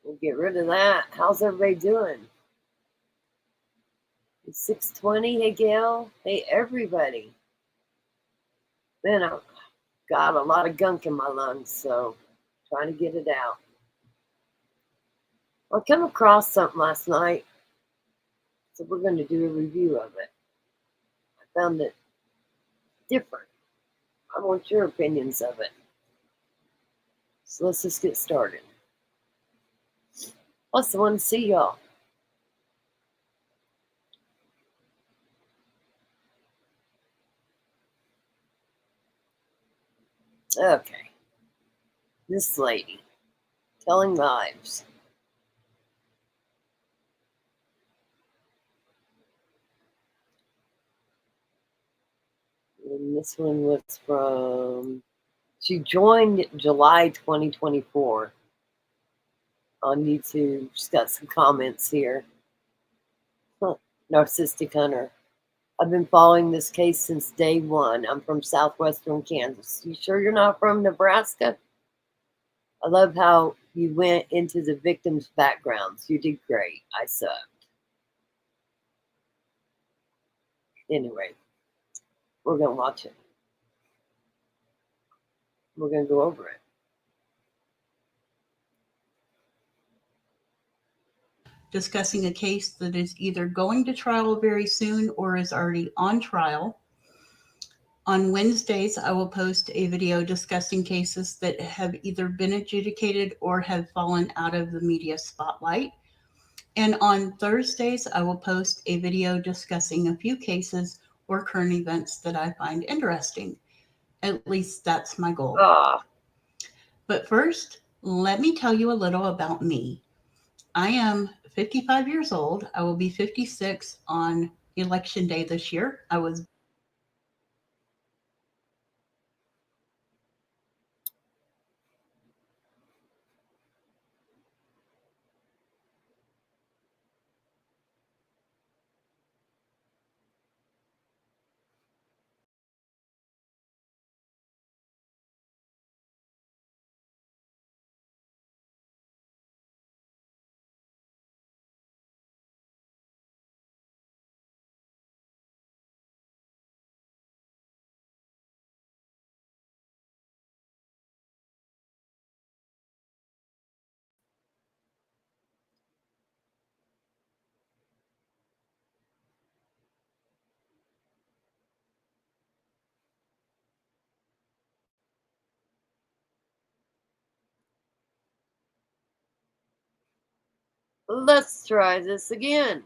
We'll get rid of that. How's everybody doing? 6:20. Hey, Gail. Hey, everybody. Man, I've got a lot of gunk in my lungs, so trying to get it out. I came across something last night, so we're going to do a review of it. I found it different. I want your opinions of it. So let's just get started. Plus, I want to see y'all. Okay. This lady telling lies. And this one was from, she joined July 2024 on YouTube. She's got some comments here. Narcissistic Hunter. I've been following this case since day one. I'm from southwestern Kansas. You sure you're not from Nebraska? I love how you went into the victims' backgrounds. You did great. I sucked. Anyway, we're going to watch it. We're going to go over it. Discussing a case that is either going to trial very soon or is already on trial. On Wednesdays, I will post a video discussing cases that have either been adjudicated or have fallen out of the media spotlight. And on Thursdays, I will post a video discussing a few cases or current events that I find interesting. At least that's my goal. But first, let me tell you a little about me. I am 55 years old. I will be 56 on Election Day this year. I was Let's try this again.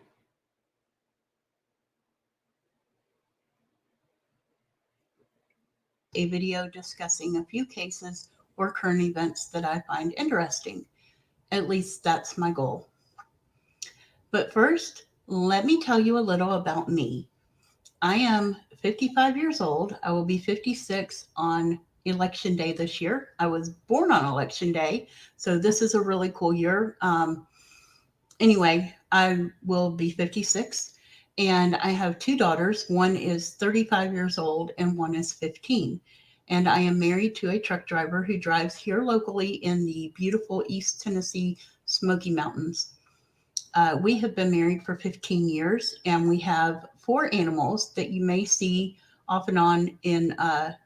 a video discussing a few cases or current events that I find interesting. At least that's my goal. But first, let me tell you a little about me. I am 55 years old. I will be 56 on Election Day this year. I was born on Election Day, so this is a really cool year. Anyway, I will be 56, and I have two daughters. One is 35 years old, and one is 15. And I am married to a truck driver who drives here locally in the beautiful East Tennessee Smoky Mountains. We have been married for 15 years, and we have 4 animals that you may see off and on in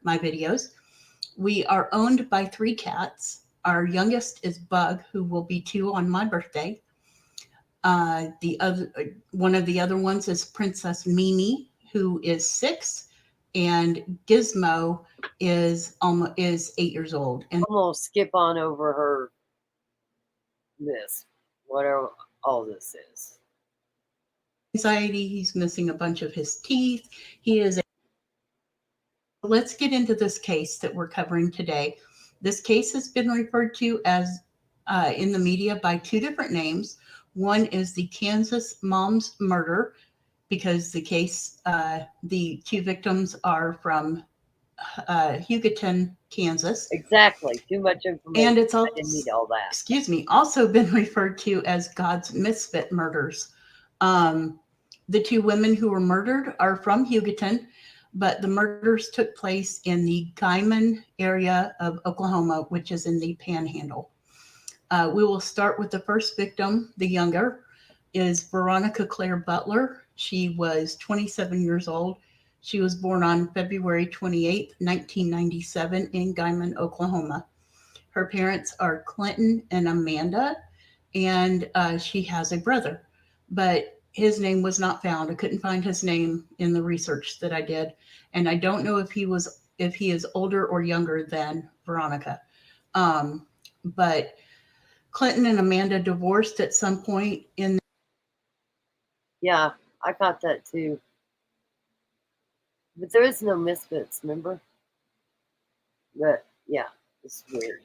my videos. We are owned by 3 cats. Our youngest is Bug, who will be 2 on my birthday. One of the other ones is Princess Mimi, who is 6, and Gizmo is 8 years old. And I'm gonna skip on over whatever all this is. Anxiety. He's missing a bunch of his teeth. Let's get into this case that we're covering today. This case has been referred to as in the media by 2 different names. One is the Kansas mom's murder, because the case, the 2 victims are from Hugoton, Kansas. Exactly. Too much information. And it's I didn't need all that. Also been referred to as God's misfit murders. The 2 women who were murdered are from Hugoton, but the murders took place in the Guymon area of Oklahoma, which is in the Panhandle. We will start with the first victim, the younger, is Veronica Claire Butler. She was 27 years old. She was born on February 28th, 1997 in Guyman, Oklahoma. Her parents are Clinton and Amanda, and she has a brother, but his name was not found. I couldn't find his name in the research that I did, and I don't know if he is older or younger than Veronica. But Clinton and Amanda divorced at some point in. Yeah, I got that too. But there is no misfits, remember? But yeah, it's weird.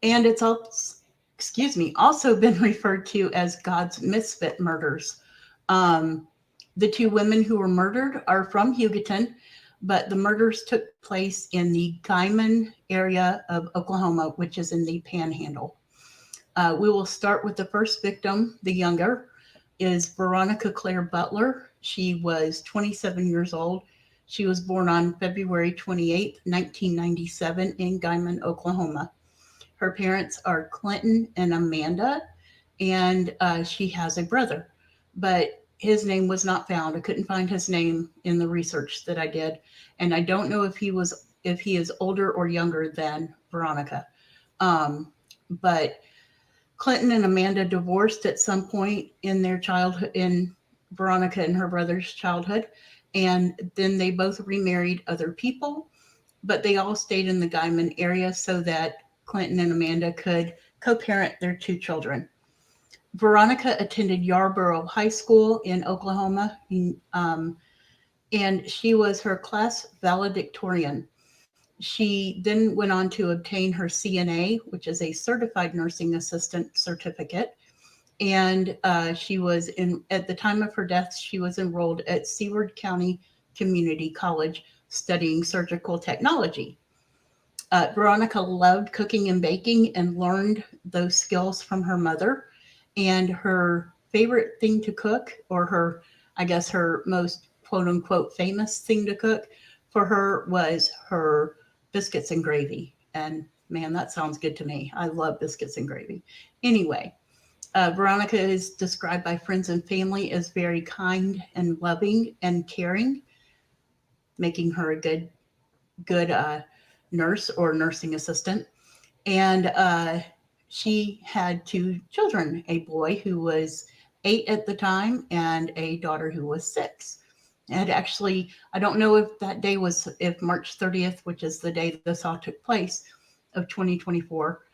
And it's also been referred to as God's misfit murders. Um, the two women who were murdered are from Hugoton, but the murders took place in the Guyman area of Oklahoma, which is in the Panhandle. We will start with the first victim, the younger, is Veronica Claire Butler. She was 27 years old. She was born on February 28th, 1997 in Guyman, Oklahoma. Her parents are Clinton and Amanda, and she has a brother, but his name was not found. I couldn't find his name in the research that I did, and I don't know if he is older or younger than Veronica. But Clinton and Amanda divorced at some point in their childhood, in Veronica and her brother's childhood, and then they both remarried other people, but they all stayed in the Guyman area so that Clinton and Amanda could co-parent their two children. Veronica attended Yarborough High School in Oklahoma, and she was her class valedictorian. She then went on to obtain her CNA, which is a certified nursing assistant certificate. And she was at the time of her death, she was enrolled at Seward County Community College studying surgical technology. Veronica loved cooking and baking and learned those skills from her mother. And her favorite thing to cook, or I guess her most quote unquote famous thing to cook for her, was her biscuits and gravy. And man, that sounds good to me. I love biscuits and gravy. Anyway, Veronica is described by friends and family as very kind and loving and caring, making her a good nurse or nursing assistant. And she had two children, a boy who was 8 at the time and a daughter who was 6. And actually, I don't know if that day if March 30th, which is the day this all took place of 2024,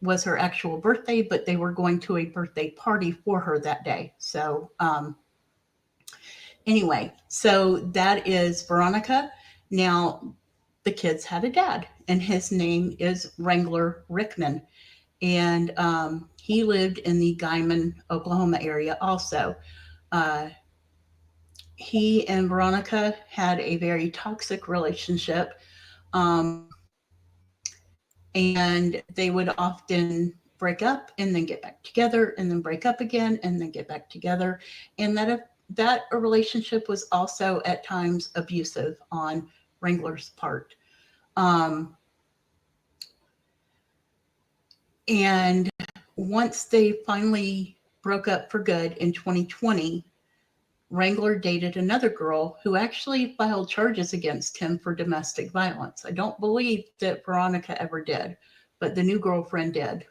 was her actual birthday, but they were going to a birthday party for her that day. So anyway, so that is Veronica. Now, the kids had a dad, and his name is Wrangler Rickman. And he lived in the Guyman, Oklahoma area also. He and Veronica had a very toxic relationship. And they would often break up and then get back together and then break up again and then get back together. And that relationship was also at times abusive on Wrangler's part. And once they finally broke up for good in 2020, Wrangler dated another girl who actually filed charges against him for domestic violence. I don't believe that Veronica ever did, but the new girlfriend did.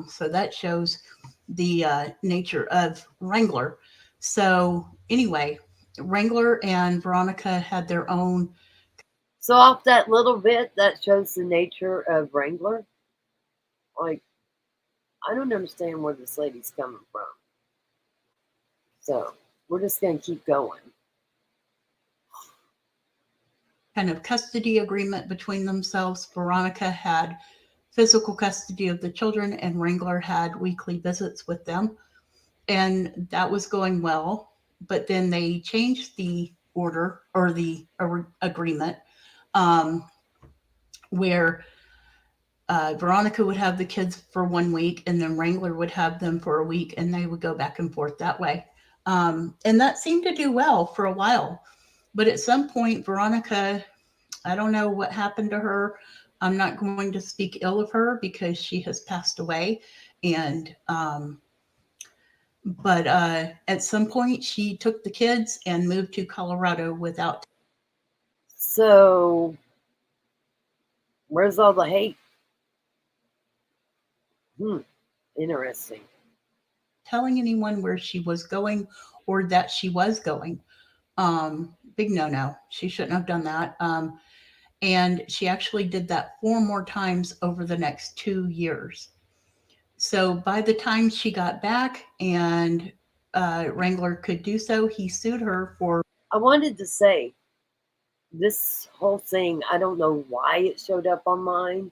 So that shows the nature of Wrangler. So anyway, Wrangler and Veronica had their own. So off that little bit, that shows the nature of Wrangler. Like, I don't understand where this lady's coming from. So we're just going to keep going. Kind of custody agreement between themselves. Veronica had physical custody of the children, and Wrangler had weekly visits with them. And that was going well. But then they changed the order or the agreement where Veronica would have the kids for 1 week, and then Wrangler would have them for a week, and they would go back and forth that way. And that seemed to do well for a while. But at some point, Veronica, I don't know what happened to her. I'm not going to speak ill of her because she has passed away. And but at some point she took the kids and moved to Colorado without So, where's all the hate? Hmm, interesting. telling anyone where she was going or that she was going. Big no. She shouldn't have done that. And she actually did that 4 more times over the next 2 years. So by the time she got back and Wrangler could do so, he sued her for. I wanted to say this whole thing, I don't know why it showed up on mine.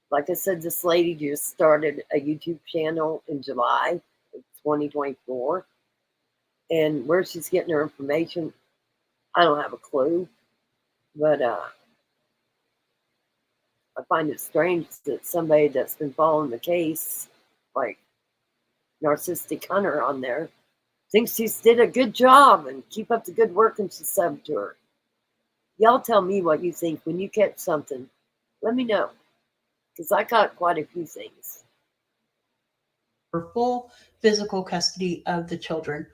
Like I said, this lady just started a YouTube channel in July of 2024. And where she's getting her information, I don't have a clue. But I find it strange that somebody that's been following the case, like Narcissistic Hunter on there, thinks she's did a good job and keep up the good work, and she's subbed to her. Y'all tell me what you think when you catch something. Let me know, because I caught quite a few things. For full physical custody of the children.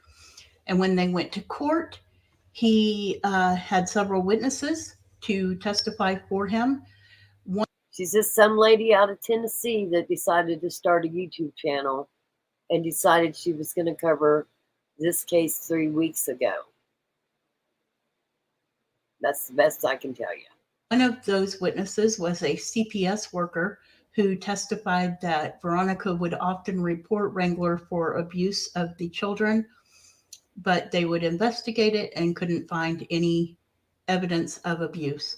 And when they went to court, he had several witnesses to testify for him. She's just some lady out of Tennessee that decided to start a YouTube channel and decided she was going to cover this case 3 weeks ago. That's the best I can tell you. One of those witnesses was a CPS worker who testified that Veronica would often report Wrangler for abuse of the children, but they would investigate it and couldn't find any evidence of abuse.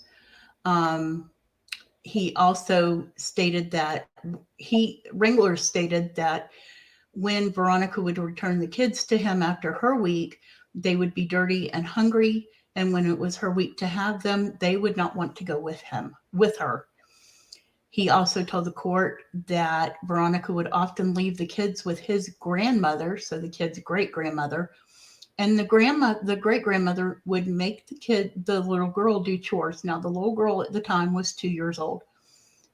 He also stated that Wrangler stated that when Veronica would return the kids to him after her week, they would be dirty and hungry. And when it was her week to have them, they would not want to go with her. He also told the court that Veronica would often leave the kids with his grandmother, so the kid's great grandmother, and the great grandmother would make the little girl do chores. Now, the little girl at the time was 2 years old,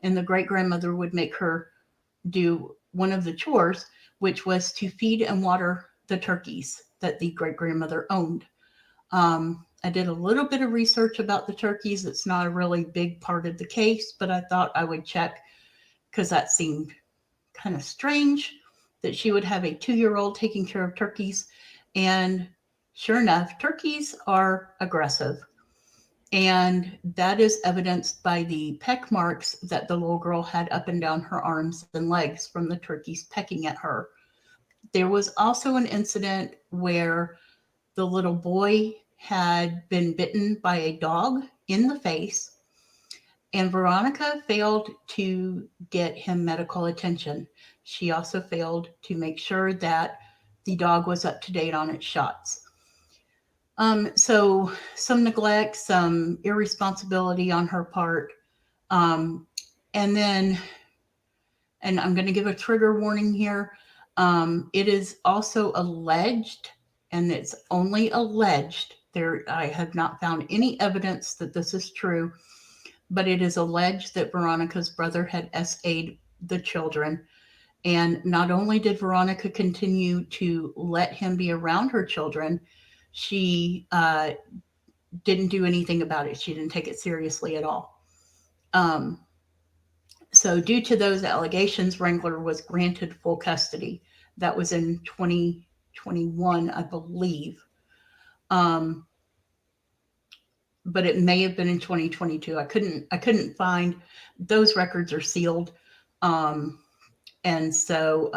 and the great grandmother would make her do one of the chores, which was to feed and water the turkeys that the great grandmother owned. I did a little bit of research about the turkeys. It's not a really big part of the case, but I thought I would check because that seemed kind of strange that she would have a 2-year-old taking care of turkeys. And sure enough, turkeys are aggressive. And that is evidenced by the peck marks that the little girl had up and down her arms and legs from the turkeys pecking at her. There was also an incident where the little boy had been bitten by a dog in the face, and Veronica failed to get him medical attention. She also failed to make sure that the dog was up to date on its shots. So some neglect, some irresponsibility on her part. And then, and I'm going to give a trigger warning here. It is also alleged, and it's only alleged. I have not found any evidence that this is true, but it is alleged that Veronica's brother had SA'd the children. And not only did Veronica continue to let him be around her children, she didn't do anything about it. She didn't take it seriously at all. So due to those allegations, Wrangler was granted full custody. That was in 2021, I believe. But it may have been in 2022. I couldn't find. Those records are sealed. And so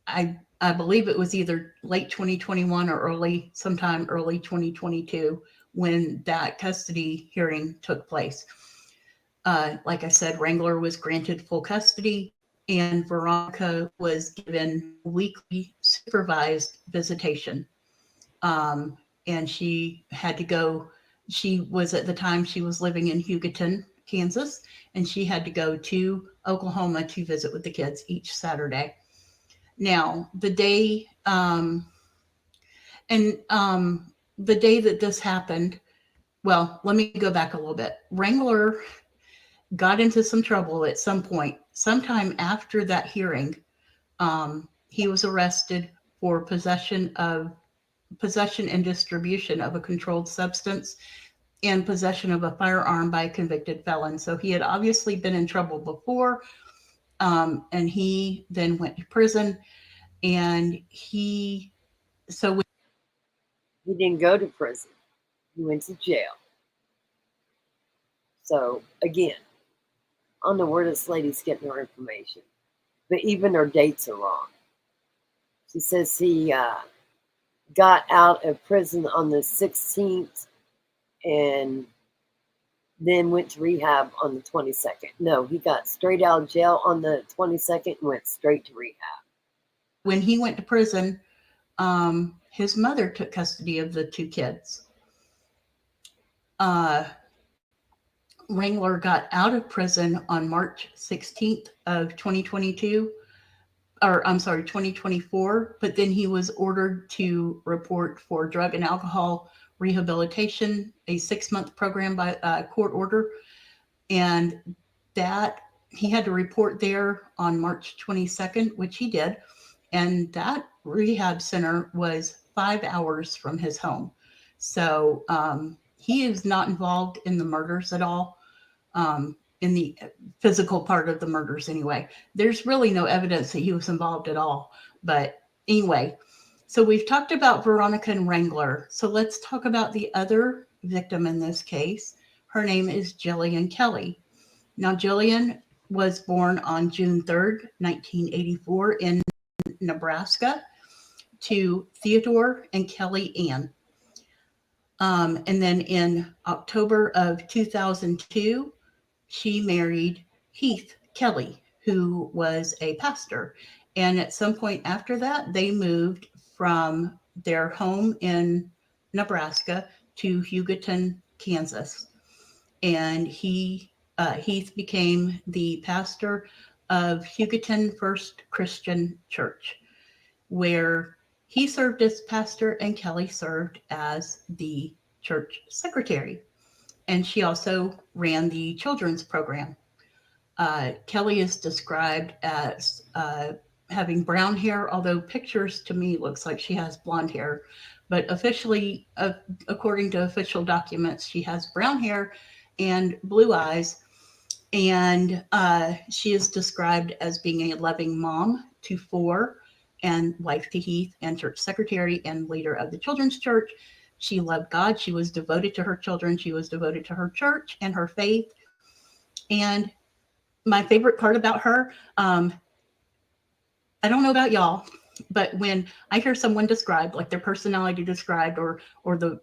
I believe it was either late 2021 or sometime early 2022 when that custody hearing took place. Like I said, Wrangler was granted full custody, and Veronica was given weekly supervised visitation. And she had to go. She was at the time she was living in Hugoton, Kansas, and she had to go to Oklahoma to visit with the kids each Saturday. Now, the day that this happened, well, let me go back a little bit. Wrangler got into some trouble at some point, sometime after that hearing. He was arrested for possession and distribution of a controlled substance and possession of a firearm by a convicted felon. So he had obviously been in trouble before, and he then went to prison. And he didn't go to prison. He went to jail. So again, I don't know where this lady's getting her information, but even her dates are wrong. She says he got out of prison on the 16th and then went to rehab on the 22nd. No, he got straight out of jail on the 22nd and went straight to rehab. When he went to prison, his mother took custody of the two kids. Wrangler got out of prison on March 16th of 2022, or I'm sorry, 2024, but then he was ordered to report for drug and alcohol rehabilitation, a 6-month program by court order. And that he had to report there on March 22nd, which he did. And that rehab center was 5 hours from his home. So he is not involved in the murders at all, in the physical part of the murders anyway. There's really no evidence that he was involved at all. But anyway, so we've talked about Veronica and Wrangler. So let's talk about the other victim in this case. Her name is Jilian Kelley. Now, Jilian was born on June 3rd, 1984 in Nebraska to Theodore and Kelley Ann. And then in October of 2002, she married Heath Kelley, who was a pastor. And at some point after that, they moved from their home in Nebraska to Hugoton, Kansas. And Heath became the pastor of Hugoton First Christian Church, where he served as pastor and Kelley served as the church secretary. And she also ran the children's program. Kelley is described as having brown hair, although pictures to me looks like she has blonde hair. But officially, according to official documents, she has brown hair and blue eyes. And she is described as being a loving mom to 4 and wife to Heath and church secretary and leader of the children's church. She loved God. She was devoted to her children. She was devoted to her church and her faith. And my favorite part about her, I don't know about y'all, but when I hear someone described, like their personality described or the,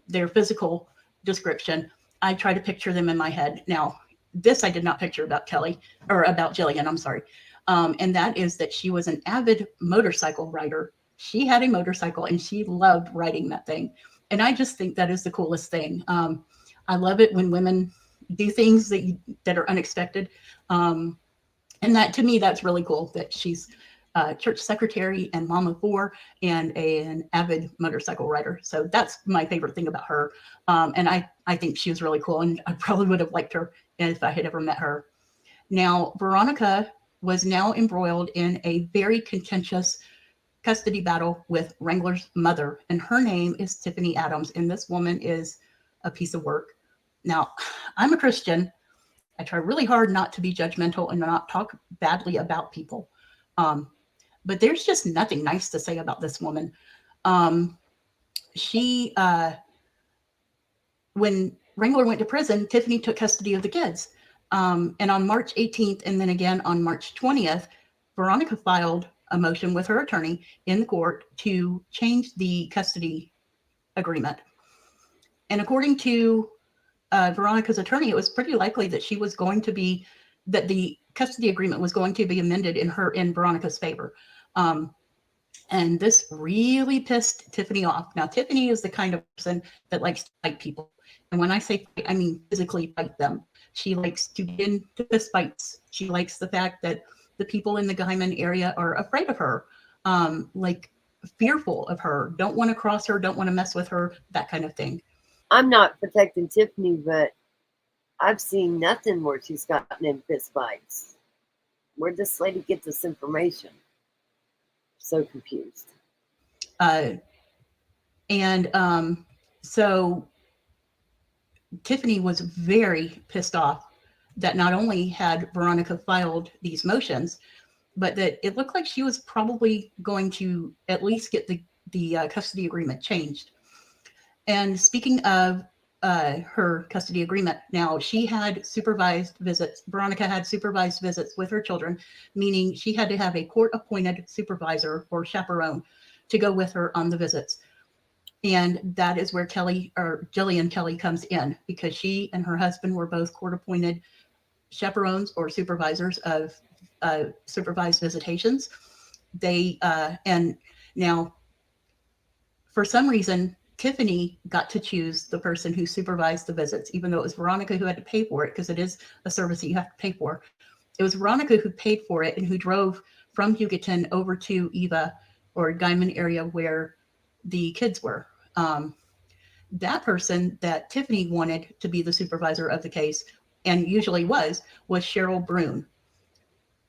their physical description, I try to picture them in my head. Now, this I did not picture about Kelley, or about Jilian, I'm sorry. And that is that she was an avid motorcycle rider. She had a motorcycle and she loved riding that thing. And I just think that is the coolest thing. I love it when women do things that are unexpected. And that, to me, that's really cool that she's church secretary and mom of 4 and an avid motorcycle rider. So that's my favorite thing about her. And I think she was really cool, and I probably would have liked her if I had ever met her. Now, Veronica was now embroiled in a very contentious custody battle with Wrangler's mother, and her name is Tiffany Adams, and this woman is a piece of work. Now, I'm a Christian. I try really hard not to be judgmental and not talk badly about people. But there's just nothing nice to say about this woman. When Wrangler went to prison, Tiffany took custody of the kids. And on March 18th, and then again on March 20th, Veronica filed a motion with her attorney in the court to change the custody agreement. And according to Veronica's attorney, it was pretty likely that that the custody agreement was going to be amended in Veronica's favor. And this really pissed Tiffany off. Now, Tiffany is the kind of person that likes to fight people. And when I say fight, I mean physically fight them. She likes to get into fist fights. She likes the fact that the people in the Guyman area are afraid of her, like fearful of her, don't want to cross her, don't want to mess with her, that kind of thing. I'm not protecting Tiffany, but I've seen nothing where she's gotten in fist fights. Where'd this lady get this information? So confused. So Tiffany was very pissed off that not only had Veronica filed these motions, but that it looked like she was probably going to at least get the custody agreement changed. And speaking of her custody agreement, now she had supervised visits. Veronica had supervised visits with her children, meaning she had to have a court-appointed supervisor or chaperone to go with her on the visits. And that is where Jilian Kelley comes in, because she and her husband were both court-appointed chaperones or supervisors of supervised visitations. And now, for some reason, Tiffany got to choose the person who supervised the visits, even though it was Veronica who had to pay for it, because it is a service that you have to pay for. It was Veronica who paid for it and who drove from Hugoton over to Eva or Diamond area where the kids were. That person that Tiffany wanted to be the supervisor of the case, and usually was Cheryl Brune.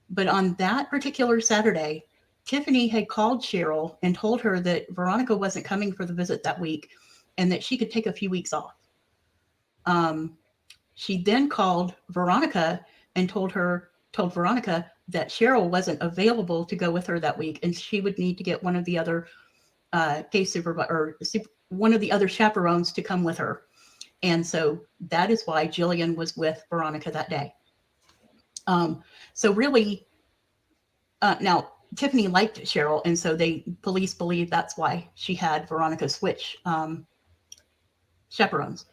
But on that particular Saturday, Tiffany had called Cheryl and told her that Veronica wasn't coming for the visit that week and that she could take a few weeks off. She then called Veronica and told Veronica that Cheryl wasn't available to go with her that week, and she would need to get one of the other case supervisor or one of the other chaperones to come with her. And so that is why Jilian was with Veronica that day. So really, now Tiffany liked Cheryl, and so police believe that's why she had Veronica switch chaperones.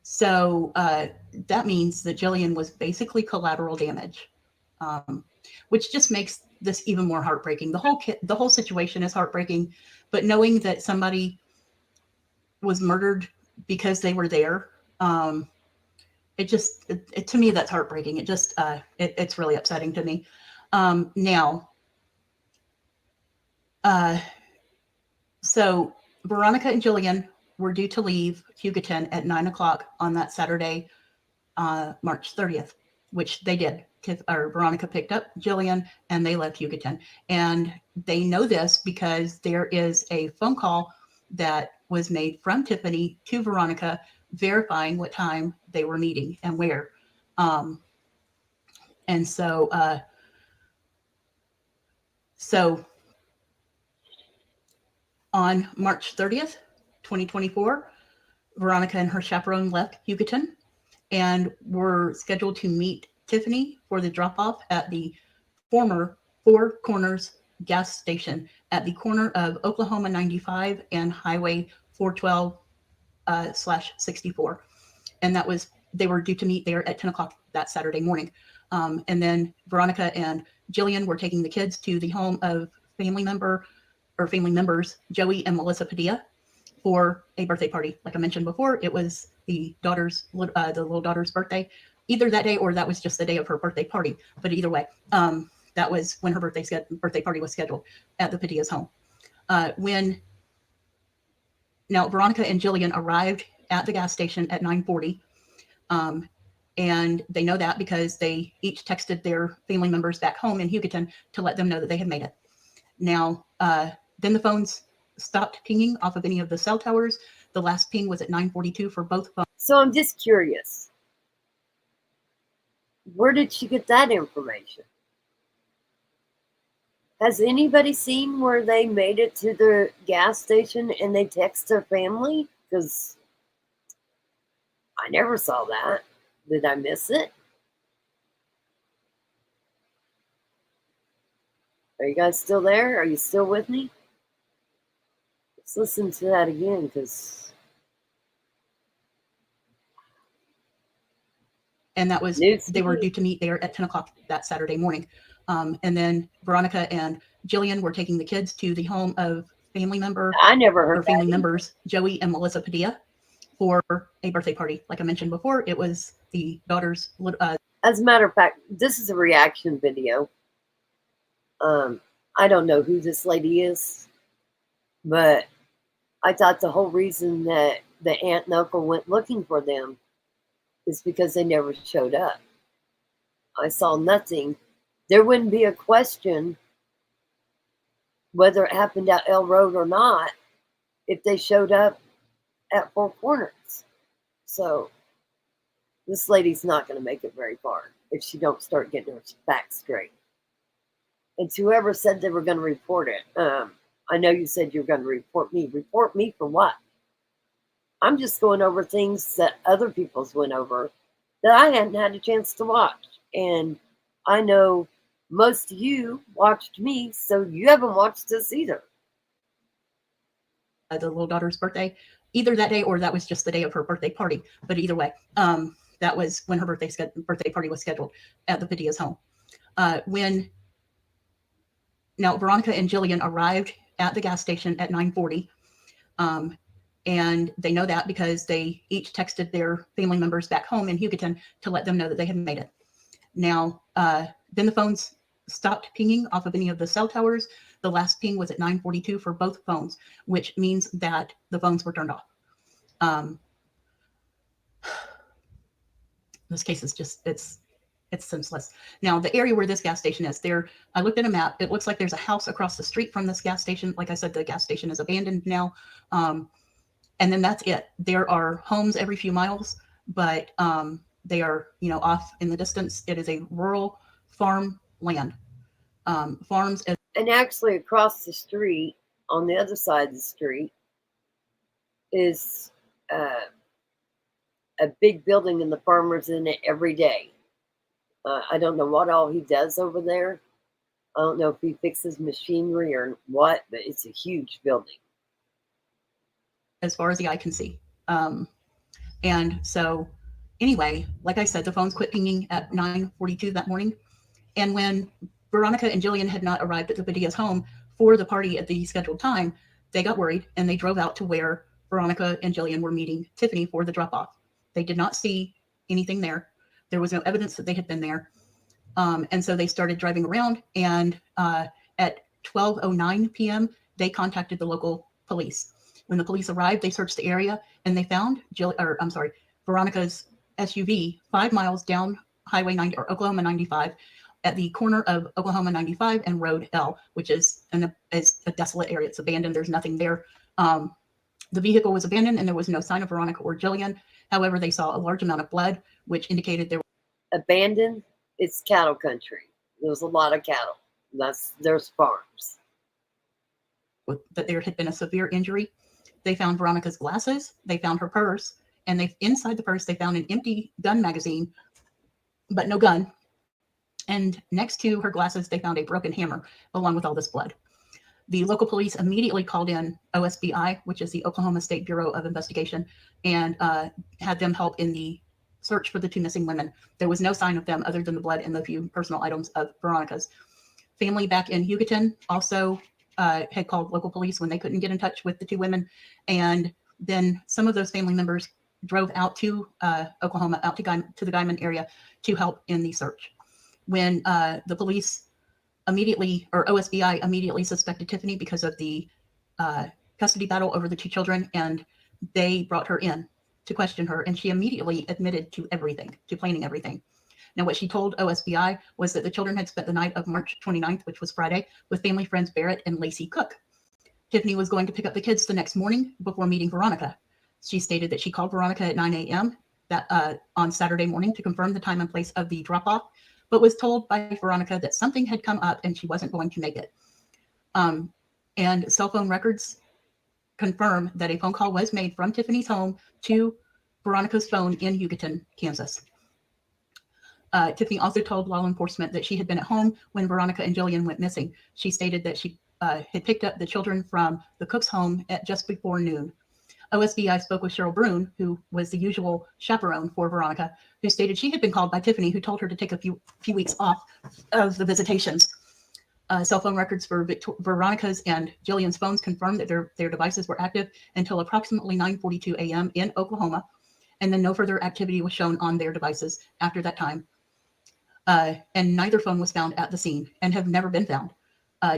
So that means that Jilian was basically collateral damage, which just makes this even more heartbreaking. The whole situation is heartbreaking, but knowing that somebody was murdered because they were there, to me, that's heartbreaking. It's really upsetting to me. So Veronica and Jilian were due to leave Hugoton at 9:00 on that Saturday, March 30th, which they did. Veronica picked up Jilian and they left Hugoton. And they know this because there is a phone call that was made from Tiffany to Veronica verifying what time they were meeting and where. And so on March 30th, 2024, Veronica and her chaperone left Hugoton and were scheduled to meet Tiffany for the drop-off at the former Four Corners gas station at the corner of Oklahoma 95 and Highway 412/64. And they were due to meet there at 10:00 that Saturday morning. And then Veronica and Jilian were taking the kids to the home of family members, Joey and Melissa Padilla, for a birthday party. Like I mentioned before, it was the little daughter's birthday, either that day or that was just the day of her birthday party. But either way, that was when her birthday party was scheduled at the Padilla's home. Now Veronica and Jilian arrived at the gas station at 9:40. And they know that because they each texted their family members back home in Hugoton to let them know that they had made it. Now, then the phones stopped pinging off of any of the cell towers. The last ping was at 9:42 for both phones. So I'm just curious. Where did she get that information? Has anybody seen where they made it to the gas station and they text their family? Because I never saw that. Did I miss it? Are you guys still there? Are you still with me? Let's listen to that again, because... And that was, they were due to meet there at 10:00 that Saturday morning. And then Veronica and Jilian were taking the kids to the home of family members, Joey and Melissa Padilla, for a birthday party. Like I mentioned before, it was the daughter's. As a matter of fact, this is a reaction video. I don't know who this lady is, but I thought the whole reason that the aunt and uncle went looking for them is because they never showed up. I saw nothing. There wouldn't be a question whether it happened at L Road or not, if they showed up at Four Corners. So this lady's not going to make it very far if she don't start getting her facts straight. And to whoever said they were going to report it, I know you said you're going to report me. Report me for what? I'm just going over things that other people's went over that I hadn't had a chance to watch. And I know most of you watched me, so you haven't watched this either. The little daughter's birthday, either that day or that was just the day of her birthday party. But either way, that was when her birthday party was scheduled at the Padilla's home. Now Veronica and Jilian arrived at the gas station at 9:40. And they know that because they each texted their family members back home in Hugoton to let them know that they had made it. Now, then the phones stopped pinging off of any of the cell towers. The last ping was at 9:42 for both phones, which means that the phones were turned off. This case is just, it's senseless. Now, the area where this gas station is, I looked at a map. It looks like there's a house across the street from this gas station. Like I said, the gas station is abandoned now. And then that's it. There are homes every few miles, but they are, off in the distance. It is a rural farm land. Farms. And actually across the street, on the other side of the street, is a big building, and the farmer's in it every day. I don't know what all he does over there. I don't know if he fixes machinery or what, but it's a huge building. As far as the eye can see. And so anyway, like I said, the phones quit pinging at 9:42 that morning. And when Veronica and Jilian had not arrived at the Padilla's home for the party at the scheduled time, they got worried and they drove out to where Veronica and Jilian were meeting Tiffany for the drop-off. They did not see anything there. There was no evidence that they had been there. And so they started driving around, and at 12:09 p.m., they contacted the local police. When the police arrived, they searched the area and they found Veronica's SUV 5 miles down Highway 90 or Oklahoma 95 at the corner of Oklahoma 95 and Road L, which is a desolate area. It's abandoned. There's nothing there. The vehicle was abandoned and there was no sign of Veronica or Jilian. However, they saw a large amount of blood, which indicated there was abandoned. It's cattle country. There's a lot of cattle. There's farms. That there had been a severe injury. They found Veronica's glasses. They found her purse, and inside the purse they found an empty gun magazine, but no gun. And next to her glasses, they found a broken hammer along with all this blood. The local police immediately called in OSBI, which is the Oklahoma State Bureau of Investigation, and had them help in the search for the two missing women. There was no sign of them other than the blood and the few personal items of Veronica's. Family back in Hugoton also had called local police when they couldn't get in touch with the two women. And then some of those family members drove out to Oklahoma, out to the Guyman area to help in the search. When the police OSBI immediately suspected Tiffany because of the custody battle over the two children, and they brought her in to question her, and she immediately admitted to everything, to planning everything. Now, what she told OSBI was that the children had spent the night of March 29th, which was Friday, with family friends Barrett and Lacey Cook. Tiffany was going to pick up the kids the next morning before meeting Veronica. She stated that she called Veronica at 9 a.m. On Saturday morning to confirm the time and place of the drop-off, but was told by Veronica that something had come up and she wasn't going to make it. And cell phone records confirm that a phone call was made from Tiffany's home to Veronica's phone in Hugoton, Kansas. Tiffany also told law enforcement that she had been at home when Veronica and Jilian went missing. She stated that she had picked up the children from the cook's home at just before noon. OSBI spoke with Cheryl Brune, who was the usual chaperone for Veronica, who stated she had been called by Tiffany, who told her to take a few weeks off of the visitations. Cell phone records for Veronica's and Jillian's phones confirmed that their devices were active until approximately 9:42 a.m. in Oklahoma, and then no further activity was shown on their devices after that time. And neither phone was found at the scene and have never been found.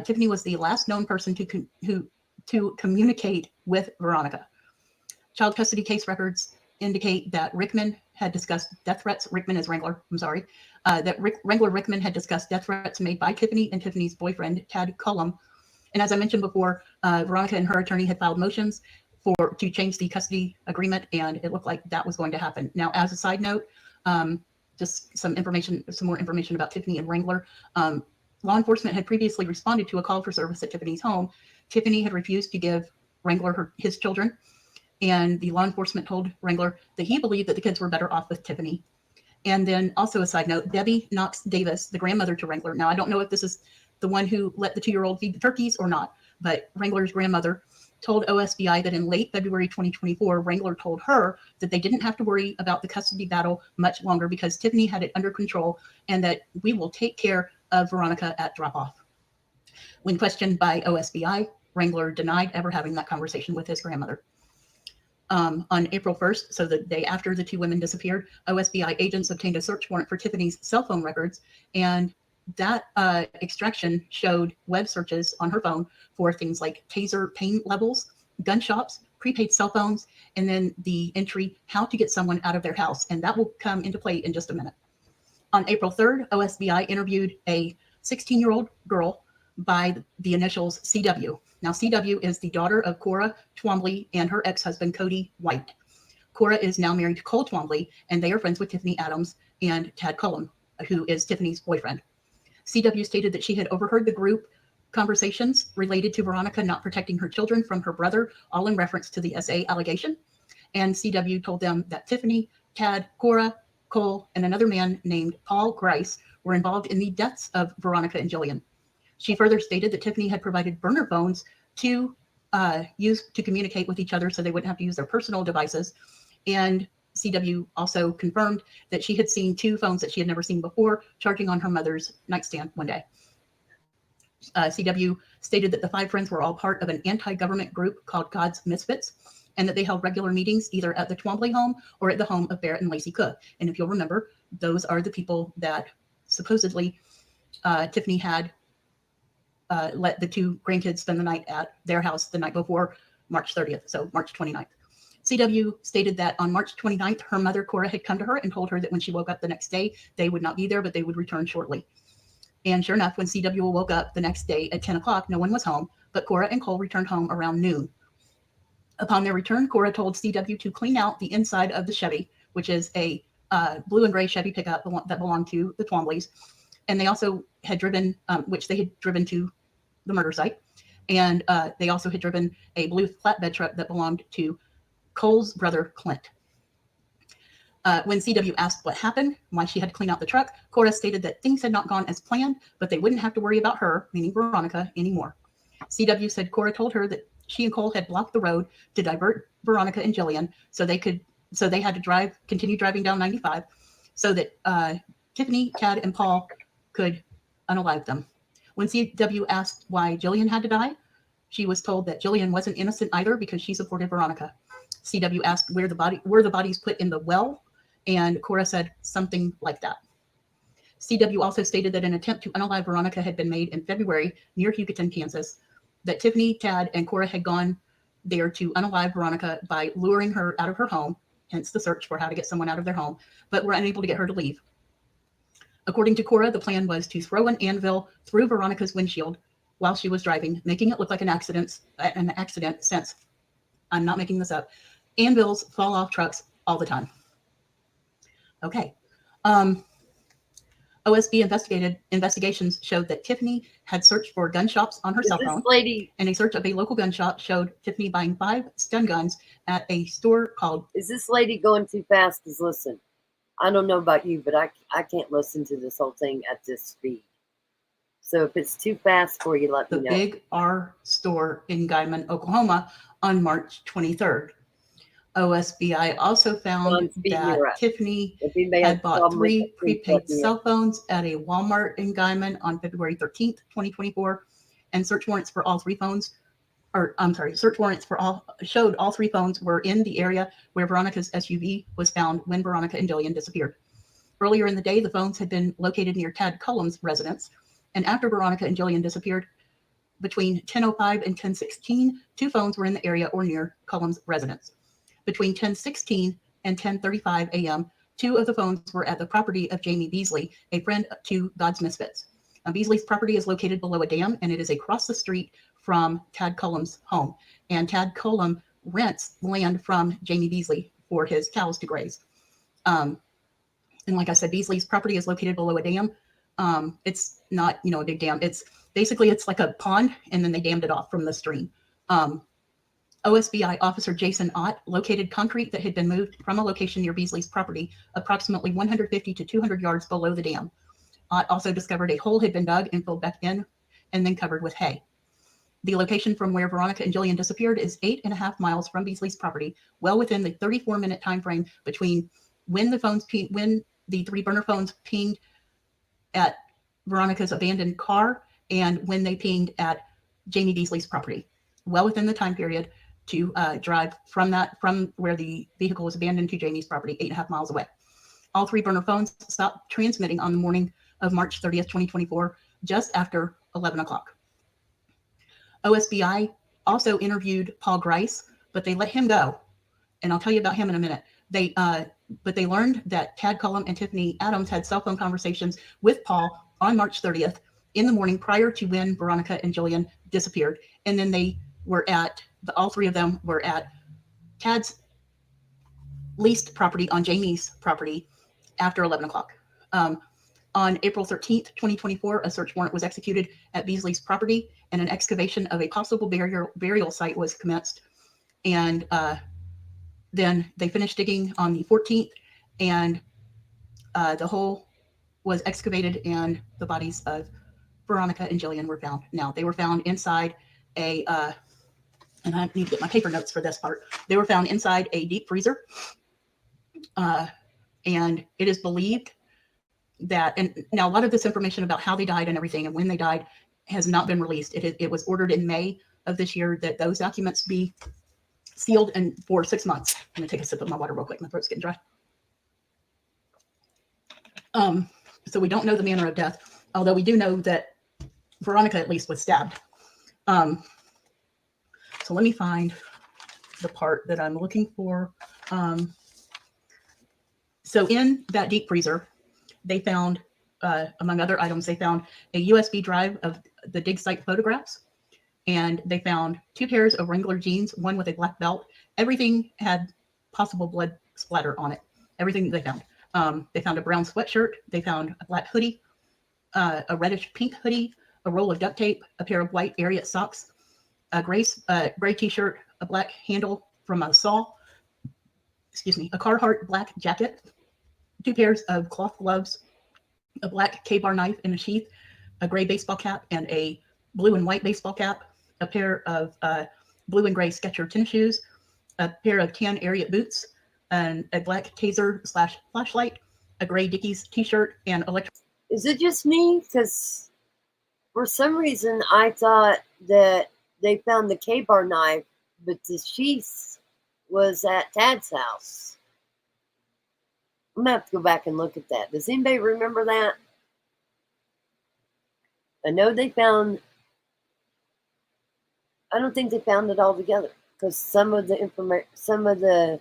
Tiffany was the last known person to communicate with Veronica. Child custody case records indicate that Rickman had discussed death threats. Rickman is Wrangler. I'm sorry. That Wrangler Rickman had discussed death threats made by Tiffany and Tiffany's boyfriend, Tad Cullum, And as I mentioned before, Veronica and her attorney had filed motions to change the custody agreement, and it looked like that was going to happen. Now, as a side note, just some more information about Tiffany and Wrangler. Law enforcement had previously responded to a call for service at Tiffany's home. Tiffany had refused to give Wrangler his children, and the law enforcement told Wrangler that he believed that the kids were better off with Tiffany. And then also a side note, Debbie Knox Davis, the grandmother to Wrangler. Now, I don't know if this is the one who let the 2-year-old feed the turkeys or not, but Wrangler's grandmother told OSBI that in late February 2024, Wrangler told her that they didn't have to worry about the custody battle much longer because Tiffany had it under control and that we will take care of Veronica at drop-off. When questioned by OSBI, Wrangler denied ever having that conversation with his grandmother. On April 1st, so the day after the 2 women disappeared, OSBI agents obtained a search warrant for Tiffany's cell phone records, and that extraction showed web searches on her phone for things like taser pain levels, gun shops, prepaid cell phones, and then the entry, how to get someone out of their house. And that will come into play in just a minute. On April 3rd, OSBI interviewed a 16-year-old girl by the initials CW. Now, CW is the daughter of Cora Twombly and her ex-husband, Cody White. Cora is now married to Cole Twombly, and they are friends with Tiffany Adams and Tad Cullum, who is Tiffany's boyfriend. CW stated that she had overheard the group conversations related to Veronica not protecting her children from her brother, all in reference to the SA allegation. And CW told them that Tiffany, Tad, Cora, Cole, and another man named Paul Grice were involved in the deaths of Veronica and Jilian. She further stated that Tiffany had provided burner phones to use to communicate with each other so they wouldn't have to use their personal devices. And CW also confirmed that she had seen 2 phones that she had never seen before charging on her mother's nightstand one day. CW stated that the 5 friends were all part of an anti-government group called God's Misfits, and that they held regular meetings either at the Twombly home or at the home of Barrett and Lacey Cook. And if you'll remember, those are the people that supposedly Tiffany had let the 2 grandkids spend the night at their house the night before March 30th, so March 29th. CW stated that on March 29th, her mother, Cora, had come to her and told her that when she woke up the next day, they would not be there, but they would return shortly. And sure enough, when CW woke up the next day at 10 o'clock, no one was home, but Cora and Cole returned home around noon. Upon their return, Cora told CW to clean out the inside of the Chevy, which is a blue and gray Chevy pickup that belonged to the Twomblys. And they also had driven, which they had driven to the murder site. And they also had driven a blue flatbed truck that belonged to Cole's brother, Clint. When CW asked what happened, why she had to clean out the truck, Cora stated that things had not gone as planned, but they wouldn't have to worry about her, meaning Veronica, anymore. CW said Cora told her that she and Cole had blocked the road to divert Veronica and Jilian, so they had to continue driving down 95, so that Tiffany, Tad, and Paul could unalive them. When CW asked why Jilian had to die, she was told that Jilian wasn't innocent either because she supported Veronica. CW asked were the bodies put in the well, and Cora said something like that. CW also stated that an attempt to unalive Veronica had been made in February near Hugoton, Kansas, that Tiffany, Tad, and Cora had gone there to unalive Veronica by luring her out of her home, hence the search for how to get someone out of their home, but were unable to get her to leave. According to Cora, the plan was to throw an anvil through Veronica's windshield while she was driving, making it look like an accident since, I'm not making this up, anvils fall off trucks all the time. Okay. OSB investigations showed that Tiffany had searched for gun shops on her cell phone. And a search of a local gun shop showed Tiffany buying 5 stun guns at a store called... Is this lady going too fast? Because listen, I don't know about you, but I can't listen to this whole thing at this speed. So if it's too fast for you, let me know. The Big R store in Guymon, Oklahoma on March 23rd. OSBI also found that Tiffany had bought 3 prepaid cell phones at a Walmart in Guymon on February 13th, 2024, and search warrants for all 3 phones, showed all 3 phones were in the area where Veronica's SUV was found when Veronica and Jilian disappeared. Earlier in the day, the phones had been located near Tad Cullum's residence, and after Veronica and Jilian disappeared, between 10:05 and 10:16, 2 phones were in the area or near Cullum's residence. Between 10:16 and 10:35 a.m., 2 of the phones were at the property of Jamie Beasley, a friend to God's Misfits. Beasley's property is located below a dam, and it is across the street from Tad Cullum's home. And Tad Cullum rents land from Jamie Beasley for his cows to graze. And like I said, Beasley's property is located below a dam. It's not, a big dam. It's like a pond, and then they dammed it off from the stream. OSBI Officer Jason Ott located concrete that had been moved from a location near Beasley's property, approximately 150 to 200 yards below the dam. Ott also discovered a hole had been dug and filled back in and then covered with hay. The location from where Veronica and Jilian disappeared is 8.5 miles from Beasley's property, well within the 34-minute time frame between when the 3 burner phones pinged at Veronica's abandoned car and when they pinged at Jamie Beasley's property. Well within the time period to drive from where the vehicle was abandoned to Jamie's property, 8.5 miles away. All 3 burner phones stopped transmitting on the morning of March 30th, 2024, just after 11 o'clock. OSBI also interviewed Paul Grice, but they let him go. And I'll tell you about him in a minute. But they learned that Tad Cullum and Tiffany Adams had cell phone conversations with Paul on March 30th in the morning prior to when Veronica and Jilian disappeared. And then they were all 3 of them were at Tad's leased property on Jamie's property after 11 o'clock. On April 13th, 2024, a search warrant was executed at Beasley's property, and an excavation of a possible burial site was commenced. And then they finished digging on the 14th, and the hole was excavated, and the bodies of Veronica and Jilian were found. Now, they were found inside and I need to get my paper notes for this part. They were found inside a deep freezer, and it is believed that, and now a lot of this information about how they died and everything and when they died has not been released. It was ordered in May of this year that those documents be sealed and for 6 months. I'm gonna take a sip of my water real quick. My throat's getting dry. So we don't know the manner of death, although we do know that Veronica at least was stabbed. So let me find the part that I'm looking for. So in that deep freezer, they found, among other items, they found a USB drive of the dig site photographs, and they found 2 pairs of Wrangler jeans, one with a black belt. Everything had possible blood splatter on it. Everything they found. They found a brown sweatshirt. They found a black hoodie, a reddish pink hoodie, a roll of duct tape, a pair of white Ariat socks, a gray t-shirt, a black handle from a saw, a Carhartt black jacket, 2 pairs of cloth gloves, a black K-bar knife in a sheath, a gray baseball cap and a blue and white baseball cap, a pair of blue and gray Skechers tennis shoes, a pair of tan Ariat boots, and a black taser/flashlight, a gray Dickies t-shirt, and electric. Is it just me? Because for some reason I thought that they found the K-bar knife, but the sheath was at Tad's house. I'm gonna have to go back and look at that. Does anybody remember that? I know they found, I don't think they found it all together, because some of the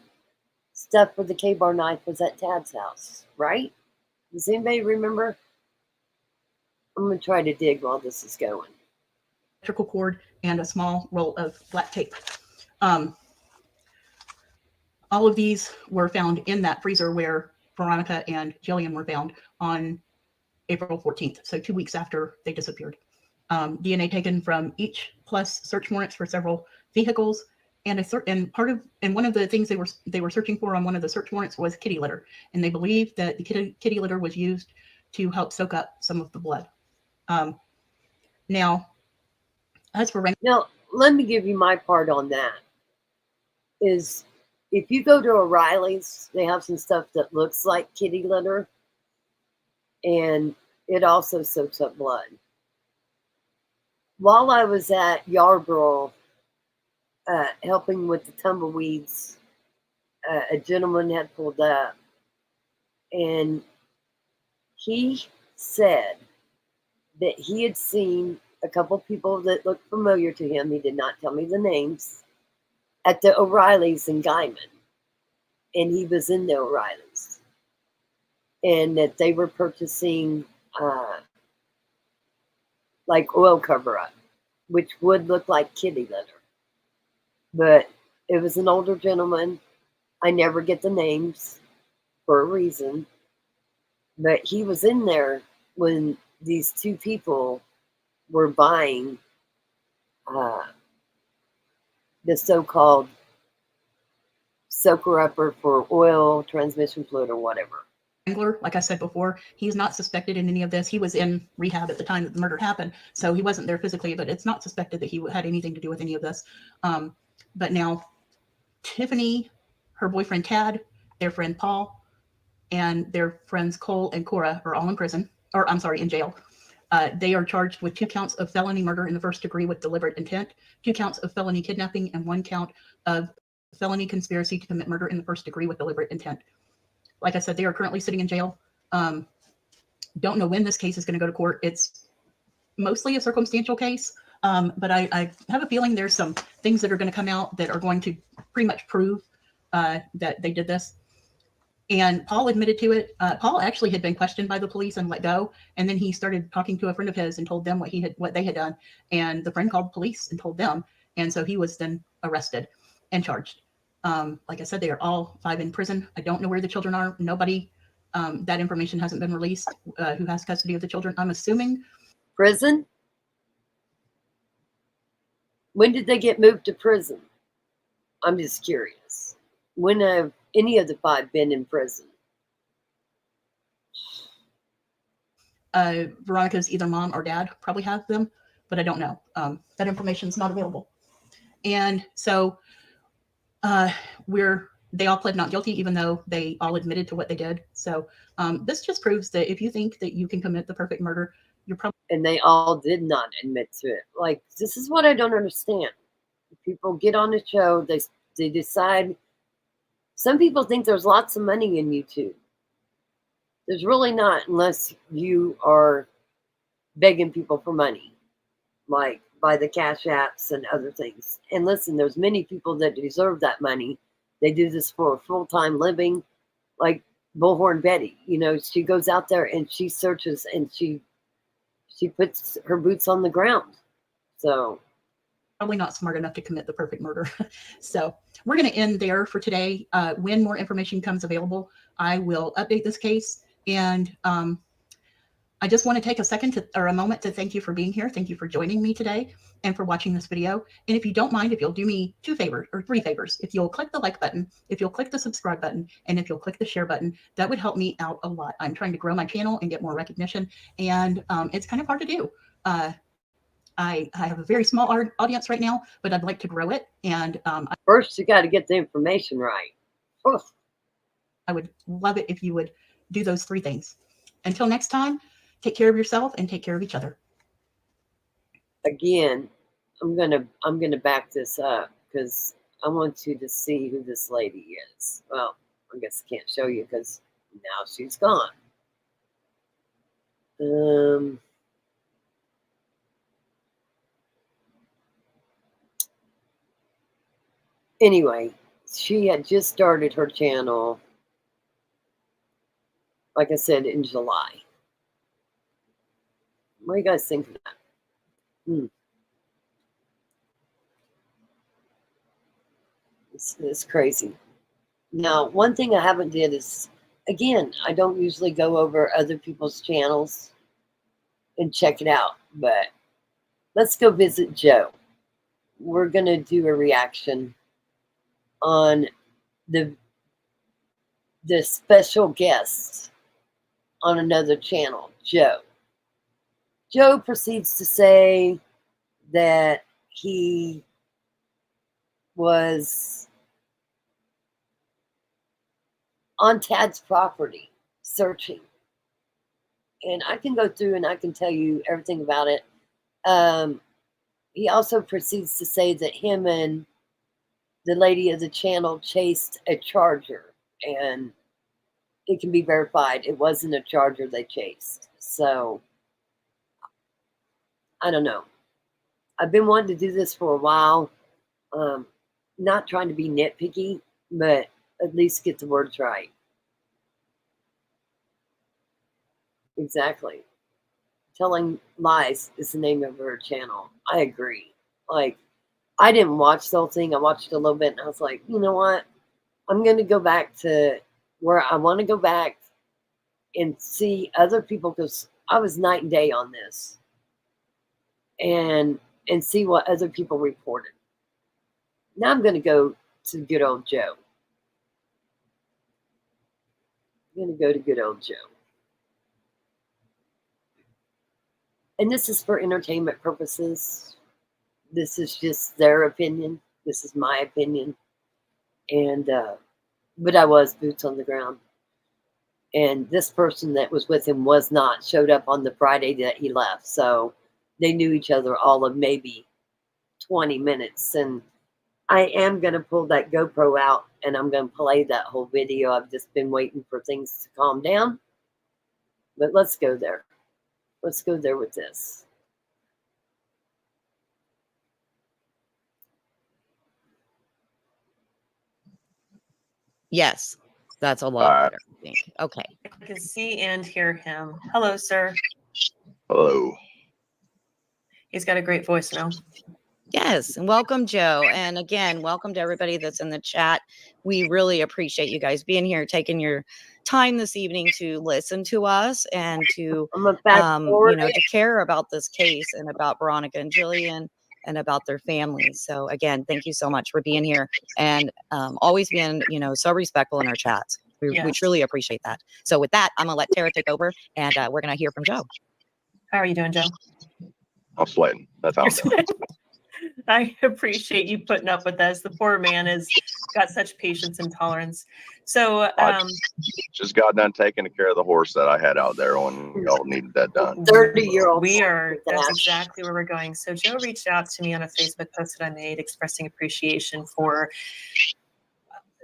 stuff for the K-bar knife was at Tad's house, right? Does anybody remember? I'm gonna try to dig while this is going. Electrical cord and a small roll of black tape. All of these were found in that freezer where Veronica and Jilian were found on April 14th, so 2 weeks after they disappeared. DNA taken from each, plus search warrants for several vehicles, and one of the things they were searching for on one of the search warrants was kitty litter, and they believe that the kitty litter was used to help soak up some of the blood. Now, as for now, let me give you my part on that. Is if you go to O'Reilly's, they have some stuff that looks like kitty litter, and it also soaks up blood. While I was at Yarborough helping with the tumbleweeds, a gentleman had pulled up, and he said that he had seen a couple people that looked familiar to him. He did not tell me the names, at the O'Reilly's in Guyman, and he was in the O'Reilly's, and that they were purchasing like oil cover-up. which would look like kitty litter. But it was an older gentleman. I never get the names for a reason. But he was in there when these two people were buying the so-called soaker upper for oil, transmission fluid, or whatever. Like I said before, he's not suspected in any of this. He was in rehab at the time that the murder happened, so he wasn't there physically, but it's not suspected that he had anything to do with any of this. But now Tiffany, her boyfriend Tad, their friend Paul, and their friends Cole and Cora are all in prison, or I'm sorry, in jail. They are charged with 2 counts of felony murder in the first degree with deliberate intent, 2 counts of felony kidnapping, and 1 count of felony conspiracy to commit murder in the first degree with deliberate intent. Like I said, they are currently sitting in jail. Don't know when this case is going to go to court. It's mostly a circumstantial case, but I have a feeling there's some things that are going to come out that are going to pretty much prove that they did this. And Paul admitted to it. Paul actually had been questioned by the police and let go, and then he started talking to a friend of his and told them what they had done. And the friend called the police and told them, and so he was then arrested and charged. Like I said, they are all 5 in prison. I don't know where the children are. Nobody, that information hasn't been released. Who has custody of the children? I'm assuming prison. When did they get moved to prison? I'm just curious. When have any of the 5 been in prison? Veronica's either mom or dad probably have them, but I don't know. That information is not available. And so they all pled not guilty, even though they all admitted to what they did. So this just proves that if you think that you can commit the perfect murder, you're probably... And they all did not admit to it. Like, this is what I don't understand. People get on the show, they decide. Some people think there's lots of money in YouTube. There's really not, unless you are begging people for money, like by the cash apps and other things. And listen, there's many people that deserve that money. They do this for a full-time living, like Bullhorn Betty. You know, she goes out there and she searches and she puts her boots on the ground. So probably not smart enough to commit the perfect murder. So we're going to end there for today. When more information comes available, I will update this case. And I just want to take a moment to thank you for being here. Thank you for joining me today and for watching this video. And if you don't mind, if you'll do me 2 favors or 3 favors, if you'll click the like button, if you'll click the subscribe button, and if you'll click the share button, that would help me out a lot. I'm trying to grow my channel and get more recognition. And it's kind of hard to do. I have a very small audience right now, but I'd like to grow it. And first, you got to get the information right. Oof. I would love it if you would do those 3 things. Until next time, take care of yourself and take care of each other. Again, I'm gonna back this up because I want you to see who this lady is. Well, I guess I can't show you because now she's gone. Anyway, she had just started her channel, like I said, in July. What do you guys think of that? It's crazy. Now, one thing I haven't did is, again, I don't usually go over other people's channels and check it out, but let's go visit Joe. We're going to do a reaction on the special guest on another channel, Joe. Joe proceeds to say that he was on Tad's property searching. And I can go through and I can tell you everything about it. He also proceeds to say that him and the lady of the channel chased a charger, and it can be verified it wasn't a charger they chased. So I don't know. I've been wanting to do this for a while. Not trying to be nitpicky, but at least get the words right. Exactly. Telling Lies is the name of her channel. I agree. Like, I didn't watch the whole thing. I watched a little bit and I was like, you know what? I'm going to go back to where I want to go back and see other people, because I was night and day on this, and see what other people reported. Now I'm going to go to good old Joe. I'm going to go to good old Joe. And this is for entertainment purposes. This is just their opinion. This is my opinion. And, but I was boots on the ground. And this person that was with him was not, showed up on the Friday that he left. So they knew each other all of maybe 20 minutes. And I am going to pull that GoPro out and I'm going to play that whole video. I've just been waiting for things to calm down. But let's go there. Let's go there with this. Yes, that's a lot better, I think. Okay. I can see and hear him. Hello, sir. Hello. He's got a great voice now. Yes, and welcome, Joe. And again, welcome to everybody that's in the chat. We really appreciate you guys being here, taking your time this evening to listen to us and to, you know, to care about this case and about Veronica and Jilian and about their families. So again, thank you so much for being here and always being, you know, so respectful in our chats. We truly appreciate that. So with that, I'm gonna let Tara take over and we're gonna hear from Joe. How are you doing, Joe? I'm sweating. That's how I'm doing. I appreciate you putting up with us. The poor man has got such patience and tolerance. So just got done taking care of the horse that I had out there when y'all needed that done. 30-year-old. That's exactly where we're going. So Joe reached out to me on a Facebook post that I made expressing appreciation for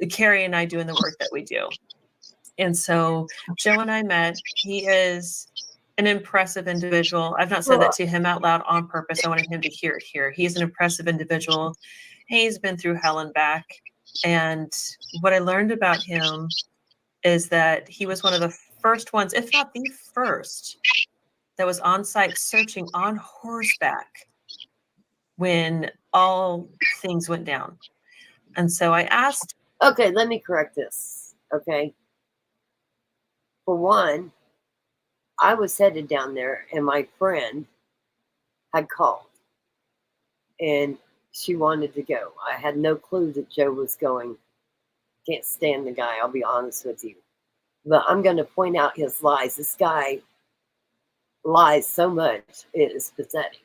Carrie and I doing the work that we do. And so Joe and I met. He is an impressive individual. I've not said that to him out loud on purpose. I wanted him to hear it here. He's an impressive individual. He's been through hell and back. And what I learned about him is that he was one of the first ones, if not the first, that was on site searching on horseback when all things went down. And so I asked. Okay, let me correct this. Okay. For one, I was headed down there and my friend had called and she wanted to go. I had no clue that Joe was going. Can't stand the guy, I'll be honest with you. But I'm going to point out his lies. This guy lies so much, it is pathetic.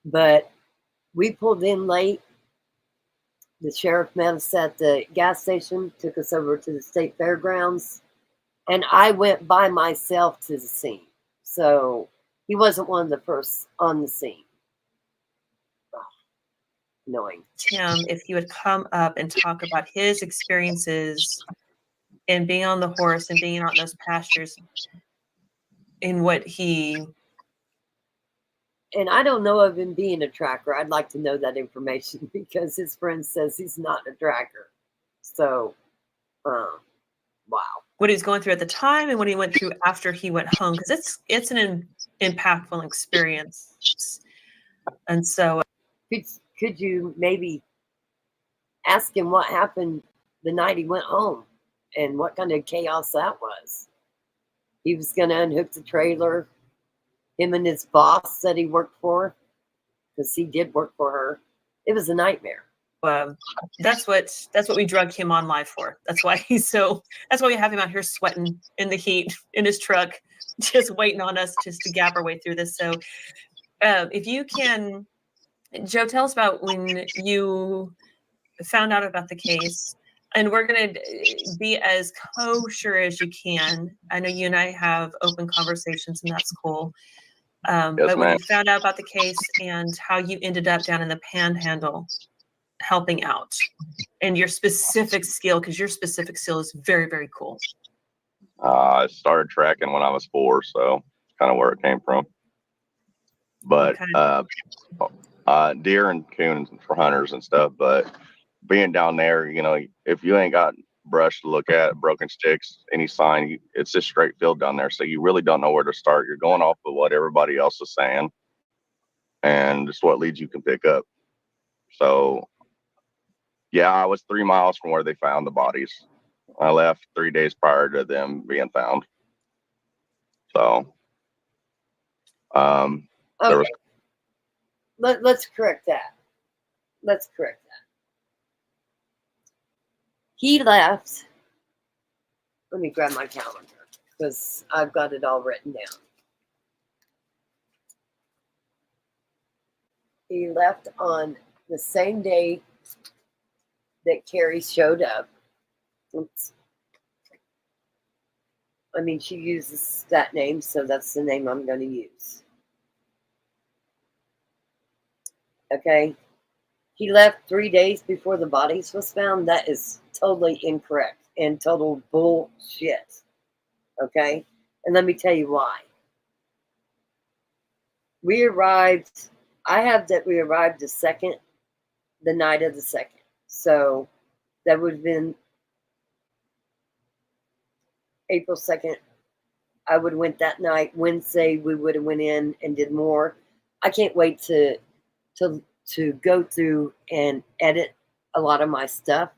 But we pulled in late. The sheriff met us at the gas station, took us over to the state fairgrounds. And I went by myself to the scene. So he wasn't one of the first on the scene. Oh, annoying. Him if he would come up and talk about his experiences and being on the horse and being out in those pastures in what he. And I don't know of him being a tracker. I'd like to know that information because his friend says he's not a tracker. So, wow. What he was going through at the time and what he went through after he went home, because it's an impactful experience. And so could you maybe ask him what happened the night he went home and what kind of chaos that was? He was going to unhook the trailer. Him and his boss that he worked for, because he did work for her. It was a nightmare. That's what we drug him on live for. That's why that's why we have him out here sweating in the heat in his truck, just waiting on us just to gap our way through this. So if you can, Joe, tell us about when you found out about the case. And we're going to be as kosher as you can. I know you and I have open conversations and that's cool. But when you found out about the case and how you ended up down in the Panhandle helping out and your specific skill, because your specific skill is very, very cool. I started tracking when I was 4, so kind of where it came from. But deer and coons for hunters and stuff. But being down there, you know, if you ain't got brush to look at, broken sticks, any sign. It's just straight field down there. So you really don't know where to start. You're going off of what everybody else is saying, and just what leads you can pick up. So, yeah, I was 3 miles from where they found the bodies. I left 3 days prior to them being found. So, there was. Let's correct that. Let's correct that. He left. Let me grab my calendar because I've got it all written down. He left on the same day that Carrie showed up. Oops. I mean, she uses that name, so that's the name I'm going to use. Okay. He left 3 days before the bodies was found. That is totally incorrect and total bullshit. Okay. And let me tell you why. We arrived, I have that we arrived the night of the 2nd. So that would have been April 2nd. I would have went that night. Wednesday, we would have went in and did more. I can't wait to go through and edit a lot of my stuff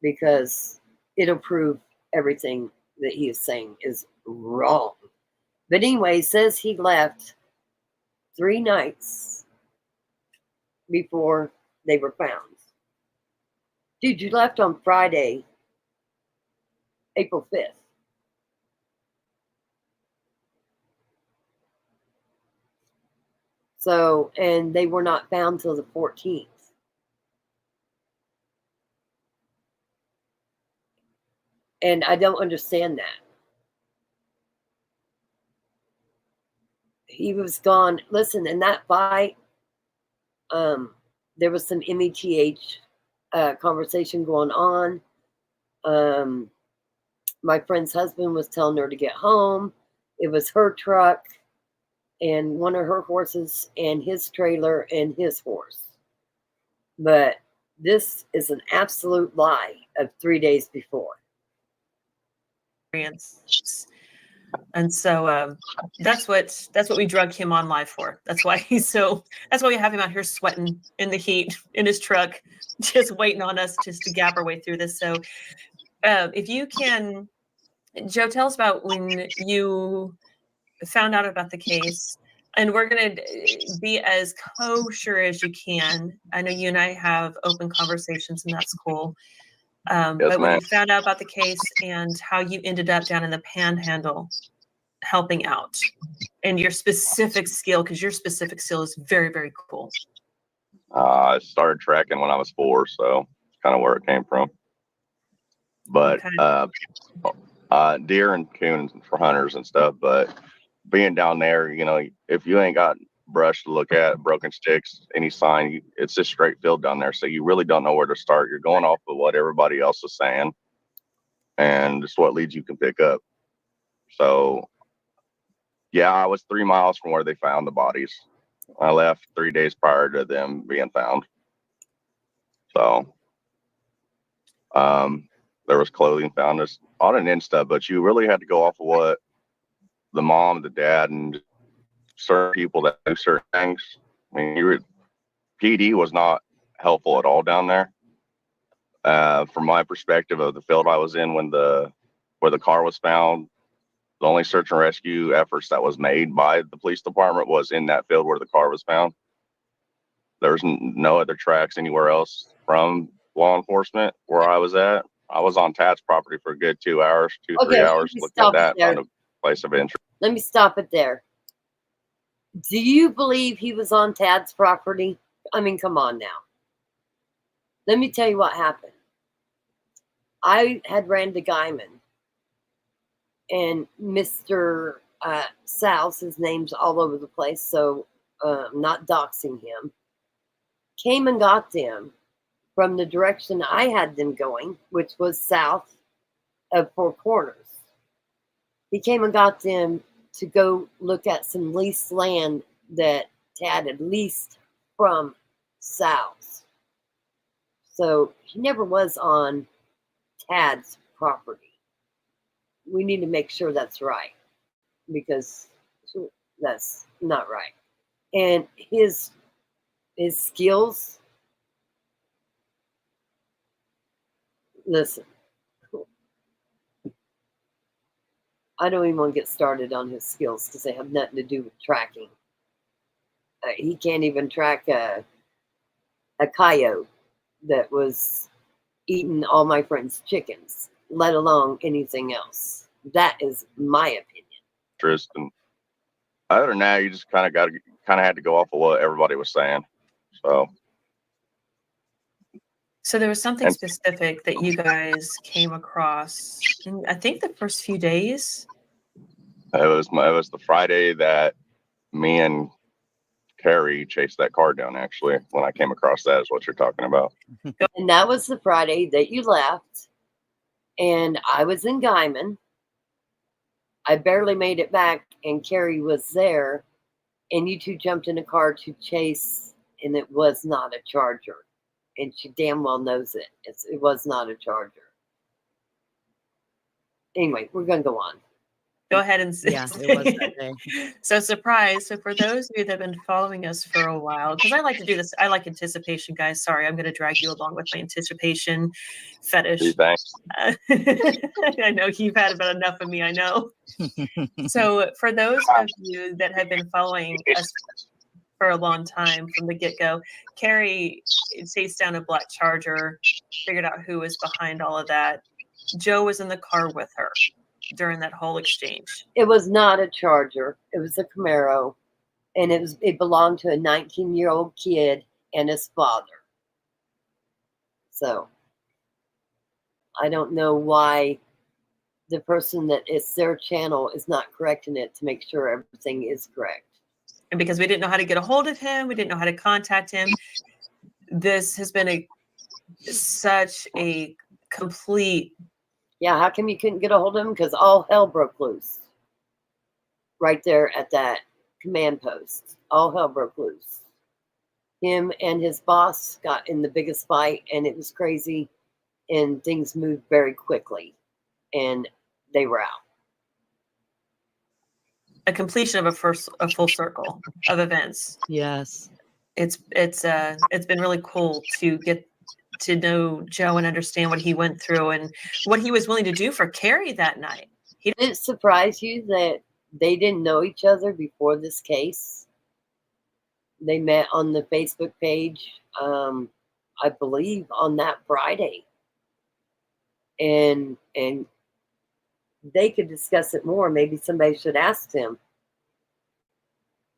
because it'll prove everything that he is saying is wrong. But anyway, he says he left 3 nights before they were found. Dude, you left on Friday, April 5th. So, and they were not found till the 14th. And I don't understand that. He was gone. Listen, in that fight, there was some METH conversation going on. My friend's husband was telling her to get home. It was her truck and one of her horses and his trailer and his horse. But this is an absolute lie of 3 days before. And so that's what we drug him on live for. That's why we have him out here sweating in the heat in his truck, just waiting on us just to gap our way through this. So if you can, Joe, tell us about when you found out about the case, and we're going to be as kosher as you can. I know you and I have open conversations, and that's cool. Yes, but when ma'am. you found out about the case and how you ended up down in the Panhandle helping out, and your specific skill, because your specific skill is very, very cool. I started tracking when I was 4, so it's kind of where it came from. But deer and coons for hunters and stuff. But being down there, if you ain't got brush to look at, broken sticks, any sign, it's just straight field down there. So you really don't know where to start. You're going off of what everybody else is saying, and just what leads you can pick up. So, yeah, I was 3 miles from where they found the bodies. I left 3 days prior to them being found. So, there was clothing found just on an end stuff, but you really had to go off of what the mom, the dad, and certain people that do certain things. I mean, PD was not helpful at all down there. From my perspective of the field I was in where the car was found, the only search and rescue efforts that was made by the police department was in that field where the car was found. There's no other tracks anywhere else from law enforcement where I was at. I was on Tad's property for a good 2 hours, 3 hours, looking at that on a place of interest. Let me stop it there. Do you believe he was on Tad's property? I mean, come on now. Let me tell you what happened. I had ran to Guyman, and Mr. South, his name's all over the place, so not doxing him, came and got them from the direction I had them going, which was south of Four Corners. He came and got them to go look at some leased land that Tad had leased from South. So he never was on Tad's property. We need to make sure that's right, because that's not right. And his skills, listen, I don't even want to get started on his skills because they have nothing to do with tracking. He can't even track a coyote that was eating all my friends' chickens, let alone anything else. That is my opinion. Tristan. Other than that, you just kind of had to go off of what everybody was saying. So there was something specific that you guys came across in, I think, the first few days. It was the Friday that me and Carrie chased that car down. Actually, when I came across that, is what you're talking about. And that was the Friday that you left, and I was in Guyman. I barely made it back, and Carrie was there, and you two jumped in a car to chase, and it was not a Charger. And she damn well knows it. It was not a Charger. Anyway, we're going to go on. Go ahead and Yeah, it was that day. So surprise. So for those of you that have been following us for a while, because I like to do this, I like anticipation, guys. Sorry, I'm going to drag you along with my anticipation fetish. Thanks. I know you've had about enough of me, I know. So for those of you that have been following us for a long time from the get-go, Carrie chased down a black Charger, figured out who was behind all of that. Joe was in the car with her during that whole exchange. It was not a Charger. It was a Camaro, and it belonged to a 19-year-old kid and his father. So I don't know why the person that it's their channel is not correcting it to make sure everything is correct. And because we didn't know how to get a hold of him, we didn't know how to contact him. This has been such a complete. Yeah, how come you couldn't get a hold of him? Because all hell broke loose right there at that command post. All hell broke loose. Him and his boss got in the biggest fight, and it was crazy, and things moved very quickly, and they were out. A completion of a full circle of events. Yes. It's been really cool to get to know Joe and understand what he went through and what he was willing to do for Carrie that night. Did it surprise you that they didn't know each other before this case? They met on the Facebook page, I believe, on that Friday, and they could discuss it more. Maybe somebody should ask them.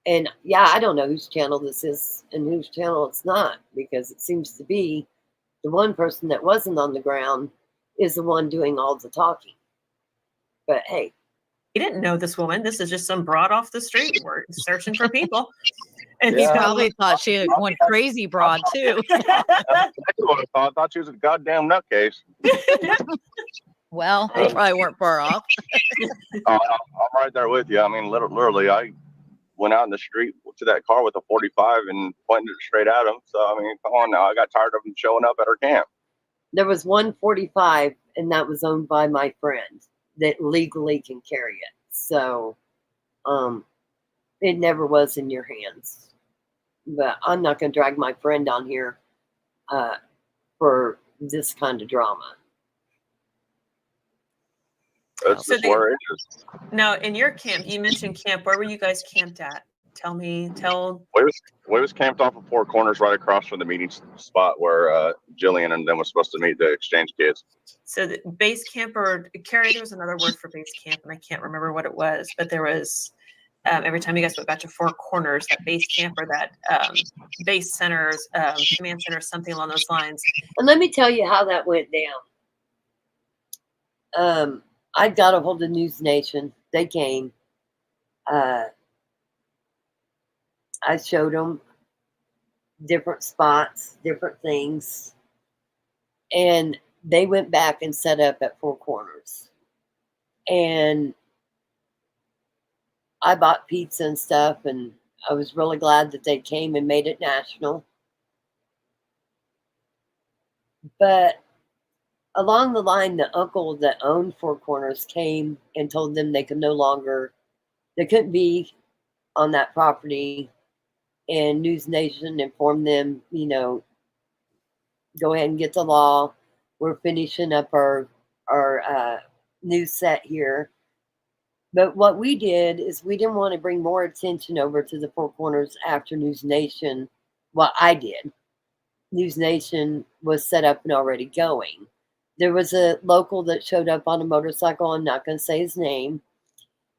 And yeah, I don't know whose channel this is and whose channel it's not, because it seems to be the one person that wasn't on the ground is the one doing all the talking. But hey, He didn't know this woman. This is just some broad off the street. We're searching for people. And He Yeah. probably thought she went crazy broad too. That's what I thought she was a goddamn nutcase. Well, they probably weren't far off. I'm right there with you. I mean, literally, I went out in the street to that car with a 45 and pointed it straight at him. So, I mean, come on now. I got tired of him showing up at our camp. there was 145, and that was owned by my friend that legally can carry it. So it never was in your hands. But I'm not going to drag my friend on here for this kind of drama. That's So just where it is. now, in your camp, you mentioned camp. Where were you guys camped at? Tell. We was camped off of Four Corners right across from the meeting spot where Jilian and them was supposed to meet the exchange kids. So the base camp, or Carrie, there was another word for base camp, and I can't remember what it was, but there was every time you guys went back to Four Corners, that base camp or that base centers, command center, something along those lines. And let me tell you how that went down. I got a hold of News Nation. They came. I showed them different spots, different things. And they went back and set up at Four Corners. And I bought pizza and stuff, and I was really glad that they came and made it national. But along the line, the uncle that owned Four Corners came and told them they couldn't be on that property. And News Nation informed them, go ahead and get the law. We're finishing up our news set here. But what we did is we didn't want to bring more attention over to the Four Corners after News Nation. Well, I did. News Nation was set up and already going. There was a local that showed up on a motorcycle. I'm not going to say his name.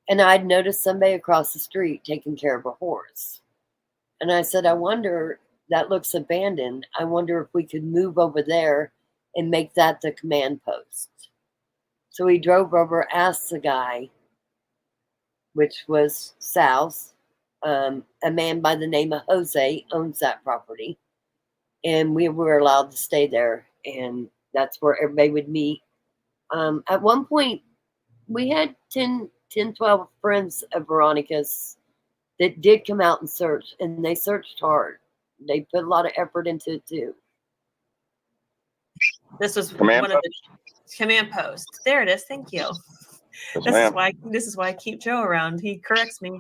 And I'd noticed somebody across the street taking care of a horse. And I said, I wonder, that looks abandoned. I wonder if we could move over there and make that the command post. So we drove over, asked the guy, which was Sal's, a man by the name of Jose owns that property. And we were allowed to stay there. And that's where everybody would meet. At one point, we had 10, 12 friends of Veronica's that did come out and search. And they searched hard. They put a lot of effort into it, too. This was one of the command posts. There it is. Thank you. This is why I keep Joe around. He corrects me.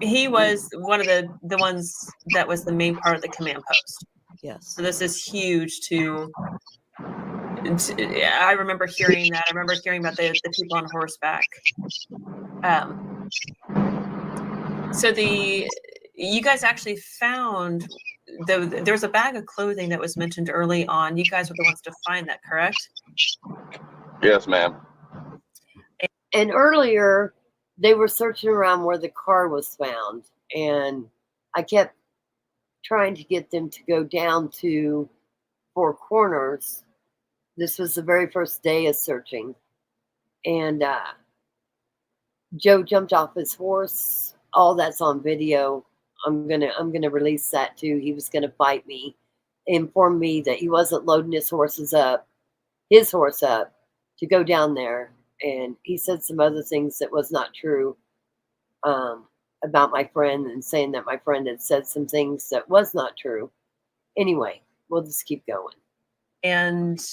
He was one of the ones that was the main part of the command post. Yes. So this is huge to I remember hearing that. I remember hearing about the people on horseback. So you guys actually found there was a bag of clothing that was mentioned early on. You guys were the ones to find that, correct? Yes, ma'am. And earlier, they were searching around where the car was found. And I kept trying to get them to go down to Four Corners. This was the very first day of searching. And Joe jumped off his horse. All that's on video. I'm gonna release that too. He was gonna fight me. He informed me that he wasn't loading his horse up to go down there. And he said some other things that was not true about my friend, and saying that my friend had said some things that was not true. Anyway, we'll just keep going. And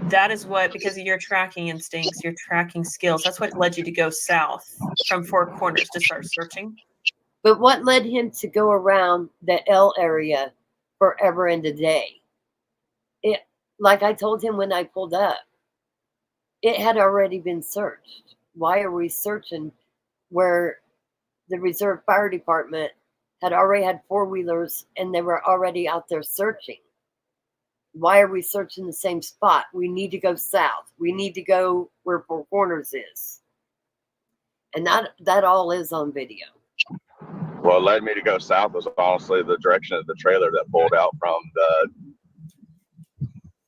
that is what, because of your tracking instincts, your tracking skills, that's what led you to go south from Four Corners to start searching. But what led him to go around the L area forever and a day? It, like I told him when I pulled up, it had already been searched. Why are we searching where the Reserve Fire Department had already had four-wheelers and they were already out there searching? Why are we searching the same spot? We need to go south. We need to go where Four Corners is. And that all is on video. What led me to go south was honestly the direction of the trailer that pulled out from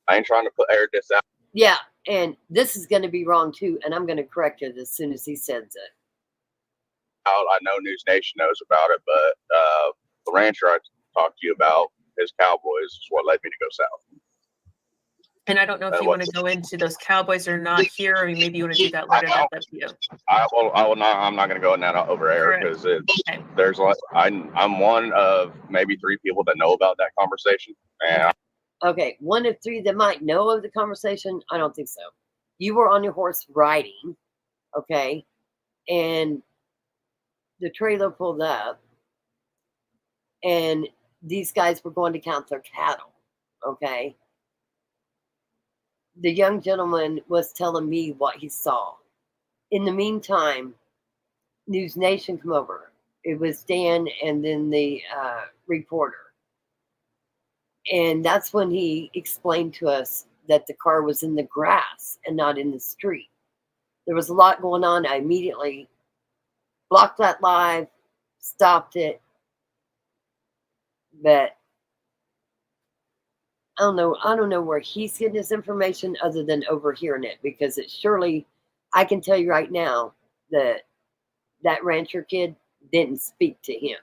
I ain't trying to air this out. Yeah, and this is going to be wrong too, and I'm going to correct it as soon as he says it. I know News Nation knows about it, but the rancher I talked to you about, his Cowboys, is what led me to go south. And I don't know if you want to go into those Cowboys or not here, or maybe you want to do that later. That's up to you. I will not. I'm not going to go in that over air because there's I'm one of maybe 3 people that know about that conversation. And okay, one of 3 that might know of the conversation. I don't think so. You were on your horse riding, okay, and the trailer pulled up, and these guys were going to count their cattle, okay. The young gentleman was telling me what he saw. In the meantime, News Nation come over. It was Dan and then the reporter. And that's when he explained to us that the car was in the grass and not in the street. There was a lot going on. I immediately blocked that live, stopped it. But I don't know where he's getting his information other than overhearing it, because it surely, I can tell you right now that that rancher kid didn't speak to him.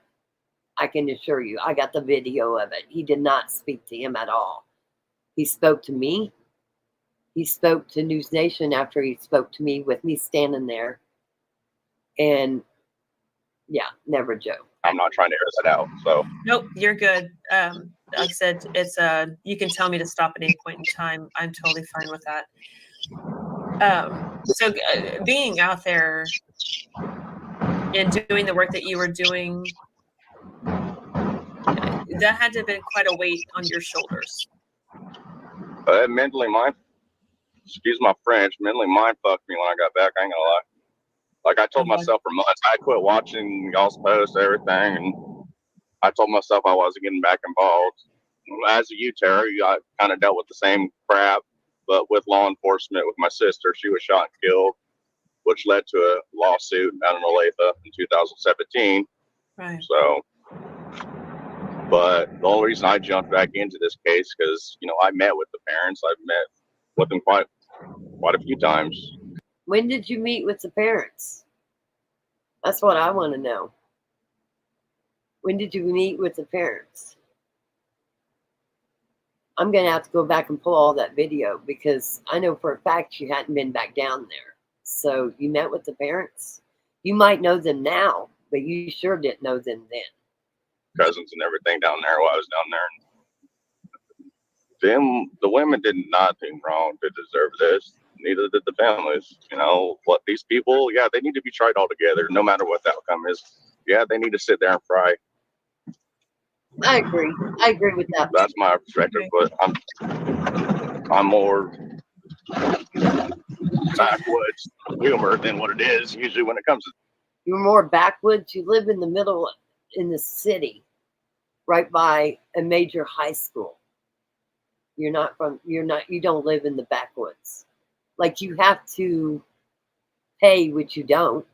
I can assure you, I got the video of it. He did not speak to him at all. He spoke to me. He spoke to News Nation after he spoke to me with me standing there. And yeah, never Joe. I'm not trying to air that out. So nope, you're good. like I said, it's you can tell me to stop at any point in time. I'm totally fine with that. So being out there and doing the work that you were doing, that had to have been quite a weight on your shoulders. Mentally, excuse my French, mentally mind fucked me when I got back. I ain't gonna lie. Like I told myself for months, I quit watching y'all's posts, everything, and I told myself I wasn't getting back involved. As a you, Terry, I kind of dealt with the same crap, but with law enforcement with my sister. She was shot and killed, which led to a lawsuit down in Olathe in 2017. Right. So, but the only reason I jumped back into this case because, you know, I met with the parents. I've met with them quite a few times. When did you meet with the parents? That's what I want to know. When did you meet with the parents? I'm going to have to go back and pull all that video because I know for a fact you hadn't been back down there. So you met with the parents? You might know them now, but you sure didn't know them then. Cousins and everything down there while I was down there. The women did nothing wrong to deserve this. Neither did the families. You know, what these people, yeah, they need to be tried all together, no matter what the outcome is. Yeah, they need to sit there and fry. I agree. I agree with that. That's my perspective, but I'm more backwoods humor than what it is usually when it comes to. You're more backwoods. You live in the middle, in the city, right by a major high school. You don't live in the backwoods. Like you have to pay, which you don't,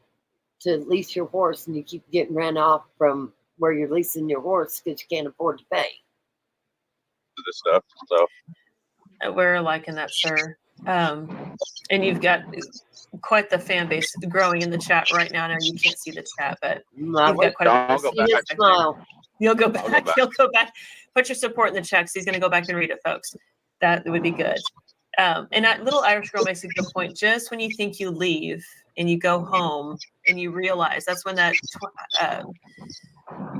to lease your horse, and you keep getting ran off from where you're leasing your horse because you can't afford to pay. This stuff. So We're liking that, sir. And you've got quite the fan base growing in the chat right now. Now you can't see the chat, but you've got quite I'll go back. Smile. You'll go back. You'll go back. Put your support in the chat. He's going to go back and read it, folks. That would be good. And that little Irish girl makes a good point. Just when you think you leave and you go home and you realize that's when that,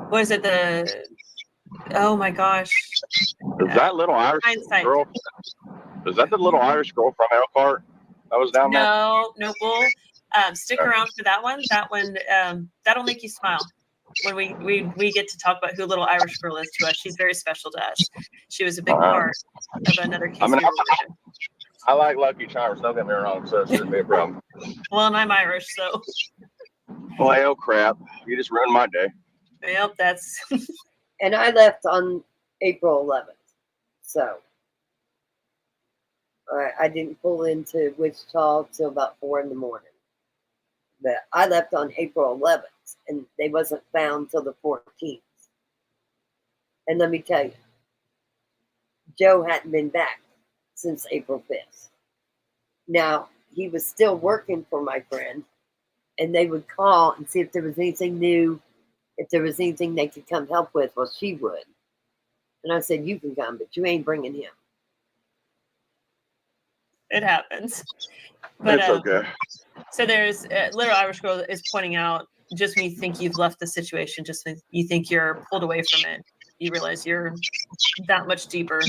what is it? Oh my gosh. Is that little Irish girl? Is that the little Irish girl from Elkhart that was down there? No, Bull. Stick around for that one. That one, that'll make you smile. When we get to talk about who little Irish girl is to us. She's very special to us. She was a big part of another case. I like Lucky Charms, don't get me wrong, so it shouldn't be a problem. Well, and I'm Irish, so. Well, crap. You just ruined my day. Yep, that's. And I left on April 11th. So I didn't pull into Wichita till about 4 in the morning. But I left on April 11th, and they wasn't found till the 14th. And let me tell you, Joe hadn't been back since April 5th. Now, he was still working for my friend, and they would call and see if there was anything new, if there was anything they could come help with. Well, she would. And I said, you can come, but you ain't bringing him. It happens. But, it's okay. So there's little Irish girl is pointing out, just when you think you've left the situation, just when you think you're pulled away from it, you realize you're that much deeper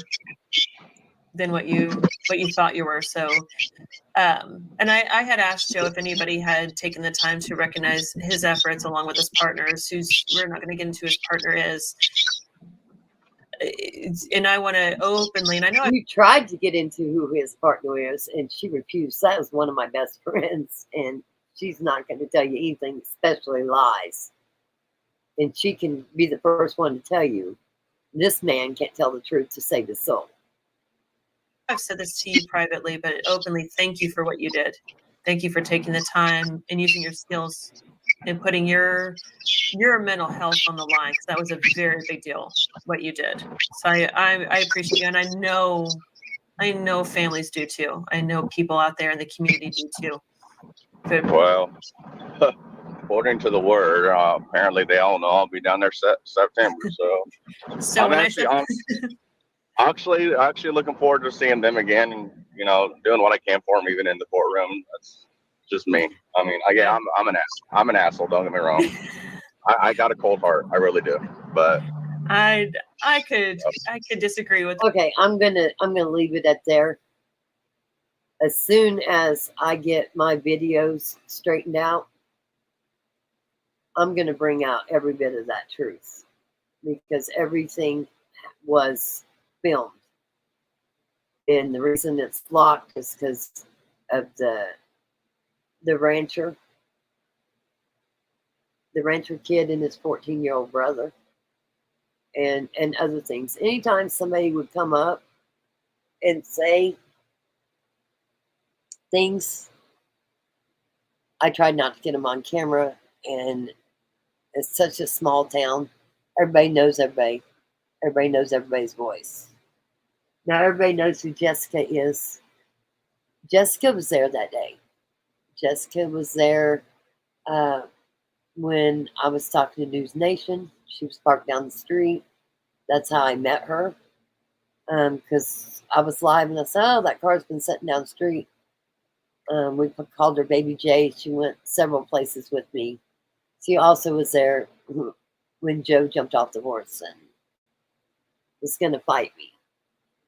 than what you thought you were. So, and I had asked Joe if anybody had taken the time to recognize his efforts along with his partners, we're not going to get into who his partner is. And I want to openly, and I know you tried to get into who his partner is, and she refused. That was one of my best friends, and she's not going to tell you anything, especially lies. And she can be the first one to tell you, this man can't tell the truth to save his soul. I've said this to you privately, but openly, thank you for what you did. Thank you for taking the time and using your skills and putting your mental health on the line, because that was a very big deal, what you did. So I appreciate you, and I know families do too. I know people out there in the community do too. But, well, according to the word, apparently they all know I'll be down there September. So I'm actually looking forward to seeing them again, and doing what I can for them, even in the courtroom. That's just me. I mean, I'm an asshole. Don't get me wrong. I got a cold heart. I really do. But I could disagree with. Okay, I'm gonna leave it at there. As soon as I get my videos straightened out, I'm gonna bring out every bit of that truth, because everything was filmed. And the reason it's locked is because of the rancher kid and his 14-year-old brother, and other things. Anytime somebody would come up and say things, I tried not to get them on camera. And it's such a small town. Everybody knows everybody. Everybody knows everybody's voice. Now everybody knows who Jessica is. Jessica was there that day. Jessica was there when I was talking to News Nation. She was parked down the street. That's how I met her. Because I was live and I said, oh, that car's been sitting down the street. We called her Baby J. She went several places with me. She also was there when Joe jumped off the horse and was going to fight me.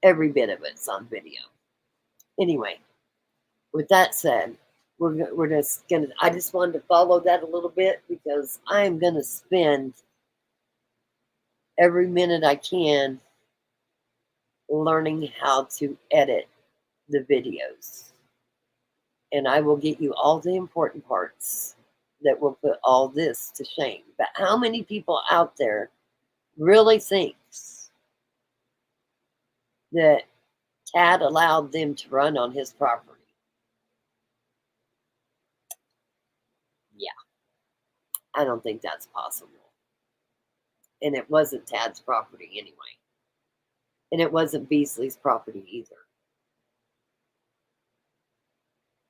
Every bit of it's on video. Anyway, with that said, we're just going to, I just wanted to follow that a little bit, because I am going to spend every minute I can learning how to edit the videos. And I will get you all the important parts that will put all this to shame. But how many people out there really thinks that Tad allowed them to run on his property? Yeah, I don't think that's possible. And it wasn't Tad's property anyway. And it wasn't Beasley's property either.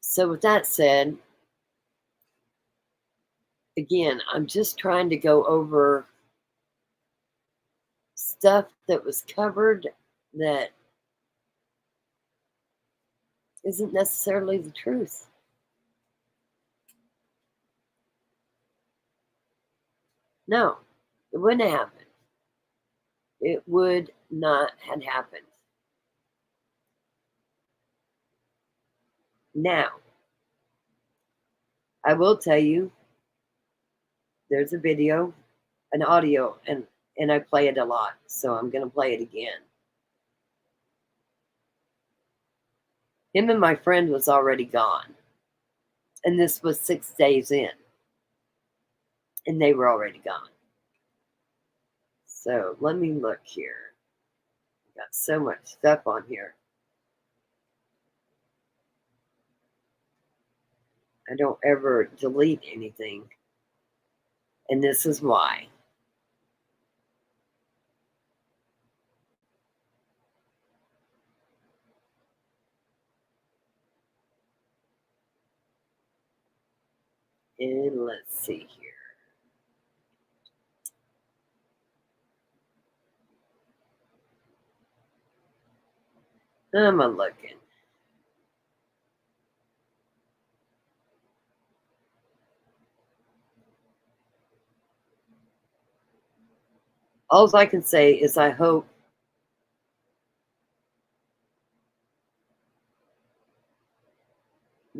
So with that said, again, I'm just trying to go over stuff that was covered that isn't necessarily the truth. No, it wouldn't have happened. It would not have happened. Now, I will tell you, there's a video, an audio, and I play it a lot, so I'm going to play it again. Him and my friend was already gone, and this was 6 days in, and they were already gone. So let me look here. Got so much stuff on here. I don't ever delete anything, and this is why. And let's see here. I'm looking. All I can say is I hope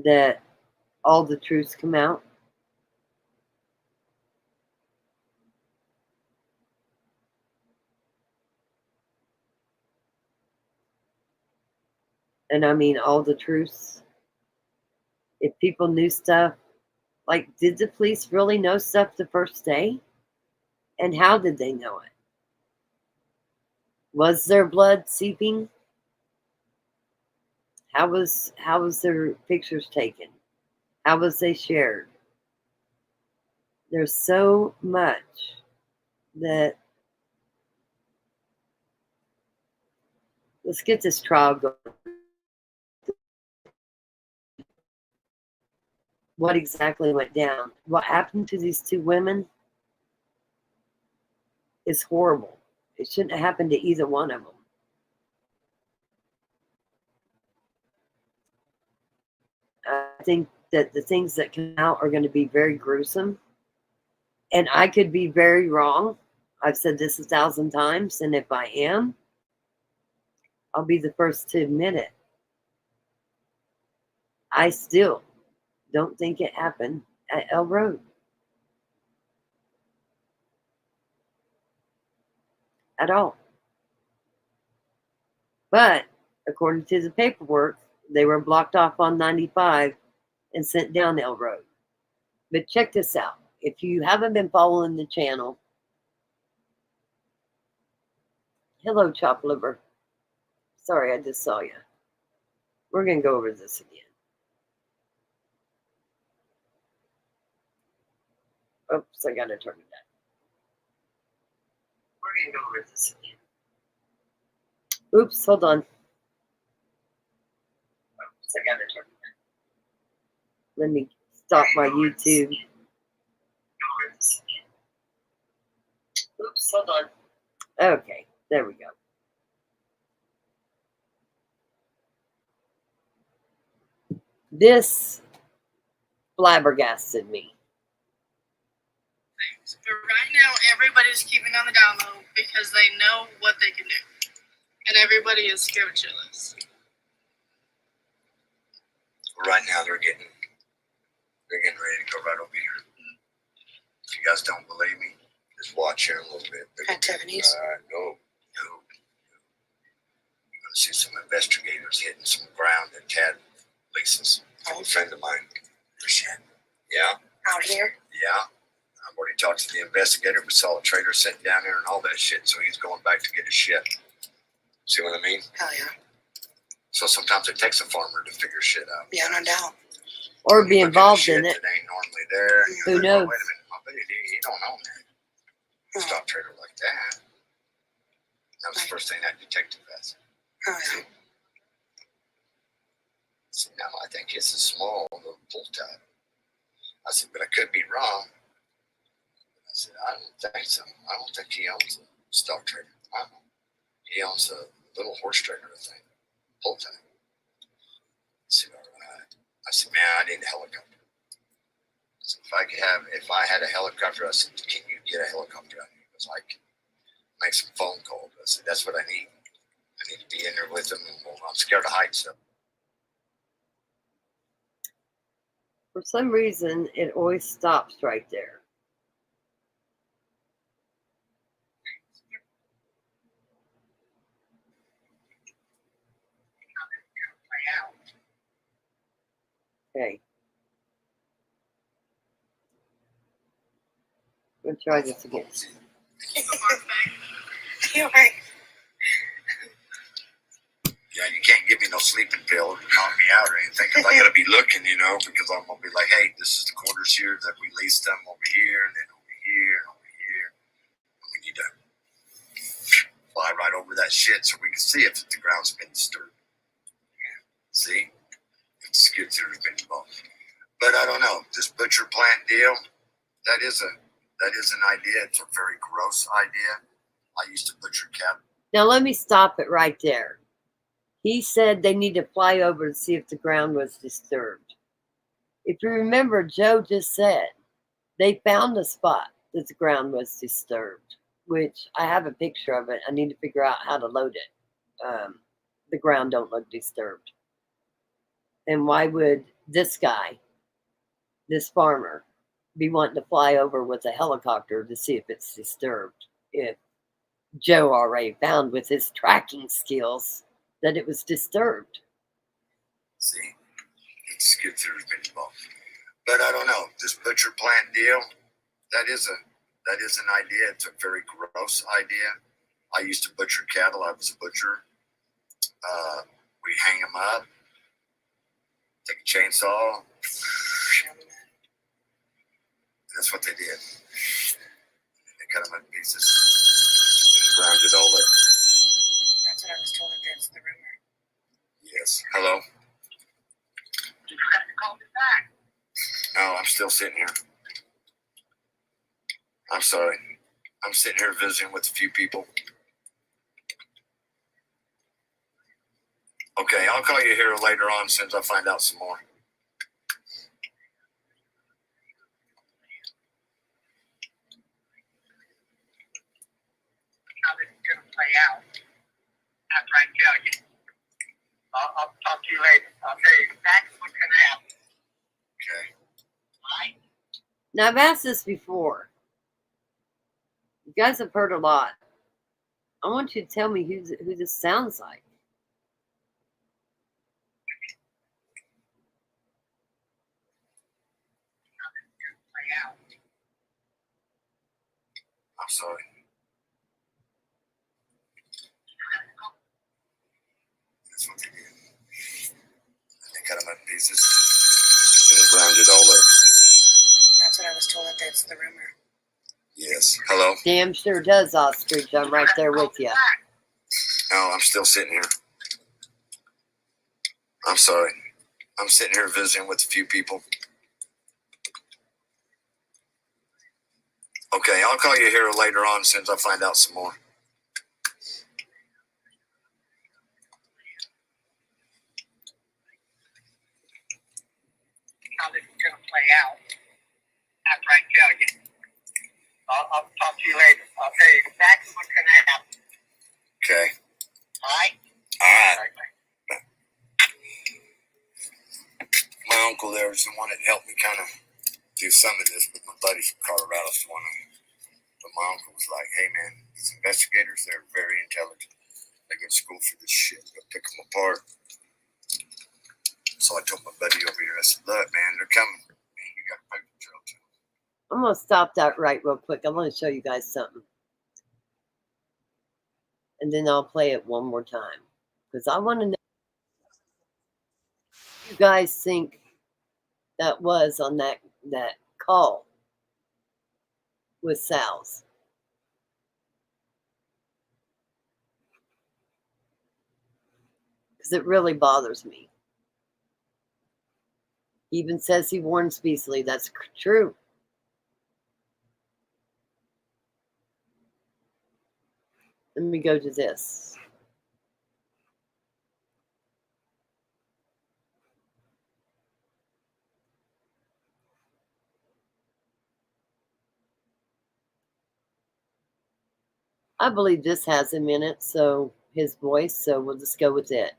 that all the truths come out. And I mean all the truths. If people knew stuff, like, did the police really know stuff the first day? And how did they know it? Was there blood seeping? How was their pictures taken? How was they shared? There's so much that, let's get this trial going. What exactly went down? What happened to these two women is horrible. It shouldn't have happened to either one of them. I think that the things that come out are going to be very gruesome. And I could be very wrong. I've said this 1,000 times, and if I am, I'll be the first to admit it. I still don't think it happened at El Road at all. But according to the paperwork, they were blocked off on 95 and sent down El Road. But check this out. If you haven't been following the channel, hello, Chop Liver. Sorry, I just saw you. We're going to go over this again. Oops, I got to turn it down. We're going to go over this again. Oops, hold on. Oops, I got to turn it down. Let me stop my YouTube. Oops, hold on. Okay, there we go. This flabbergasted me. But right now, everybody's keeping on the down low because they know what they can do. And everybody is scared shitless. Right now, they're getting ready to go right over here. If you guys don't believe me, just watch here a little bit. At Tiffany's? No. You're going to see some investigators hitting some ground that Tad leases. A friend of mine. Yeah. Out here? Yeah. I've already talked to the investigator. We saw a trailer sitting down there and all that shit. So he's going back to get his shit. See what I mean? Hell yeah. So sometimes it takes a farmer to figure shit out. Yeah, no doubt. Or be involved in it. That ain't normally there. And Who you're like, knows? oh, wait a minute. I bet he don't own that. Stock trailer like that. That was the first thing that detective asked. Oh yeah. I said, no, I think it's a small little pull tab. I said, but I could be wrong. I said, I don't think so. I don't think he owns a stock trailer. He owns a little horse trailer, I think. Pull tab. I said, all right. I said, man, I need a helicopter. I said, if I had a helicopter, I said, can you get a helicopter out here? Because I can make some phone calls. I said, that's what I need. I need to be in there with them. I'm scared of heights. So. For some reason, it always stops right there. Okay. We'll try this again. You're right. Yeah, you can't give me no sleeping pill to knock me out or anything because I got to be looking, because I'm going to be like, hey, this is the quarters here that we leased them over here and then over here and over here. And we need to fly right over that shit so we can see if the ground's been disturbed. See? If the skid steer's been involved. But I don't know. This butcher plant deal, that is an idea. It's a very gross idea. I used to butcher cattle. Now let me stop it right there. He said they need to fly over to see if the ground was disturbed. If you remember, Joe just said they found a spot that the ground was disturbed, which I have a picture of it. I need to figure out how to load it. The ground don't look disturbed. And why would this guy, this farmer, be wanting to fly over with a helicopter to see if it's disturbed if Joe already found with his tracking skills that it was disturbed? See, it's skid steer's been involved. But I don't know. This butcher plant deal, that is an idea. It's a very gross idea. I used to butcher cattle. I was a butcher. We hang them up, take a chainsaw. That's what they did. They cut them into pieces and ground it all up. That's what I was told. That's the rumor. Yes. Hello? You forgot to call me back. No, I'm still sitting here. I'm sorry. I'm sitting here visiting with a few people. Okay, I'll call you here later on as soon as I find out some more. Now, I've asked this before. You guys have heard a lot. I want you to tell me who this sounds like. I'm sorry. That's what they did. They cut them up in pieces and ground it all up. That's what I was told. That's the rumor. Yes. Hello? Damn sure does, Ostrich. I'm right there with you. No, I'm still sitting here. I'm sorry. I'm sitting here visiting with a few people. Okay, I'll call you here later on as soon as I find out some more. How this is going to play out after I tell you. I'll talk to you later. I'll tell you exactly what's going to happen. Okay. All right? All right. My uncle there was the one that helped me kind of do some of this, but my buddies from Colorado's the one. But my uncle was like, hey, man, these investigators, they're very intelligent. They go to school for this shit. Go pick them apart. So I told my buddy over here, I said, look, man, they're coming. Man, you got a paper trail too. I'm going to stop that right real quick. I want to show you guys something. And then I'll play it one more time. Because I want to know what you guys think that was on that call with Sal's. Because it really bothers me. He even says he warns Beasley. That's true. Let me go to this. I believe this has him in it, so his voice, so we'll just go with it.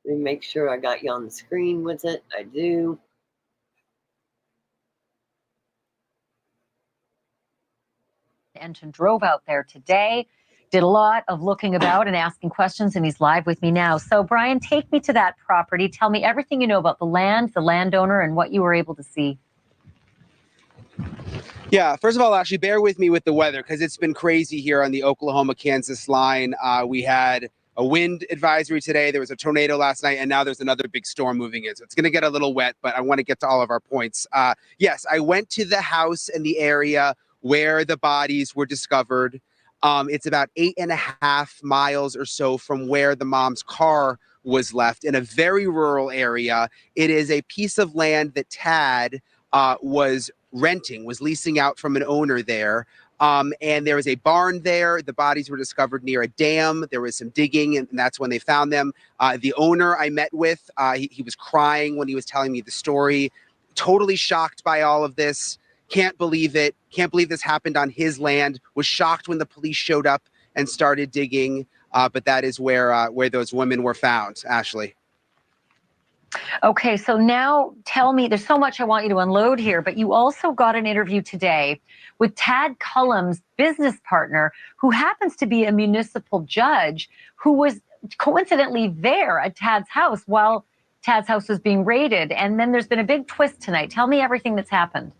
Let me make sure I got you on the screen with it. I do. And drove out there today, did a lot of looking about and asking questions, and he's live with me now. So, Brian, take me to that property. Tell me everything you know about the land, the landowner, and what you were able to see. Yeah, first of all, actually, bear with me with the weather because it's been crazy here on the Oklahoma-Kansas line. We had a wind advisory today. There was a tornado last night, and now there's another big storm moving in. So it's going to get a little wet, but I want to get to all of our points. Yes, I went to the house in the area where the bodies were discovered. It's about 8.5 miles or so from where the mom's car was left in a very rural area. It is a piece of land that Tad was renting, was leasing out from an owner there. And there was a barn there. The bodies were discovered near a dam. There was some digging, and that's when they found them. The owner I met with, he was crying when he was telling me the story. Totally shocked by all of this. Can't believe it. Can't believe this happened on his land. Was shocked when the police showed up and started digging. But that is where those women were found, Ashley. Okay, so now tell me, there's so much I want you to unload here, but you also got an interview today with Tad Cullum's business partner, who happens to be a municipal judge, who was coincidentally there at Tad's house while Tad's house was being raided. And then there's been a big twist tonight. Tell me everything that's happened.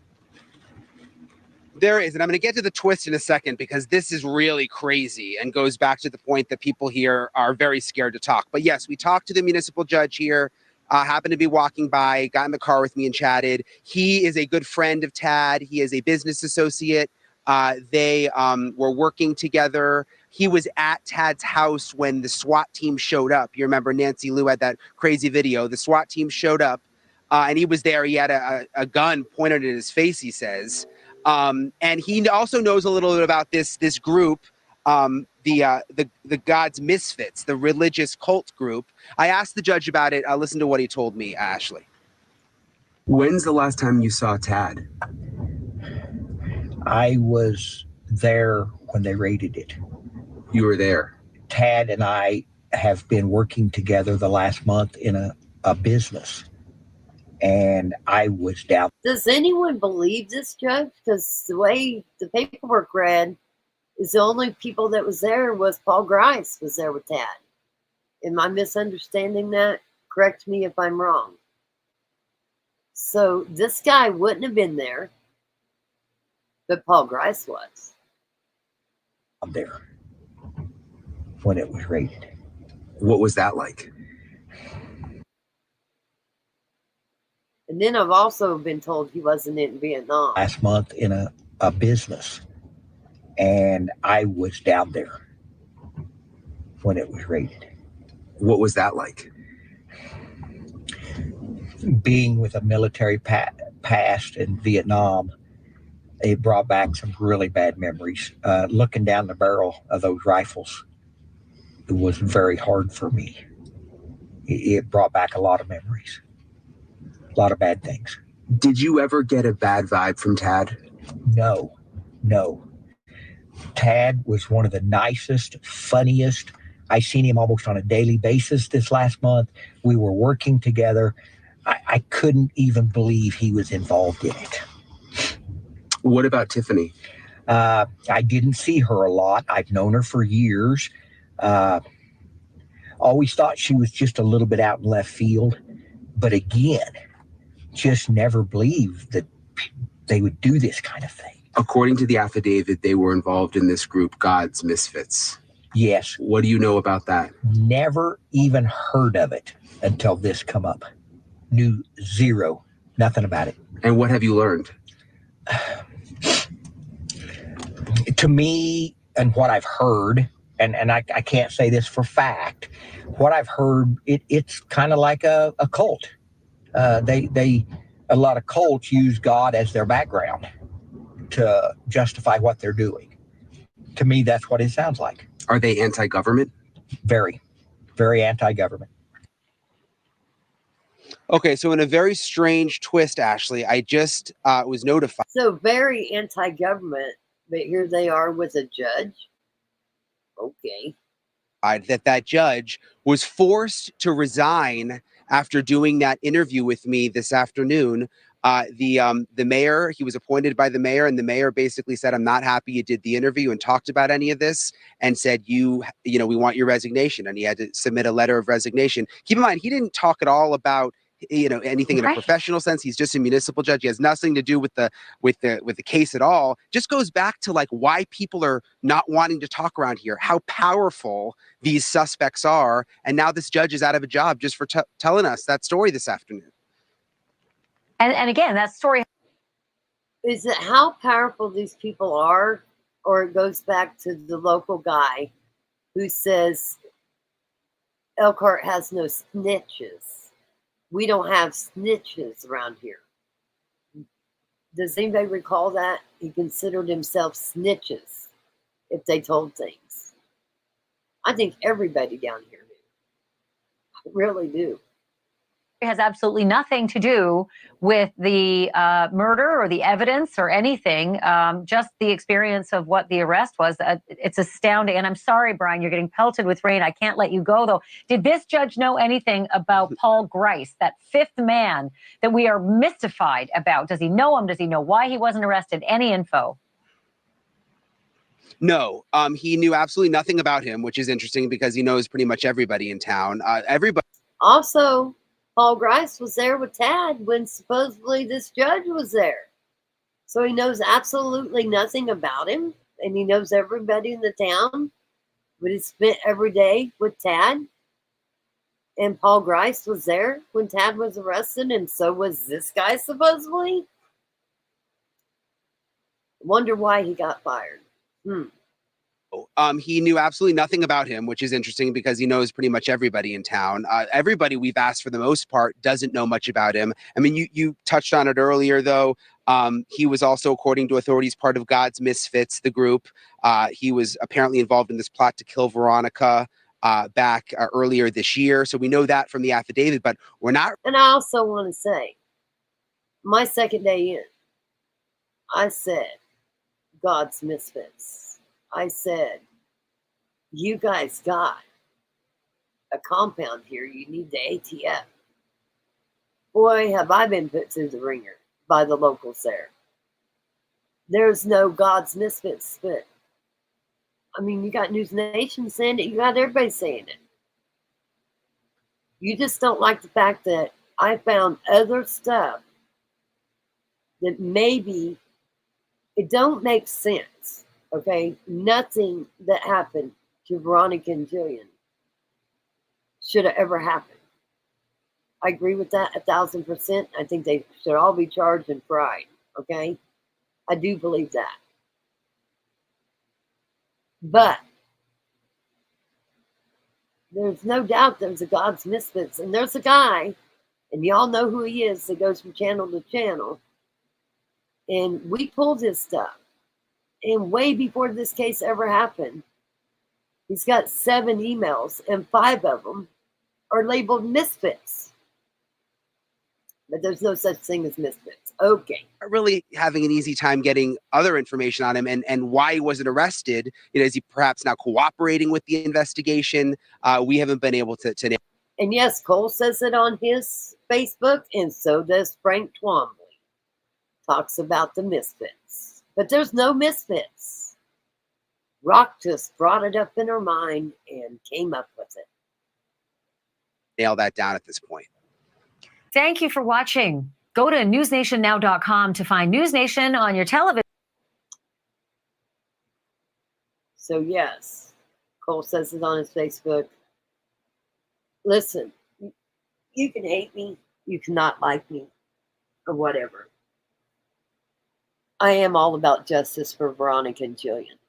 There is, and I'm going to get to the twist in a second because this is really crazy and goes back to the point that people here are very scared to talk. But yes, we talked to the municipal judge here. Happened to be walking by, got in the car with me and chatted. He is a good friend of Tad. He is a business associate. They were working together. He was at Tad's house when the SWAT team showed up. You remember Nancy Lou had that crazy video. The SWAT team showed up and he was there. He had a gun pointed at his face, he says. And he also knows a little bit about this group, the God's Misfits, the religious cult group. I asked the judge about it. Listen to what he told me, Ashley. When's the last time you saw Tad? I was there when they raided it. You were there. Tad and I have been working together the last month in a business. and I was down. Does anyone believe this judge? Because the way the paperwork read is the only people that was there was Paul Grice was there with Tad. Am I misunderstanding that? Correct me if I'm wrong. So this guy wouldn't have been there, but Paul Grice was. There when it was raided. What was that like? And then I've also been told he wasn't in Vietnam. Last month in a business, and I was down there when it was raided. What was that like? Being with a military past in Vietnam, it brought back some really bad memories. Looking down the barrel of those rifles, it was very hard for me. It brought back a lot of memories, a lot of bad things. Did you ever get a bad vibe from Tad? No. Tad was one of the nicest, funniest. I seen him almost on a daily basis this last month. We were working together. I couldn't even believe he was involved in it. What about Tiffany? I didn't see her a lot. I've known her for years. Always thought she was just a little bit out in left field. But again, just never believed that they would do this kind of thing. According to the affidavit, they were involved in this group, God's Misfits. Yes. What do you know about that? Never even heard of it until this come up. Knew zero, nothing about it. And what have you learned? To me, and what I've heard, and I can't say this for fact, what I've heard, it's kind of like a cult. A lot of cults use God as their background to justify what they're doing. To me, that's what it sounds like. Are they anti-government? Very, very anti-government. Okay, so in a very strange twist, Ashley, I just was notified. So very anti-government, but here they are with a judge. Okay. That judge was forced to resign after doing that interview with me this afternoon. The mayor, he was appointed by the mayor, and the mayor basically said, "I'm not happy you did the interview," and talked about any of this, and said, you know, we want your resignation, and he had to submit a letter of resignation. Keep in mind, he didn't talk at all about, you know, anything in a professional sense. He's just a municipal judge. He has nothing to do with the case at all. Just goes back to like why people are not wanting to talk around here, how powerful these suspects are, and now this judge is out of a job just for telling us that story this afternoon. And again, that story. Is it how powerful these people are, or it goes back to the local guy who says Elkhart has no snitches? We don't have snitches around here. Does anybody recall that? He considered himself snitches if they told things. I think everybody down here knew. I really do. It has absolutely nothing to do with the murder or the evidence or anything, just the experience of what the arrest was. It's astounding. And I'm sorry, Brian, you're getting pelted with rain. I can't let you go, though. Did this judge know anything about Paul Grice, that fifth man that we are mystified about? Does he know him? Does he know why he wasn't arrested? Any info? No, he knew absolutely nothing about him, which is interesting because he knows pretty much everybody in town. Also, Paul Grice was there with Tad when supposedly this judge was there. So he knows absolutely nothing about him, and he knows everybody in the town, but he spent every day with Tad. And Paul Grice was there when Tad was arrested, and so was this guy supposedly. Wonder why he got fired. He knew absolutely nothing about him, which is interesting because he knows pretty much everybody in town. Everybody we've asked for the most part doesn't know much about him. I mean, you touched on it earlier, though. He was also, according to authorities, part of God's Misfits, the group. He was apparently involved in this plot to kill Veronica back earlier this year. So we know that from the affidavit, but we're not. And I also want to say, my second day in, I said, God's Misfits. I said, you guys got a compound here. You need the ATF. Boy, have I been put through the ringer by the locals there. There's no God's misfits, but I mean, you got News Nation saying it, you got everybody saying it. You just don't like the fact that I found other stuff that maybe it don't make sense, okay? Nothing that happened to Veronica and Jilian should have ever happened. I agree with that 1,000%. I think they should all be charged and tried, okay? I do believe that. But there's no doubt there's a God's misfits, and there's a guy, and y'all know who he is, that goes from channel to channel, and we pulled his stuff. And way before this case ever happened, he's got 7 emails, and 5 of them are labeled misfits. But there's no such thing as misfits. Okay. Really having an easy time getting other information on him and why he wasn't arrested. You know, is he perhaps now cooperating with the investigation? We haven't been able to. And yes, Cole says it on his Facebook, and so does Frank Twombly. Talks about the misfits. But there's no misfits. Rock just brought it up in her mind and came up with it. Nail that down at this point. Thank you for watching. Go to newsnationnow.com to find News Nation on your television. So yes, Cole says it on his Facebook. Listen, you can hate me, you cannot like me, or whatever. I am all about justice for Veronica and Jilian.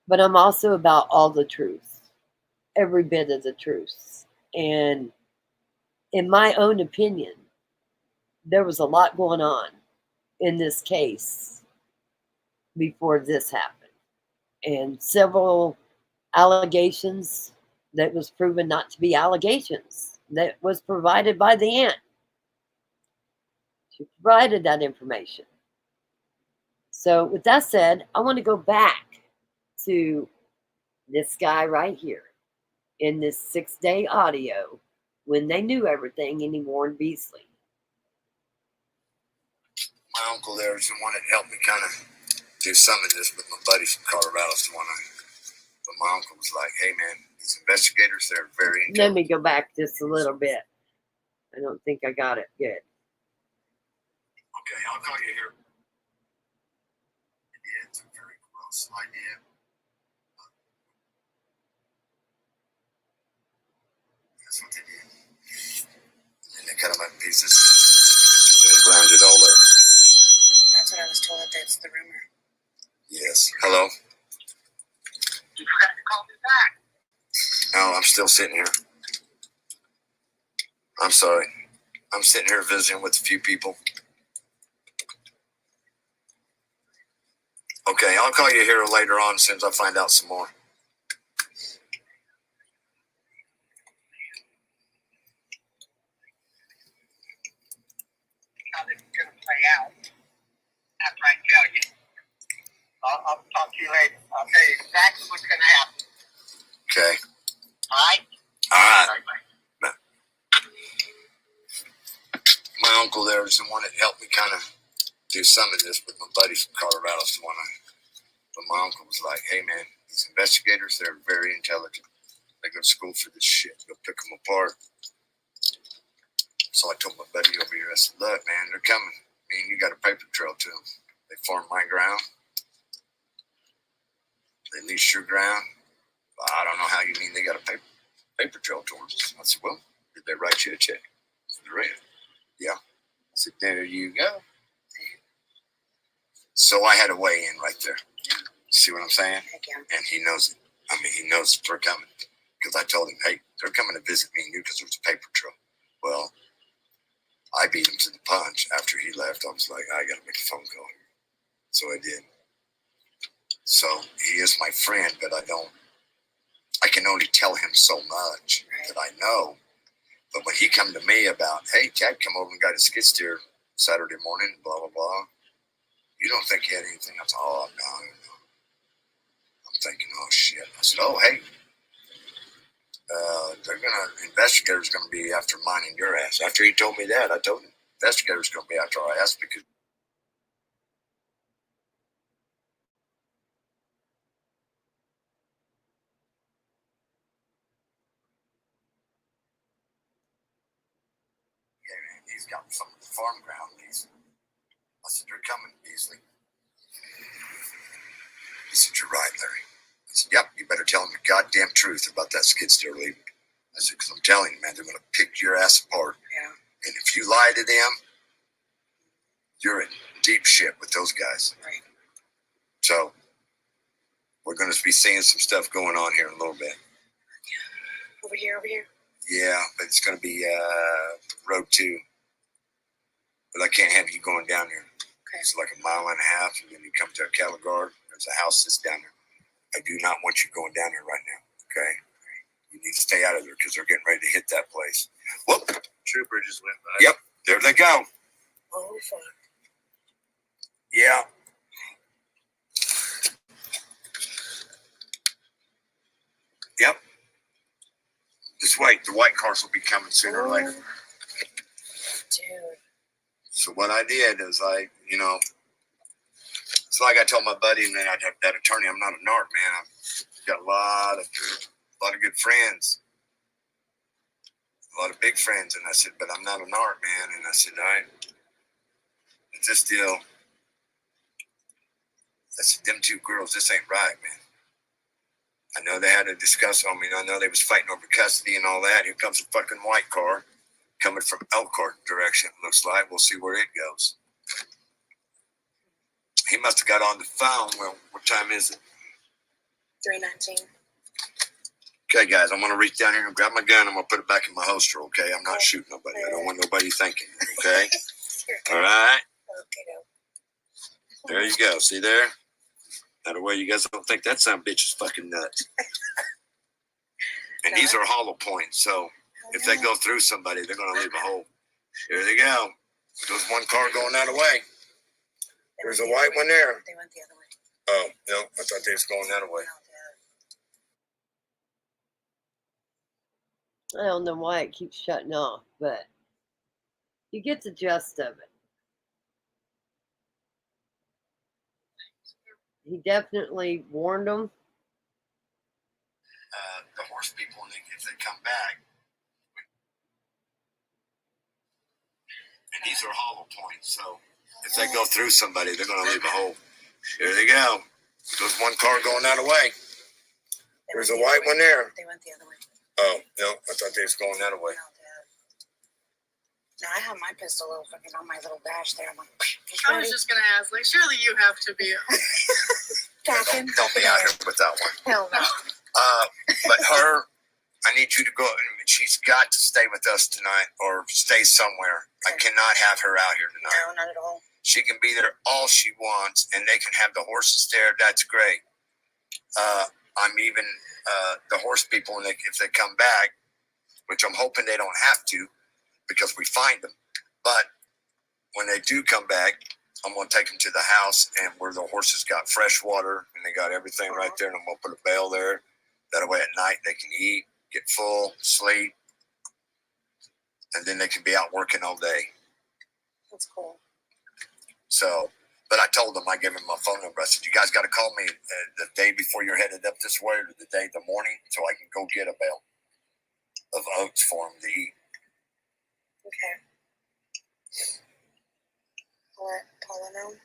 But I'm also about all the truth, every bit of the truth. And in my own opinion, there was a lot going on in this case before this happened. And several allegations that was proven not to be allegations that was provided by the aunt. She provided that information. So with that said, I want to go back to this guy right here in this 6-day audio when they knew everything and he warned Beasley. My uncle there is the one that helped me kind of do some of this, but my buddies from Colorado's the one but my uncle was like, hey man, these investigators, they're very intelligent. Let me go back just a little bit. I don't think I got it good. Okay, I'll call you here. Yeah, it's a very gross idea. That's what they did. And they cut them up in pieces and they ground it all up. That's what I was told. That's the rumor. Yes. Hello? You forgot to call me back. No, I'm still sitting here. I'm sorry. I'm sitting here visiting with a few people. Okay, I'll call you here later on as soon as I find out some more. How this is going to play out after I tell you. I'll talk to you later. I'll tell you exactly what's going to happen. Okay. All right? All right. My uncle there is the one that helped me kind of do some of this, but my buddies from Colorado's the one but my uncle was like, hey man, these investigators, they're very intelligent. They go to school for this shit. They'll pick them apart. So I told my buddy over here, I said, look man, they're coming. Me and you got a paper trail to them. They farm my ground. They lease your ground. I don't know how you mean they got a paper trail towards us. I said, well, did they write you a check for the rent? Yeah. I said, there you go. So I had a weigh in right there. See what I'm saying? And he knows it. I mean, he knows they're coming. Because I told him, hey, they're coming to visit me and you because there's a paper trail. Well, I beat him to the punch. After he left, I was like, I got to make a phone call. So I did. So he is my friend, but I can only tell him so much that I know. But when he come to me about, hey, Chad come over and got his skid steer Saturday morning, blah, blah, blah. You don't think he had anything? I said, oh, no. I'm thinking, oh, shit. I said, oh, hey. Investigator's gonna be after mine and your ass. After he told me that, I told him investigator's gonna be after our ass because he's got some farm ground. I said, you're coming, Beasley. He said, you're right, Larry. I said, yep, you better tell him the goddamn truth about that skid steer leaving. I said, because I'm telling you, man, they're going to pick your ass apart. Yeah. And if you lie to them, you're in deep shit with those guys. Right. So we're going to be seeing some stuff going on here in a little bit. Over here. Yeah, but it's going to be Road 2. But I can't have you going down there. Okay. It's like a mile and a half, and then you come to a cattle guard. There's a house that's down there. I do not want you going down there right now, okay? You need to stay out of there because they're getting ready to hit that place. Whoop! Trooper just went by. Yep, there they go. Oh, fuck. Yeah. Yep. Just wait. The white cars will be coming sooner or later. Dude. So what I did is it's like I told my buddy and then that attorney, I'm not a narc, man. I've got a lot of good friends. A lot of big friends. And I said, but I'm not a narc, man. And I said, all right. It's this deal. I said, them two girls, this ain't right, man. I know they had to discuss on me. I know they was fighting over custody and all that. Here comes a fucking white car coming from Elkhart direction, it looks like. We'll see where it goes. He must have got on the phone. Well, what time is it? 3:19. Okay, guys, I'm going to reach down here and grab my gun. I'm going to put it back in my holster, okay? I'm not shooting nobody. I don't want nobody thinking, okay? All right? There you go. See there? That way you guys don't think that son of a bitch is fucking nuts. And these are hollow points, so if they go through somebody, they're going to leave a hole. Here they go. There's one car going that way. There's a white one there. They went the other way. Oh, no, I thought they was going that way. I don't know why it keeps shutting off, but you get the gist of it. He definitely warned them. The horse people, if they come back, and these are hollow points, so if they go through somebody, they're going to leave a hole. Here they go. There's one car going that way. There's a white one there. They went the other way. Oh, no, I thought they was going that way. No, I have my pistol fucking on my little dash there. I'm like, I was just going to ask, like, surely you have to be. Don't be out here with that one. Hell no. But her, I need you to go. She's got to stay with us tonight or stay somewhere. I cannot have her out here tonight. No, not at all. She can be there all she wants, and they can have the horses there. That's great. I'm even the horse people, and if they come back, which I'm hoping they don't have to because we find them. But when they do come back, I'm going to take them to the house and where the horses got fresh water and they got everything right there, and I'm going to put a bale there. That way at night they can eat, get full, sleep, and then they can be out working all day. That's cool. So, but I told them, I gave them my phone number. I said, you guys got to call me the day before you're headed up this way or the day, the morning, so I can go get a bale of oats for them to eat. Okay. I'll let Paula know.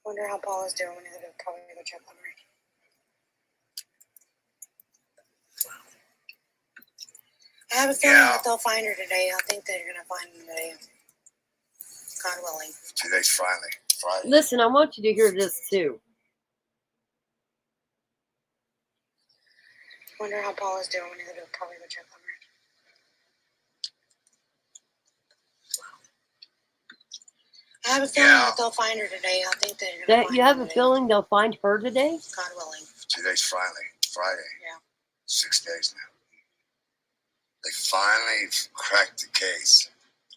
Wonder how Paula's doing when he'll probably go check on her. I have a feeling that they'll find her today. I think they're going to find her today. God willing. Today's Friday. Listen, I want you to hear this too. Wonder how Paula's doing when he'll probably go check on her. I have a feeling that they'll find her today. I think they're going to find her. You have a feeling they'll find her today? God willing. Today's Friday. Yeah. 6 days now. They finally cracked the case.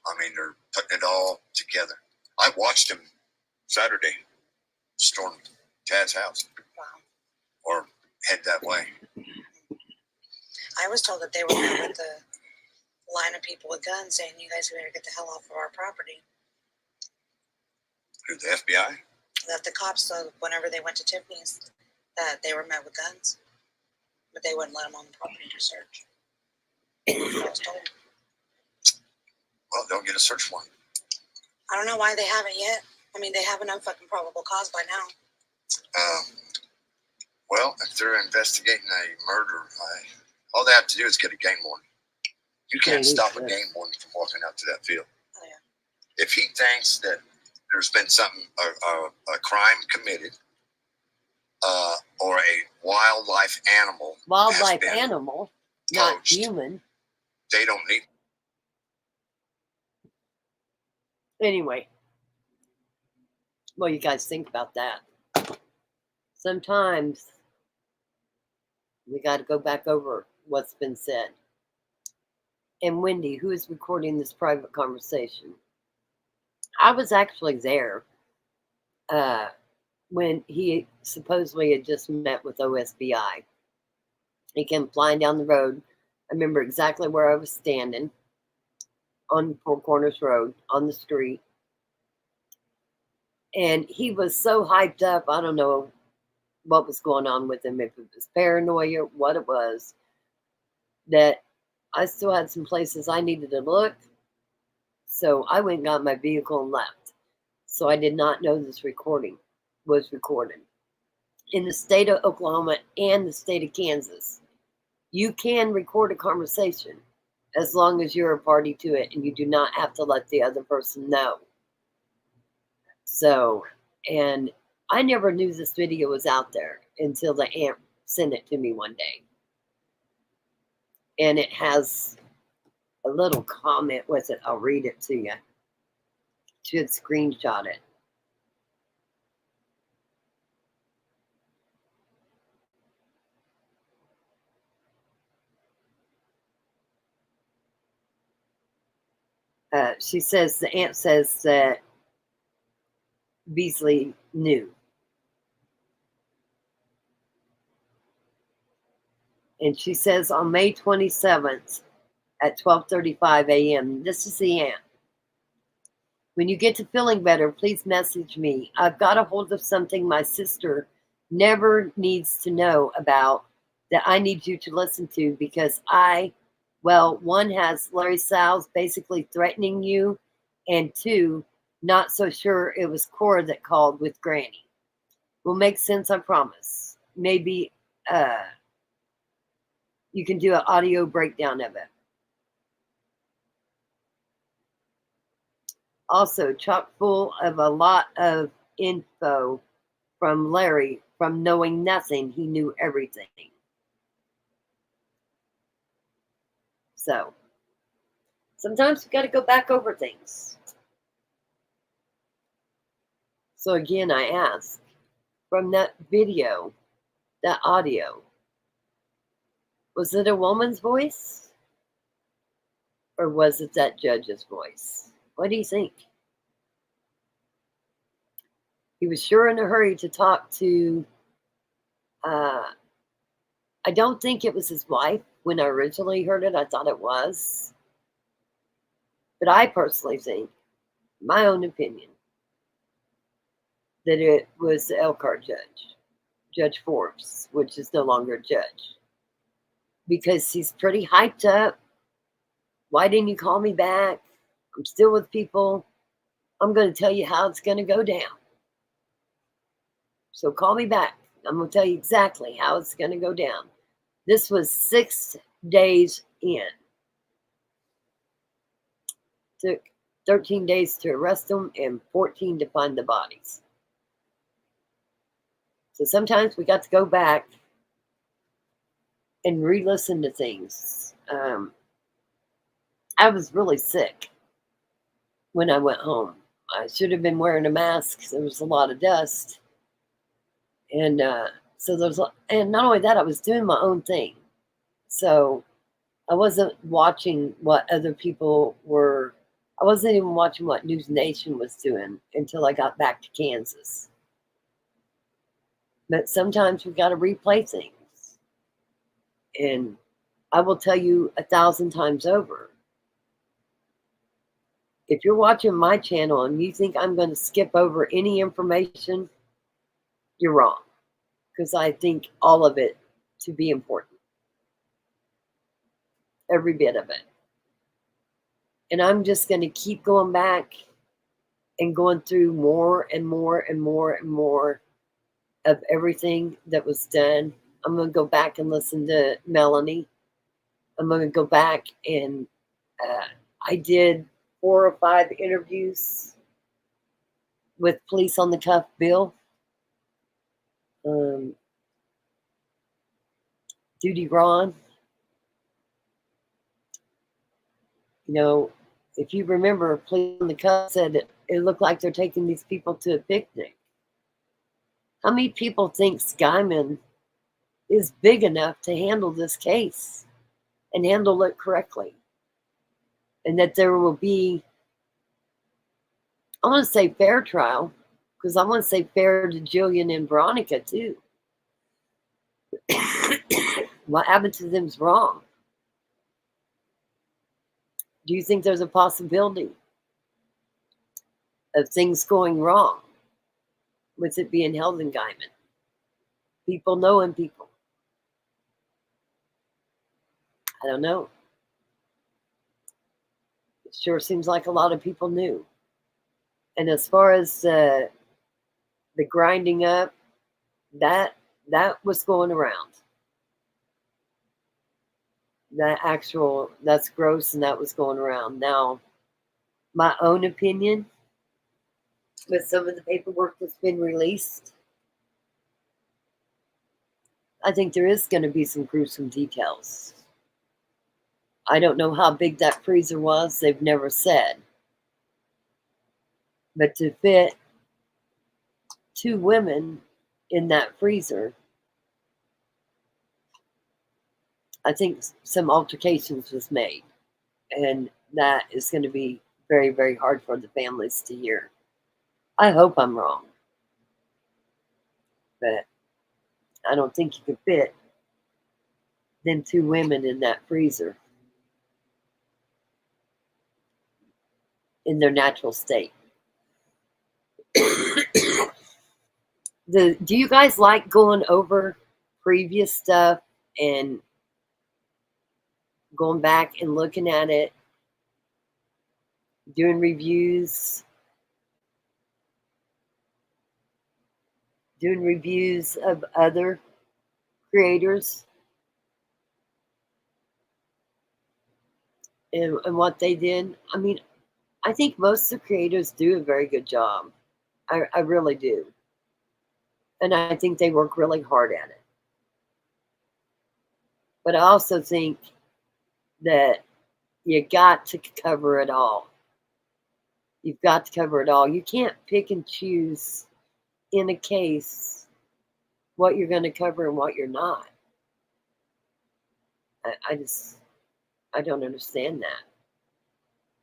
I mean, they're putting it all together. I watched him Saturday storm Tad's house. Wow. Or head that way. I was told that they were met with a line of people with guns saying, you guys better get the hell off of our property. Who, the FBI? That the cops, whenever they went to Tiffany's, that they were met with guns. But they wouldn't let them on the property to search. I was told. Well, don't get a search warrant. I don't know why they haven't yet. I mean, they have an unfucking probable cause by now. Well, if they're investigating a murder, all they have to do is get a game warden. You can't stop a game warden from walking out to that field. Oh, yeah. If he thinks that there's been something, a crime committed, or a wildlife animal, Animal, not poached, human. they don't need. Anyway, what do you guys think about that? Sometimes we got to go back over what's been said. And Wendy, who is recording this private conversation, I was actually there when he supposedly had just met with OSBI. He came flying down the road. I remember exactly where I was standing on Four Corners Road on the street. And he was so hyped up, I don't know what was going on with him, if it was paranoia, what it was, that I still had some places I needed to look. So I went and got my vehicle and left. So I did not know this recording was recorded. In the state of Oklahoma and the state of Kansas, you can record a conversation as long as you're a party to it and you do not have to let the other person know. So, and I never knew this video was out there until the aunt sent it to me one day. And it has a little comment with it. I'll read it to you. Should screenshot it. She says, the aunt says that Beasley knew. And she says on May 27th at 12:35 a.m., this is the aunt. When you get to feeling better, please message me. I've got a hold of something my sister never needs to know about that I need you to listen to because one has Larry Sal's basically threatening you, and two, not so sure it was Cora that called with Granny. Will make sense, I promise. Maybe you can do an audio breakdown of it. Also, chock full of a lot of info from Larry. From knowing nothing, he knew everything. So, sometimes we got to go back over things. So again, I ask, from that video, that audio, was it a woman's voice? Or was it that judge's voice? What do you think? He was sure in a hurry to talk to, I don't think it was his wife. When I originally heard it, I thought it was. But I personally think, my own opinion, that it was the Elkhart judge, Judge Forbes, which is no longer a judge. Because he's pretty hyped up. Why didn't you call me back? I'm still with people. I'm going to tell you how it's going to go down. So call me back. I'm going to tell you exactly how it's going to go down. This was 6 days in. Took 13 days to arrest them and 14 to find the bodies. So sometimes we got to go back and re-listen to things. I was really sick when I went home. I should have been wearing a mask because there was a lot of dust. And and not only that, I was doing my own thing. So I wasn't watching what other people were. I wasn't even watching what News Nation was doing until I got back to Kansas. But sometimes we got to replay things. And I will tell you 1,000 times over. If you're watching my channel and you think I'm going to skip over any information, you're wrong. Because I think all of it to be important. Every bit of it. And I'm just going to keep going back and going through more and more and more and more of everything that was done. I'm going to go back and listen to Melanie. I'm going to go back and I did 4 or 5 interviews with Police on the Cuff Bill. Duty Ron. You know, if you remember, Police on the Cuff said it looked like they're taking these people to a picnic. How many people think Skyman is big enough to handle this case and handle it correctly? And that there will be, I want to say fair trial, because I want to say fair to Jilian and Veronica too. What happened to them's wrong. Do you think there's a possibility of things going wrong with it being held in Guyman? People knowing people. I don't know. It sure seems like a lot of people knew. And as far as the grinding up, that was going around. That's gross, and that was going around. Now, my own opinion, with some of the paperwork that's been released, I think there is going to be some gruesome details. I don't know how big that freezer was. They've never said. But to fit 2 women in that freezer, I think some altercations was made. And that is going to be very, very hard for the families to hear. I hope I'm wrong. But I don't think you could fit them 2 women in that freezer in their natural state. Do you guys like going over previous stuff and going back and looking at it, doing reviews of other creators and what they did? I mean, I think most of the creators do a very good job. I really do. And I think they work really hard at it. But I also think that you got to cover it all. You've got to cover it all. You can't pick and choose in a case what you're going to cover and what you're not. I don't understand that.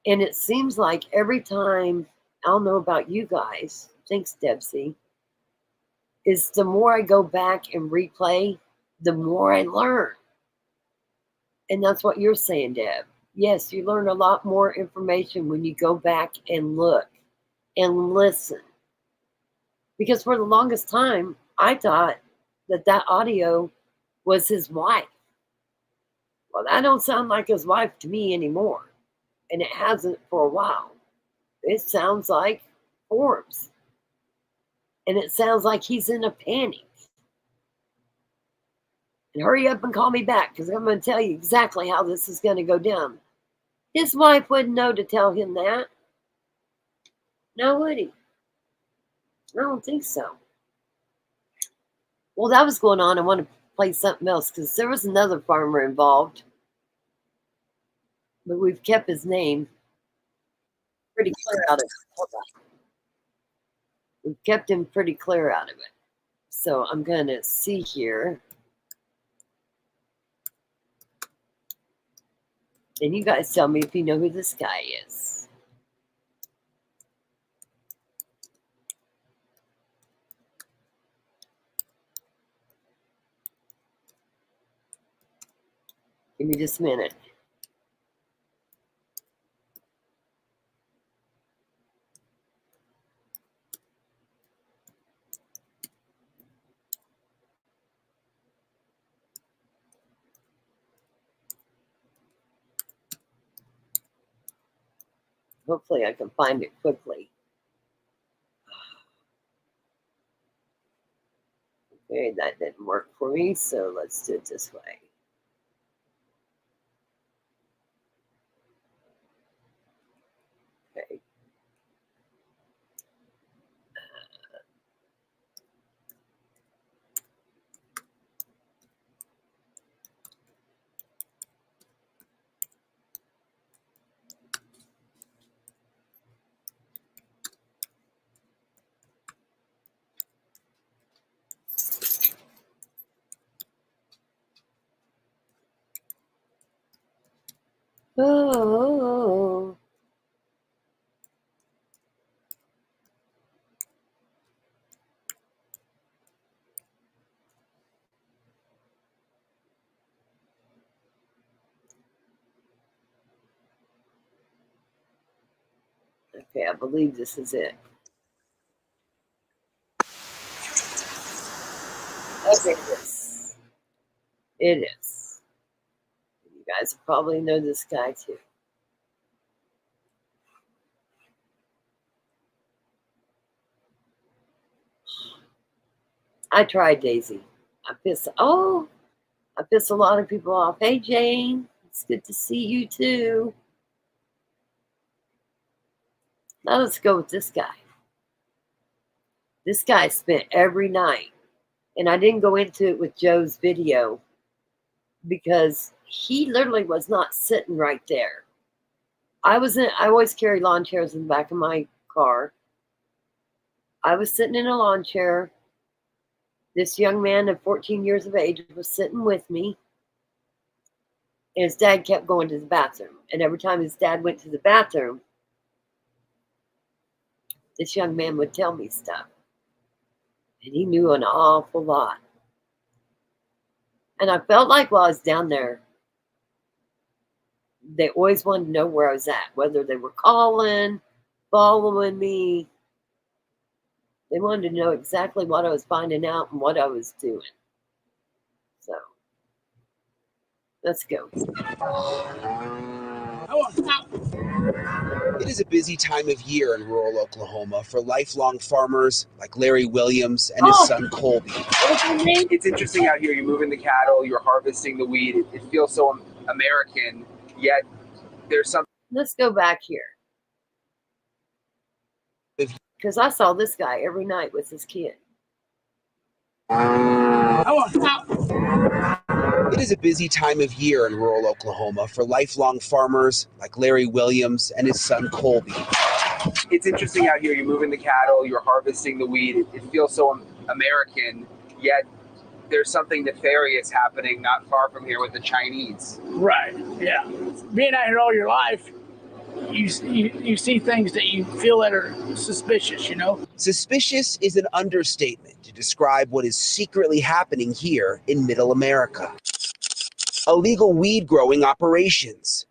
And it seems like every time, I don't know about you guys, thanks Debsy, is the more I go back and replay, the more I learn. And that's what you're saying, Deb. Yes, you learn a lot more information when you go back and look and listen. Because for the longest time, I thought that audio was his wife. Well, that don't sound like his wife to me anymore. And it hasn't for a while. It sounds like Forbes. And it sounds like he's in a panic. And hurry up and call me back, because I'm going to tell you exactly how this is going to go down. His wife wouldn't know to tell him that. No, would he? I don't think so. Well, that was going on. I want to play something else, because there was another farmer involved. But we've kept his name pretty clear out of it. Hold on. We've kept him pretty clear out of it. So I'm going to see here. And you guys tell me if you know who this guy is. Give me just a minute. Hopefully I can find it quickly. Okay, that didn't work for me, so let's do it this way. Okay. Oh. Okay, I believe this is it. Okay, this. It is. You guys probably know this guy too. I tried Daisy. I pissed a lot of people off. Hey Jane, it's good to see you too. Now let's go with this guy. This guy spent every night, and I didn't go into it with Joe's video because he literally was not sitting right there. I always carry lawn chairs in the back of my car. I was sitting in a lawn chair. This young man of 14 years of age was sitting with me. And his dad kept going to the bathroom. And every time his dad went to the bathroom, this young man would tell me stuff. And he knew an awful lot. And I felt like while I was down there, they always wanted to know where I was at, whether they were calling, following me. They wanted to know exactly what I was finding out and what I was doing. So, let's go. It is a busy time of year in rural Oklahoma for lifelong farmers like Larry Williams and his son Colby. It's interesting out here. You're moving the cattle, you're harvesting the wheat. It feels so American, yet there's something. Let's go back here. Because I saw this guy every night with his kid. It is a busy time of year in rural Oklahoma for lifelong farmers like Larry Williams and his son Colby. It's interesting out here. You're moving the cattle, you're harvesting the wheat. It feels so American, yet there's something nefarious happening not far from here with the Chinese. Right, yeah. Being out here all your life, you see things that you feel that are suspicious, you know? Suspicious is an understatement to describe what is secretly happening here in Middle America. Illegal weed growing operations.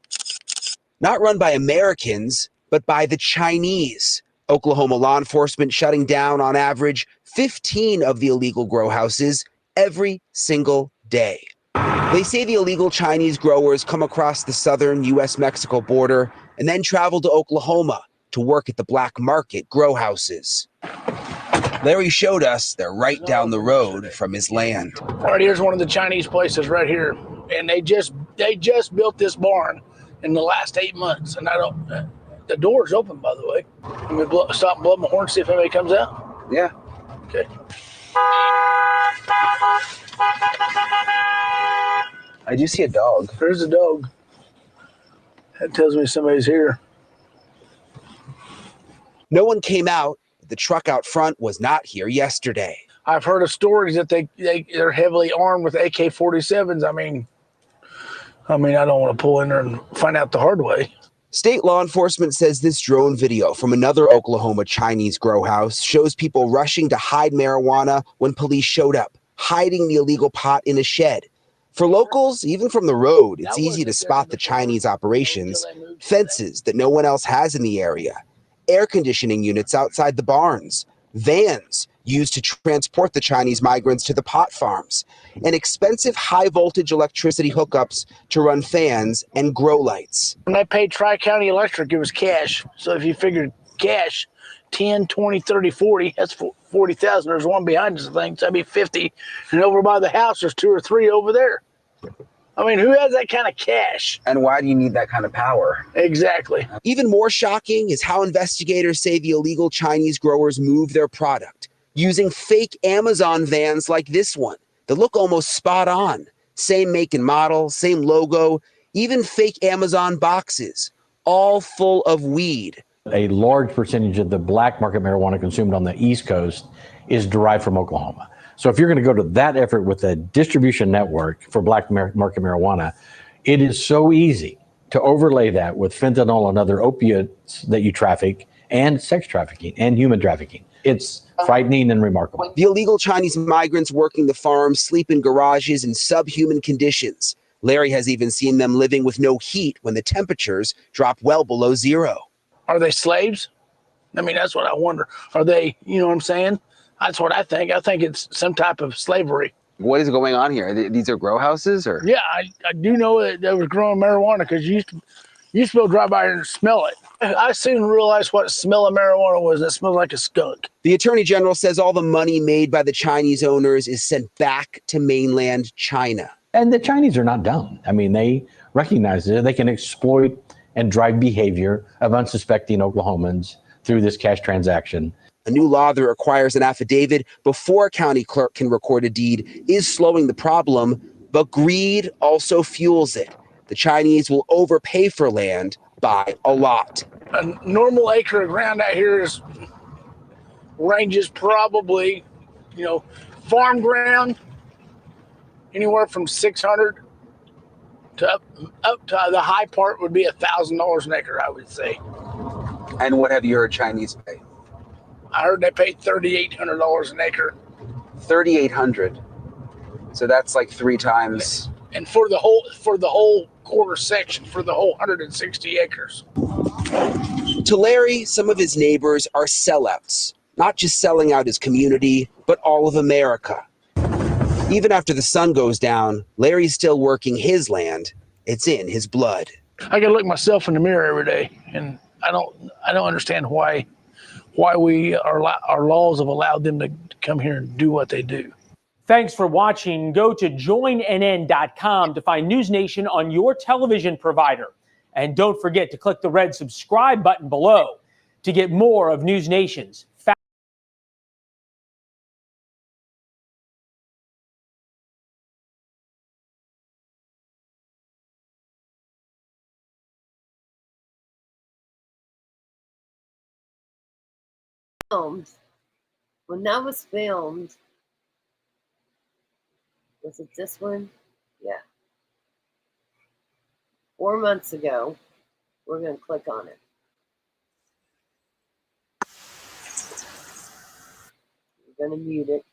Not run by Americans, but by the Chinese. Oklahoma law enforcement shutting down, on average, 15 of the illegal grow houses every single day. They say the illegal Chinese growers come across the southern U.S.-Mexico border and then travel to Oklahoma to work at the black market grow houses. Larry showed us they're right down the road from his land. All right, here's one of the Chinese places right here, and they just built this barn in the last 8 months, and the door's open, by the way. Let me stop and blow my horn, see if anybody comes out. Yeah. Okay. I do see a dog. There's a dog. That tells me somebody's here. No one came out. The truck out front was not here yesterday. I've heard of stories that they're heavily armed with AK-47s. I mean, I don't want to pull in there and find out the hard way. State law enforcement says this drone video from another Oklahoma Chinese grow house shows people rushing to hide marijuana when police showed up, hiding the illegal pot in a shed. For locals, even from the road, it's easy to spot the Chinese operations, fences that no one else has in the area, air conditioning units outside the barns, vans used to transport the Chinese migrants to the pot farms, and expensive high-voltage electricity hookups to run fans and grow lights. When I paid Tri-County Electric, it was cash. So if you figured cash, 10, 20, 30, 40, that's 40,000. There's one behind us, I think. So that'd be 50. And over by the house, there's 2 or 3 over there. I mean, who has that kind of cash? And why do you need that kind of power? Exactly. Even more shocking is how investigators say the illegal Chinese growers move their product using fake Amazon vans like this one that look almost spot on. Same make and model, same logo, even fake Amazon boxes, all full of weed. A large percentage of the black market marijuana consumed on the East Coast is derived from Oklahoma. So if you're going to go to that effort with a distribution network for black market marijuana, it is so easy to overlay that with fentanyl and other opiates that you traffic, and sex trafficking and human trafficking. It's frightening and remarkable. The illegal Chinese migrants working the farms sleep in garages in subhuman conditions. Larry has even seen them living with no heat when the temperatures drop well below zero. Are they slaves? I mean, that's what I wonder. Are they, you know what I'm saying? That's what I think. I think it's some type of slavery. What is going on here? These are grow houses, or? Yeah, I do know that they was growing marijuana because you used to be able to drive by here and smell it. I soon realized what the smell of marijuana was. It smelled like a skunk. The Attorney General says all the money made by the Chinese owners is sent back to mainland China. And the Chinese are not dumb. I mean, they recognize that they can exploit and drive behavior of unsuspecting Oklahomans through this cash transaction. A new law that requires an affidavit before a county clerk can record a deed is slowing the problem, but greed also fuels it. The Chinese will overpay for land by a lot. A normal acre of ground out here ranges probably, farm ground, anywhere from $600 to up to the high part would be $1,000 an acre, I would say. And what have you heard Chinese pay? I heard they paid $3,800 an acre. $3,800. So that's like 3 times. And for the whole quarter section, for the whole 160 acres. To Larry, some of his neighbors are sellouts, not just selling out his community, but all of America. Even after the sun goes down, Larry's still working his land. It's in his blood. I gotta look myself in the mirror every day, and I don't understand why our laws have allowed them to come here and do what they do. Thanks for watching. Go to joinnn.com to find News Nation on your television provider. And don't forget to click the red subscribe button below to get more of News Nation's filmed. When that was filmed, was it this one? Yeah. 4 months ago. We're going to click on it. We're going to mute it.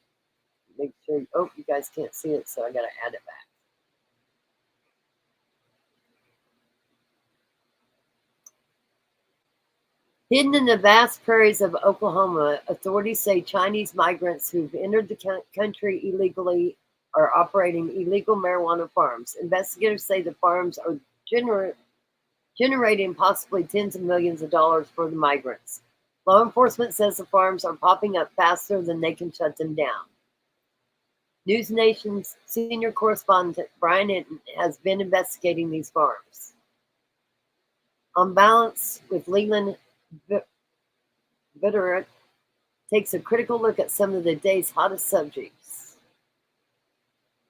Make sure, oh, you guys can't see it, so I got to add it back. Hidden in the vast prairies of Oklahoma, authorities say Chinese migrants who've entered the country illegally are operating illegal marijuana farms. Investigators say the farms are generating possibly tens of millions of dollars for the migrants. Law enforcement says the farms are popping up faster than they can shut them down. News Nation's senior correspondent Brian Hinton has been investigating these farms. On Balance with Leland Butler takes a critical look at some of the day's hottest subjects.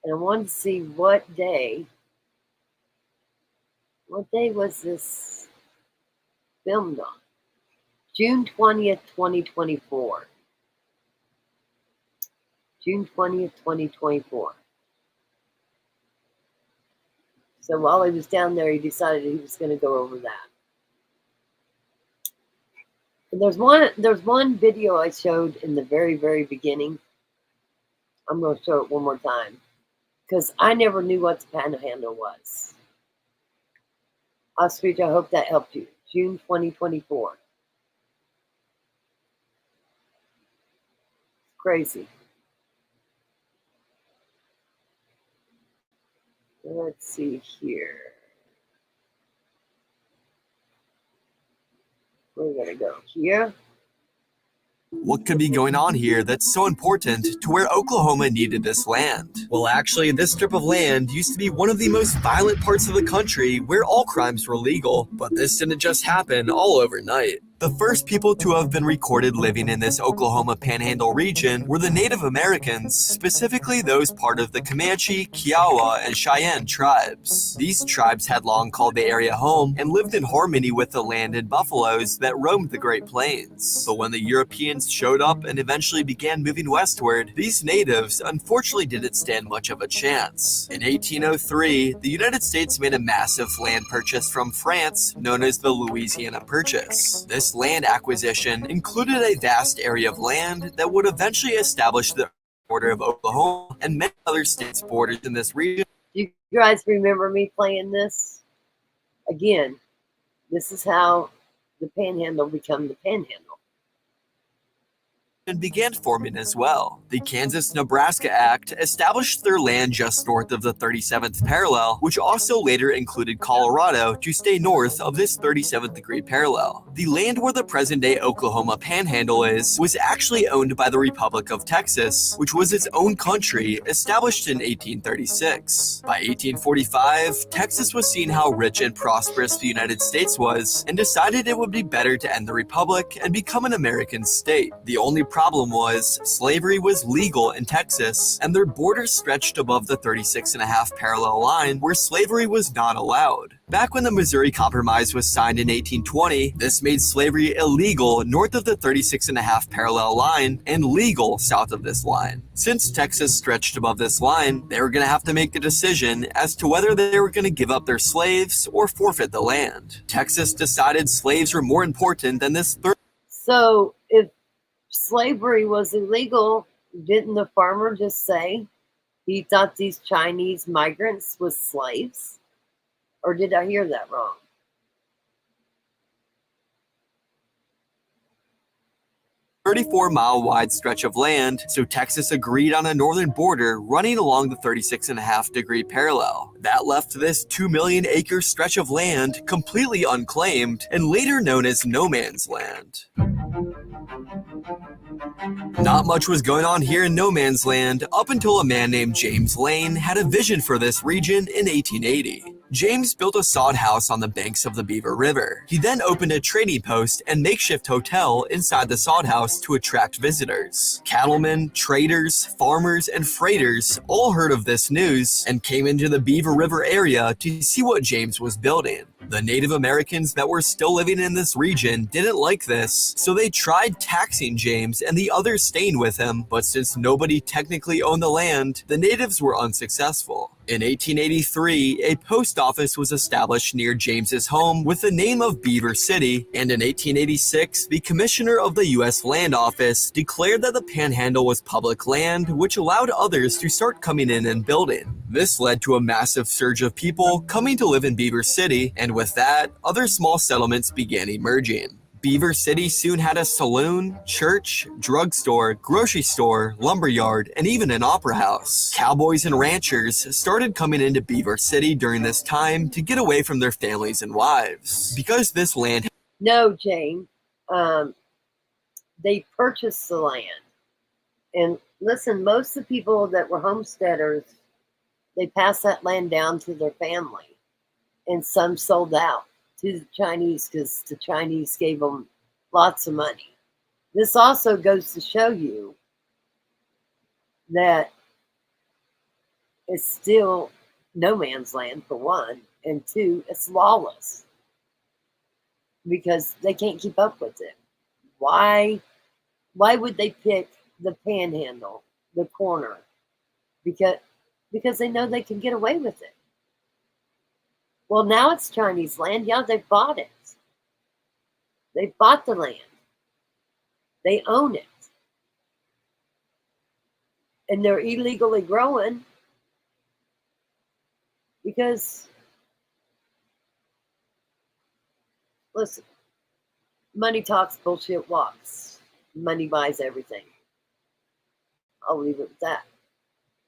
And I wanted to see what day was this filmed on? June 20th, 2024. June 20th, 2024. So while he was down there, he decided he was going to go over that. And there's one video I showed in the very, very beginning. I'm going to show it one more time. because I never knew what the Panhandle was. Ostrich, I hope that helped you. June 2024. Crazy. Let's see here. We're going to go here. What could be going on here that's so important to where Oklahoma needed this land? Well, actually, this strip of land used to be one of the most violent parts of the country where all crimes were legal, but this didn't just happen all overnight. The first people to have been recorded living in this Oklahoma Panhandle region were the Native Americans, specifically those part of the Comanche, Kiowa, and Cheyenne tribes. These tribes had long called the area home and lived in harmony with the land and buffaloes that roamed the Great Plains. But when the Europeans showed up and eventually began moving westward, these natives unfortunately didn't stand much of a chance. In 1803, the United States made a massive land purchase from France known as the Louisiana Purchase. This land acquisition included a vast area of land that would eventually establish the border of Oklahoma and many other states' borders in this region. Do you guys remember me playing this? Again, this is how the Panhandle became the Panhandle. And began forming as well. The Kansas-Nebraska Act established their land just north of the 37th parallel, which also later included Colorado to stay north of this 37th degree parallel. The land where the present-day Oklahoma Panhandle is was actually owned by the Republic of Texas, which was its own country established in 1836. By 1845, Texas was seeing how rich and prosperous the United States was and decided it would be better to end the Republic and become an American state. The only problem was slavery was legal in Texas, and their borders stretched above the 36.5 parallel line where slavery was not allowed. Back when the Missouri Compromise was signed in 1820, this made slavery illegal north of the 36.5 parallel line and legal south of this line. Since Texas stretched above this line, they were going to have to make a decision as to whether they were going to give up their slaves or forfeit the land. Texas decided slaves were more important than this So if slavery was illegal, didn't the farmer just say he thought these Chinese migrants was slaves? Or did I hear that wrong? A 34-mile wide stretch of land, so Texas agreed on a northern border running along the 36.5 degree parallel. That left this 2 million acre stretch of land completely unclaimed and later known as no man's land. Not much was going on here in no man's land up until a man named James Lane had a vision for this region in 1880. James built a sod house on the banks of the Beaver River. He then opened a trading post and makeshift hotel inside the sod house to attract visitors. Cattlemen, traders, farmers, and freighters all heard of this news and came into the Beaver River area to see what James was building. The Native Americans that were still living in this region didn't like this, so they tried taxing James and the others staying with him, but since nobody technically owned the land, the natives were unsuccessful. In 1883, a post office was established near James's home with the name of Beaver City, and in 1886, the commissioner of the U.S. Land Office declared that the Panhandle was public land, which allowed others to start coming in and building. This led to a massive surge of people coming to live in Beaver City, and with that, other small settlements began emerging. Beaver City soon had a saloon, church, drugstore, grocery store, lumberyard, and even an opera house. Cowboys and ranchers started coming into Beaver City during this time to get away from their families and wives. Because this land... No, Jane. They purchased the land. And listen, most of the people that were homesteaders, they passed that land down to their family. And some sold out to the Chinese because the Chinese gave them lots of money. This also goes to show you that it's still no man's land, for one, and two, it's lawless because they can't keep up with it. Why would they pick the Panhandle, the corner? Because they know they can get away with it. Well, now it's Chinese land. Yeah, they bought it. They bought the land. They own it. And they're illegally growing. Because, listen, money talks, bullshit walks. Money buys everything. I'll leave it with that.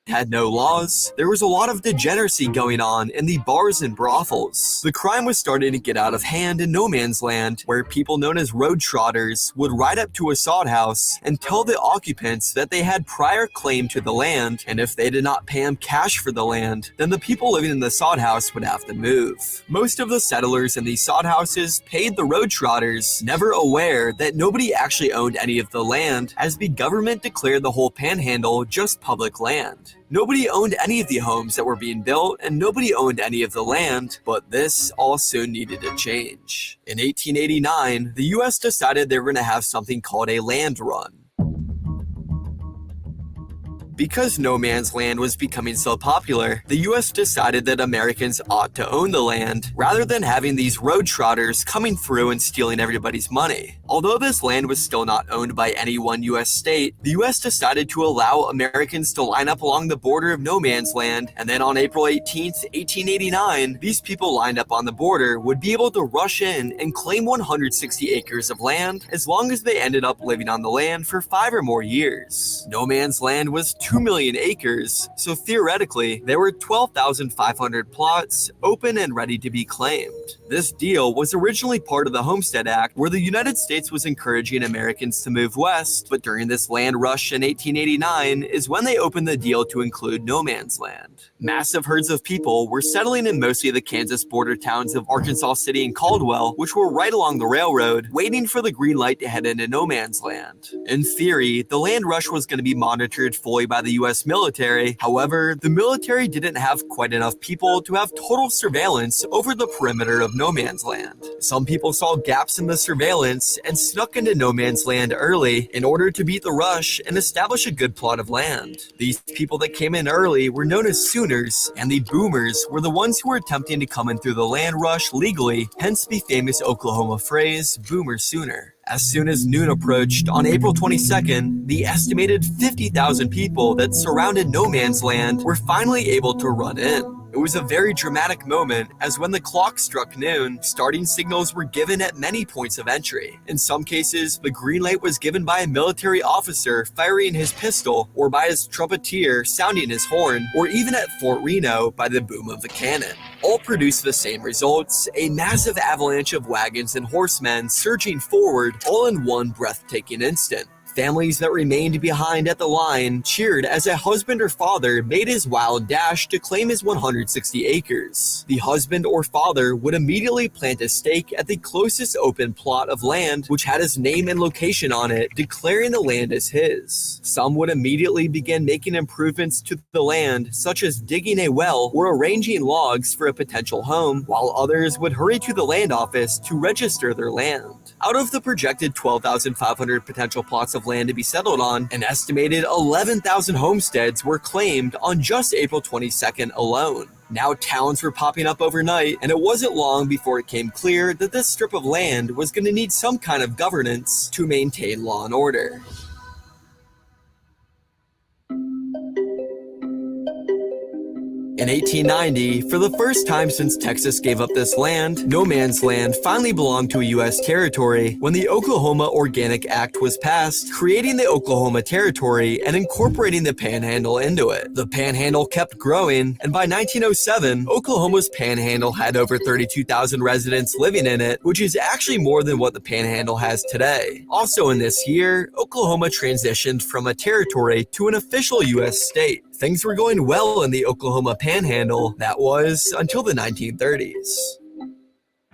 Had no laws, there was a lot of degeneracy going on in the bars and brothels. The crime was starting to get out of hand in no man's land, where people known as road trotters would ride up to a sod house and tell the occupants that they had prior claim to the land, and if they did not pay them cash for the land, then the people living in the sod house would have to move. Most of the settlers in these sod houses paid the road trotters, never aware that nobody actually owned any of the land, as the government declared the whole Panhandle just public land. Nobody owned any of the homes that were being built, and nobody owned any of the land, but this all soon needed to change. In 1889, the US decided they were going to have something called a land run. Because no man's land was becoming so popular, the US decided that Americans ought to own the land, rather than having these road trotters coming through and stealing everybody's money. Although this land was still not owned by any one US state, the US decided to allow Americans to line up along the border of no man's land, and then on April 18th, 1889, these people lined up on the border would be able to rush in and claim 160 acres of land, as long as they ended up living on the land for 5 or more years. No man's land was 2 million acres, so theoretically, there were 12,500 plots open and ready to be claimed. This deal was originally part of the Homestead Act, where the United States was encouraging Americans to move west, but during this land rush in 1889 is when they opened the deal to include no man's land. Massive herds of people were settling in mostly the Kansas border towns of Arkansas City and Caldwell, which were right along the railroad, waiting for the green light to head into no man's land. In theory, the land rush was going to be monitored fully by the US military. However, the military didn't have quite enough people to have total surveillance over the perimeter of no man's land. Some people saw gaps in the surveillance and snuck into no man's land early in order to beat the rush and establish a good plot of land. These people that came in early were known as Sooners, and the Boomers were the ones who were attempting to come in through the land rush legally, hence the famous Oklahoma phrase, Boomer Sooner. As soon as noon approached on April 22nd, the estimated 50,000 people that surrounded no man's land were finally able to run in. It was a very dramatic moment, as when the clock struck noon, starting signals were given at many points of entry. In some cases, the green light was given by a military officer firing his pistol, or by his trumpeter sounding his horn, or even at Fort Reno by the boom of the cannon. All produced the same results, a massive avalanche of wagons and horsemen surging forward, all in one breathtaking instant. Families that remained behind at the line cheered as a husband or father made his wild dash to claim his 160 acres. The husband or father would immediately plant a stake at the closest open plot of land, which had his name and location on it, declaring the land as his. Some would immediately begin making improvements to the land, such as digging a well or arranging logs for a potential home, while others would hurry to the land office to register their land. Out of the projected 12,500 potential plots of land to be settled on, an estimated 11,000 homesteads were claimed on just April 22nd alone. Now towns were popping up overnight, and it wasn't long before it became clear that this strip of land was going to need some kind of governance to maintain law and order. In 1890, for the first time since Texas gave up this land, no man's land finally belonged to a U.S. territory when the Oklahoma Organic Act was passed, creating the Oklahoma Territory and incorporating the Panhandle into it. The Panhandle kept growing, and by 1907, Oklahoma's Panhandle had over 32,000 residents living in it, which is actually more than what the Panhandle has today. Also in this year, Oklahoma transitioned from a territory to an official U.S. state. Things were going well in the Oklahoma Panhandle, that was, until the 1930s.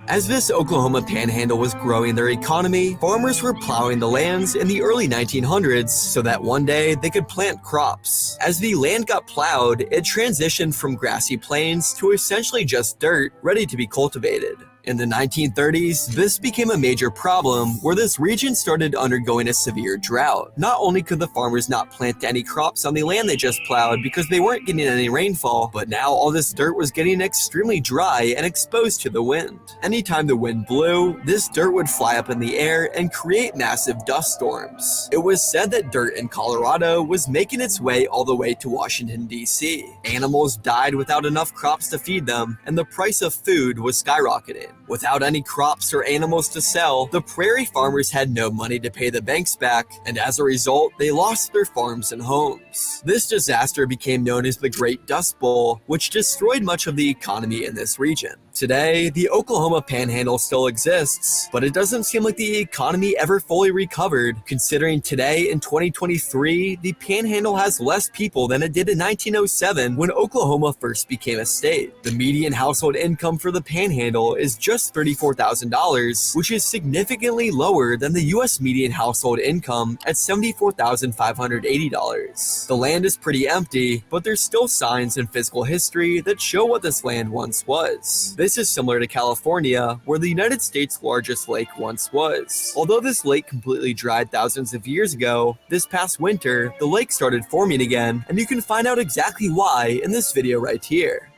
As this Oklahoma Panhandle was growing their economy, farmers were plowing the lands in the early 1900s so that one day they could plant crops. As the land got plowed, it transitioned from grassy plains to essentially just dirt, ready to be cultivated. In the 1930s, this became a major problem where this region started undergoing a severe drought. Not only could the farmers not plant any crops on the land they just plowed because they weren't getting any rainfall, but now all this dirt was getting extremely dry and exposed to the wind. Anytime the wind blew, this dirt would fly up in the air and create massive dust storms. It was said that dirt in Colorado was making its way all the way to Washington, D.C. Animals died without enough crops to feed them, and the price of food was skyrocketing. Without any crops or animals to sell, the prairie farmers had no money to pay the banks back, and as a result, they lost their farms and homes. This disaster became known as the Great Dust Bowl, which destroyed much of the economy in this region. Today, the Oklahoma Panhandle still exists, but it doesn't seem like the economy ever fully recovered, considering today in 2023, the Panhandle has less people than it did in 1907 when Oklahoma first became a state. The median household income for the Panhandle is just $34,000, which is significantly lower than the U.S. median household income at $74,580. The land is pretty empty, but there's still signs and physical history that show what this land once was. This is similar to California, where the United States' largest lake once was. Although this lake completely dried thousands of years ago, this past winter, the lake started forming again, and you can find out exactly why in this video right here.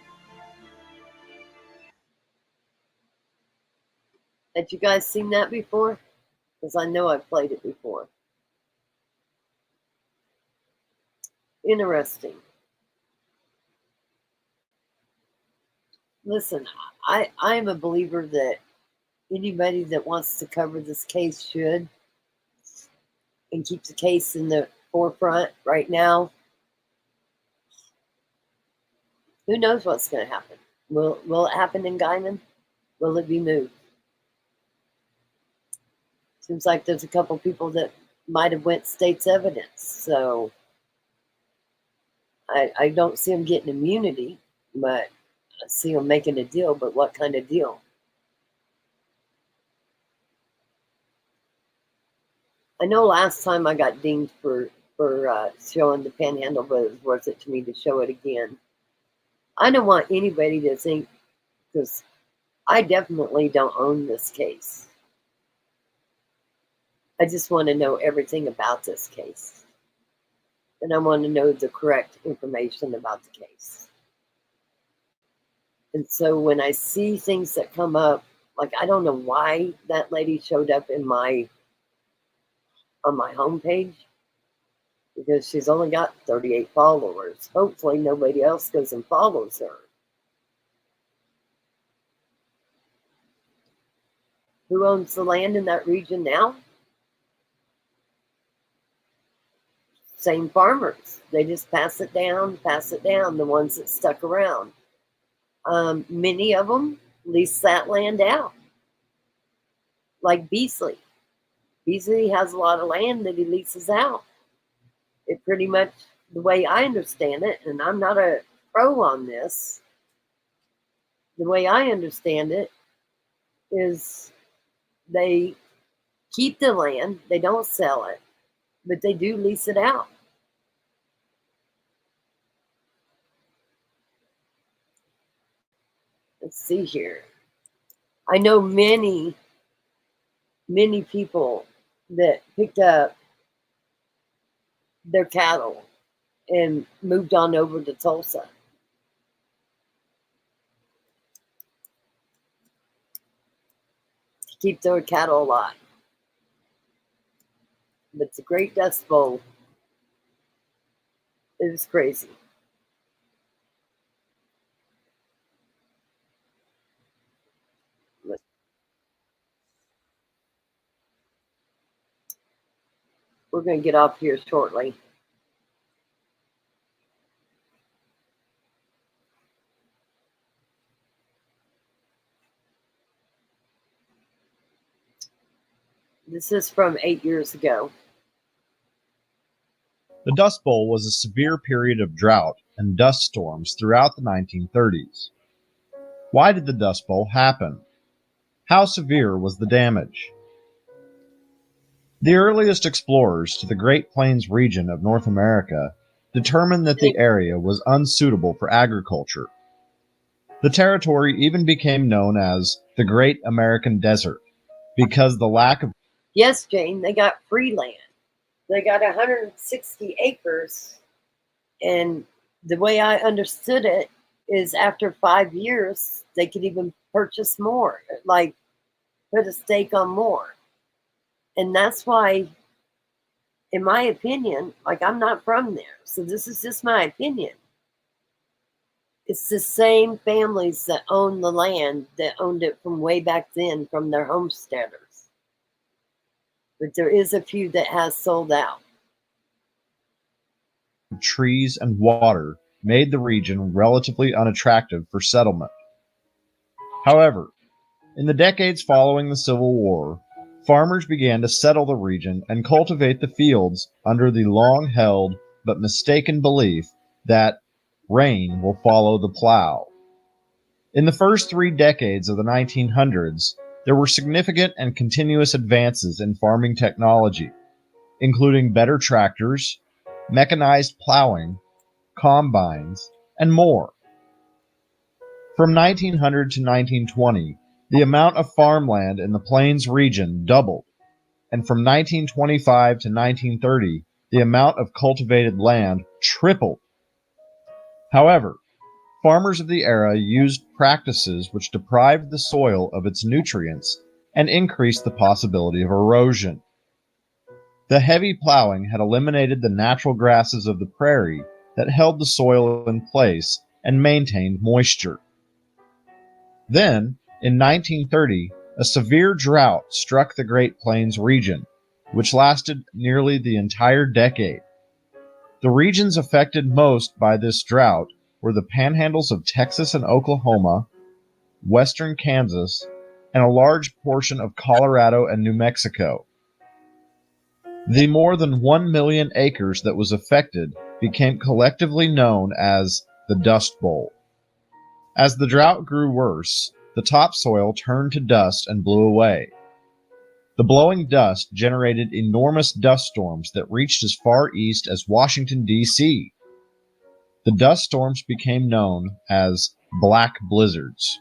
Had you guys seen that before? Because I know I've played it before. Interesting. Listen, I am a believer that anybody that wants to cover this case should, and keep the case in the forefront right now. Who knows what's going to happen? Will it happen in Guymon? Will it be moved? Seems like there's a couple people that might have went state's evidence, so I don't see them getting immunity, but I see them making a deal. But what kind of deal? I know last time I got dinged for showing the Panhandle, but it was worth it to me to show it again. I don't want anybody to think, because I definitely don't own this case. I just want to know everything about this case. And I want to know the correct information about the case. And so when I see things that come up, like I don't know why that lady showed up on my homepage, because she's only got 38 followers. Hopefully nobody else goes and follows her. Who owns the land in that region now? Same farmers. They just pass it down, the ones that stuck around. Many of them lease that land out. Like Beasley. Beasley has a lot of land that he leases out. It pretty much, the way I understand it, and I'm not a pro on this, the way I understand it is they keep the land, they don't sell it, but they do lease it out. Let's see here. I know many people that picked up their cattle and moved on over to Tulsa. To keep their cattle alive. But the Great Dust Bowl, it was crazy. We're going to get off here shortly. This is from 8 years ago. The Dust Bowl was a severe period of drought and dust storms throughout the 1930s. Why did the Dust Bowl happen? How severe was the damage? The earliest explorers to the Great Plains region of North America determined that the area was unsuitable for agriculture. The territory even became known as the Great American Desert, because the lack of Yes, Jane, they got free land. They got 160 acres. And the way I understood it is after 5 years, they could even purchase more, like put a stake on more. And that's why, in my opinion, like I'm not from there, so this is just my opinion. It's the same families that own the land that owned it from way back then from their homesteaders. But there is a few that has sold out. trees and water made the region relatively unattractive for settlement. However, in the decades following the Civil War, farmers began to settle the region and cultivate the fields under the long-held but mistaken belief that rain will follow the plow. In the first 3 decades of the 1900s, there were significant and continuous advances in farming technology, including better tractors, mechanized plowing, combines, and more. From 1900 to 1920, the amount of farmland in the Plains region doubled, and from 1925 to 1930, the amount of cultivated land tripled. However, farmers of the era used practices which deprived the soil of its nutrients and increased the possibility of erosion. The heavy plowing had eliminated the natural grasses of the prairie that held the soil in place and maintained moisture. Then, in 1930, a severe drought struck the Great Plains region, which lasted nearly the entire decade. The regions affected most by this drought were the panhandles of Texas and Oklahoma, western Kansas, and a large portion of Colorado and New Mexico. The more than 1 million acres that was affected became collectively known as the Dust Bowl. As the drought grew worse, the topsoil turned to dust and blew away. The blowing dust generated enormous dust storms that reached as far east as Washington, D.C. The dust storms became known as black blizzards.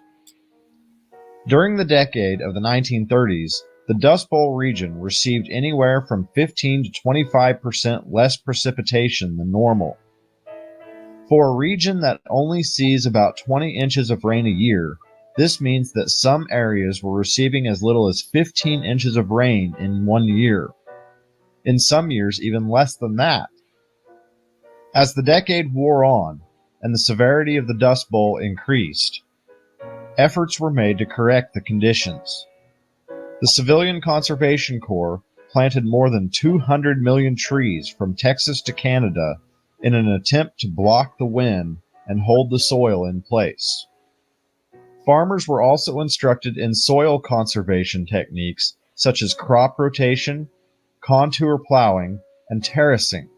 During the decade of the 1930s, the Dust Bowl region received anywhere from 15 to 25% less precipitation than normal. For a region that only sees about 20 inches of rain a year, this means that some areas were receiving as little as 15 inches of rain in 1 year. In some years, even less than that. As the decade wore on, and the severity of the Dust Bowl increased, efforts were made to correct the conditions. The Civilian Conservation Corps planted more than 200 million trees from Texas to Canada in an attempt to block the wind and hold the soil in place. Farmers were also instructed in soil conservation techniques such as crop rotation, contour plowing, and terracing.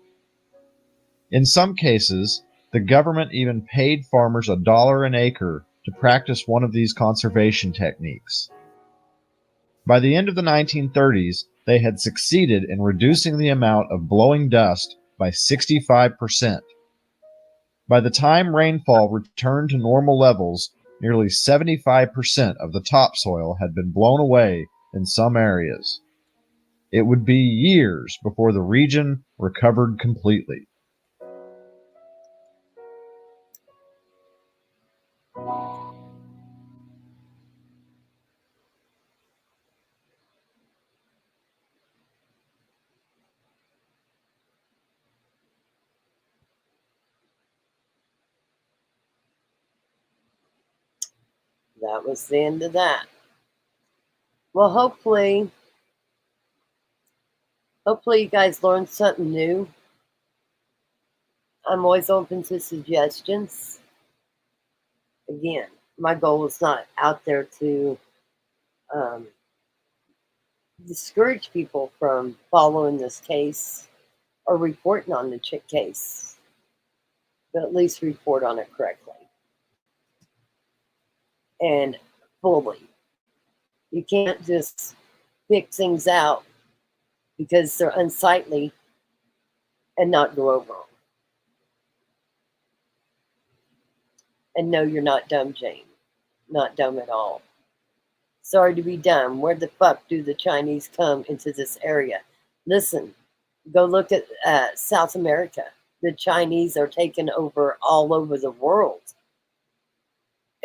In some cases, the government even paid farmers $1 an acre to practice one of these conservation techniques. By the end of the 1930s, they had succeeded in reducing the amount of blowing dust by 65%. By the time rainfall returned to normal levels, nearly 75% of the topsoil had been blown away in some areas. It would be years before the region recovered completely. That was the end of that. Well, hopefully you guys learned something new. I'm always open to suggestions. Again, my goal is not out there to discourage people from following this case or reporting on the case, but at least report on it correctly and fully. You can't just pick things out because they're unsightly and not go over them. And no, you're not dumb, Jane. Not dumb at all. Sorry to be dumb. Where the fuck do the Chinese come into this area? Listen, go look at South America. The Chinese are taking over all over the world.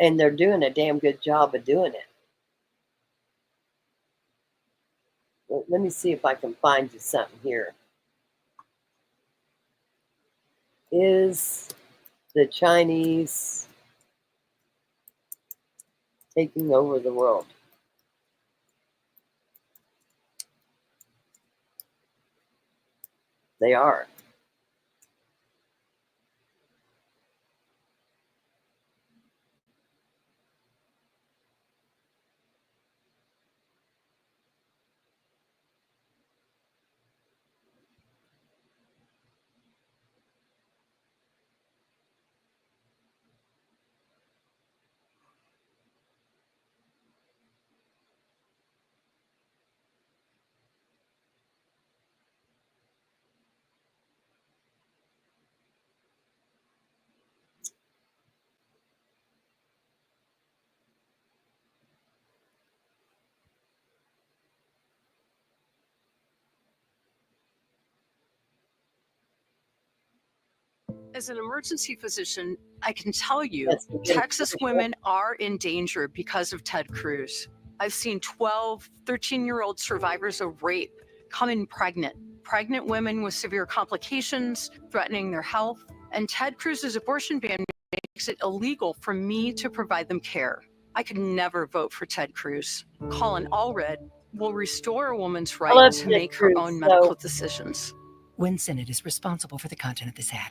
And they're doing a damn good job of doing it. Let me see if I can find you something here. Is the Chinese taking over the world? They are. As an emergency physician, I can tell you Texas women are in danger because of Ted Cruz. I've seen 12, 13-year-old survivors of rape come in pregnant women with severe complications, threatening their health. And Ted Cruz's abortion ban makes it illegal for me to provide them care. I could never vote for Ted Cruz. Colin Allred will restore a woman's right to make her own medical decisions. WIN Senate is responsible for the content of this ad.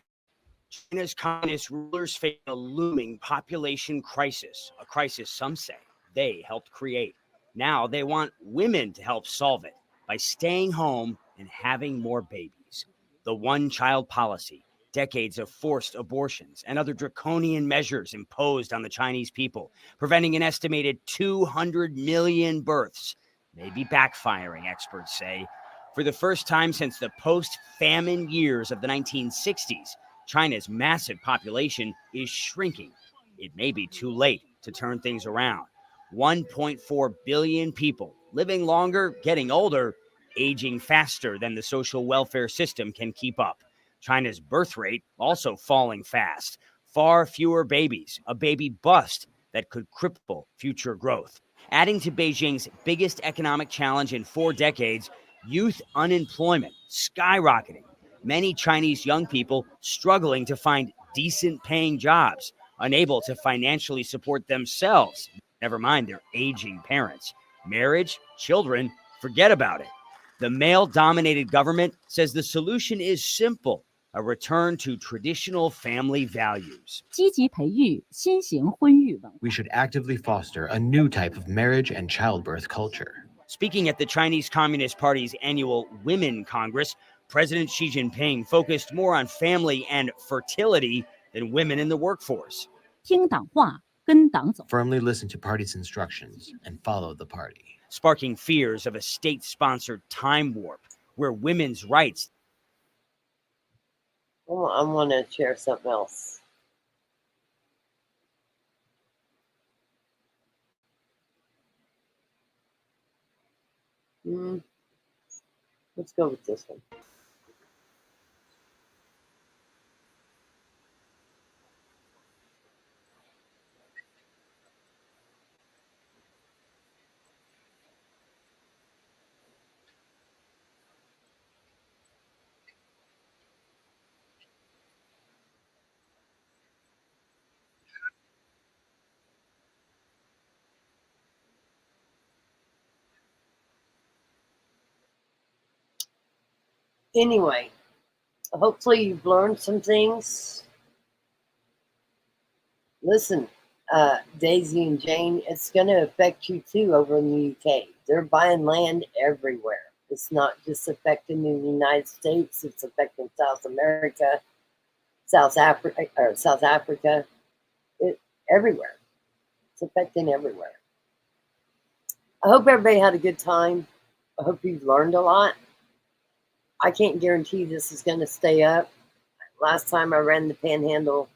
China's communist rulers face a looming population crisis, a crisis some say they helped create. Now they want women to help solve it by staying home and having more babies. The one-child policy, decades of forced abortions, and other draconian measures imposed on the Chinese people, preventing an estimated 200 million births, may be backfiring, experts say. For the first time since the post-famine years of the 1960s, China's massive population is shrinking. It may be too late to turn things around. 1.4 billion people living longer, getting older, aging faster than the social welfare system can keep up. China's birth rate also falling fast. Far fewer babies, a baby bust that could cripple future growth. Adding to Beijing's biggest economic challenge in 4 decades, youth unemployment skyrocketing. Many Chinese young people struggling to find decent paying jobs, unable to financially support themselves, never mind their aging parents. Marriage, children, forget about it. The male-dominated government says the solution is simple, a return to traditional family values. We should actively foster a new type of marriage and childbirth culture. Speaking at the Chinese Communist Party's annual Women Congress, President Xi Jinping focused more on family and fertility than women in the workforce. Firmly listen to party's instructions and follow the party. Sparking fears of a state-sponsored time warp where women's rights. I want to share something else. Let's go with this one. Anyway, hopefully you've learned some things. Listen, Daisy and Jane, it's going to affect you too over in the UK. They're buying land everywhere. It's not just affecting the United States, it's affecting South America, South Africa, everywhere. It's affecting everywhere. I hope everybody had a good time. I hope you've learned a lot. I can't guarantee this is going to stay up. Last time I ran the Panhandle,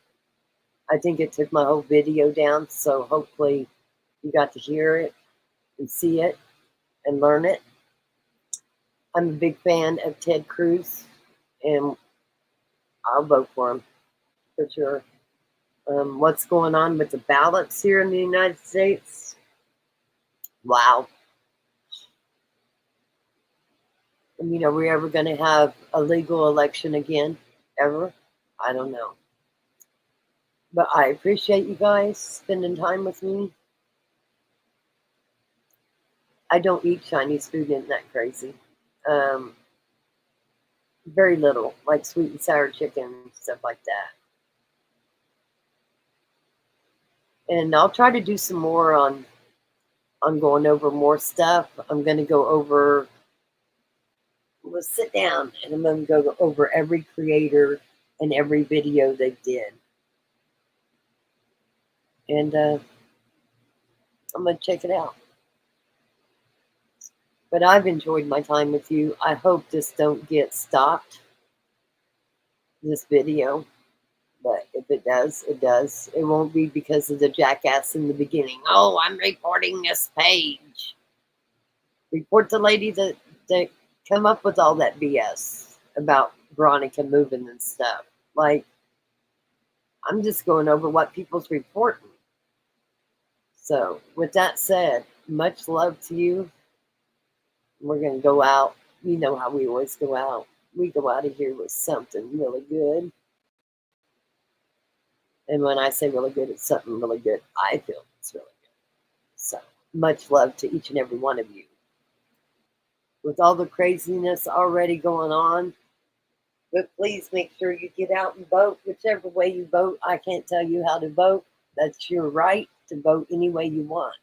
I think it took my whole video down, so hopefully you got to hear it. and see it and learn it. I'm a big fan of Ted Cruz, and I'll vote for him for sure. What's going on with the ballots here in the United States? Wow. I mean, are we ever going to have a legal election again? Ever? I don't know. But I appreciate you guys spending time with me. I don't eat Chinese food, isn't that crazy? Very little, like sweet and sour chicken, stuff like that. And I'll try to do some more on going over more stuff. I'm going to go over, we'll sit down and I'm going to go over every creator and every video they did. And I'm going to check it out. But I've enjoyed my time with you. I hope this don't get stopped, this video. But if it does, it does. It won't be because of the jackass in the beginning. Oh, I'm reporting this page. Report the lady that come up with all that BS about Veronica moving and stuff. Like, I'm just going over what people's reporting. So, with that said, much love to you. We're going to go out. You know how we always go out. We go out of here with something really good. And when I say really good, it's something really good. I feel it's really good. So, much love to each and every one of you. With all the craziness already going on, but please make sure you get out and vote. Whichever way you vote, I can't tell you how to vote. That's your right to vote any way you want.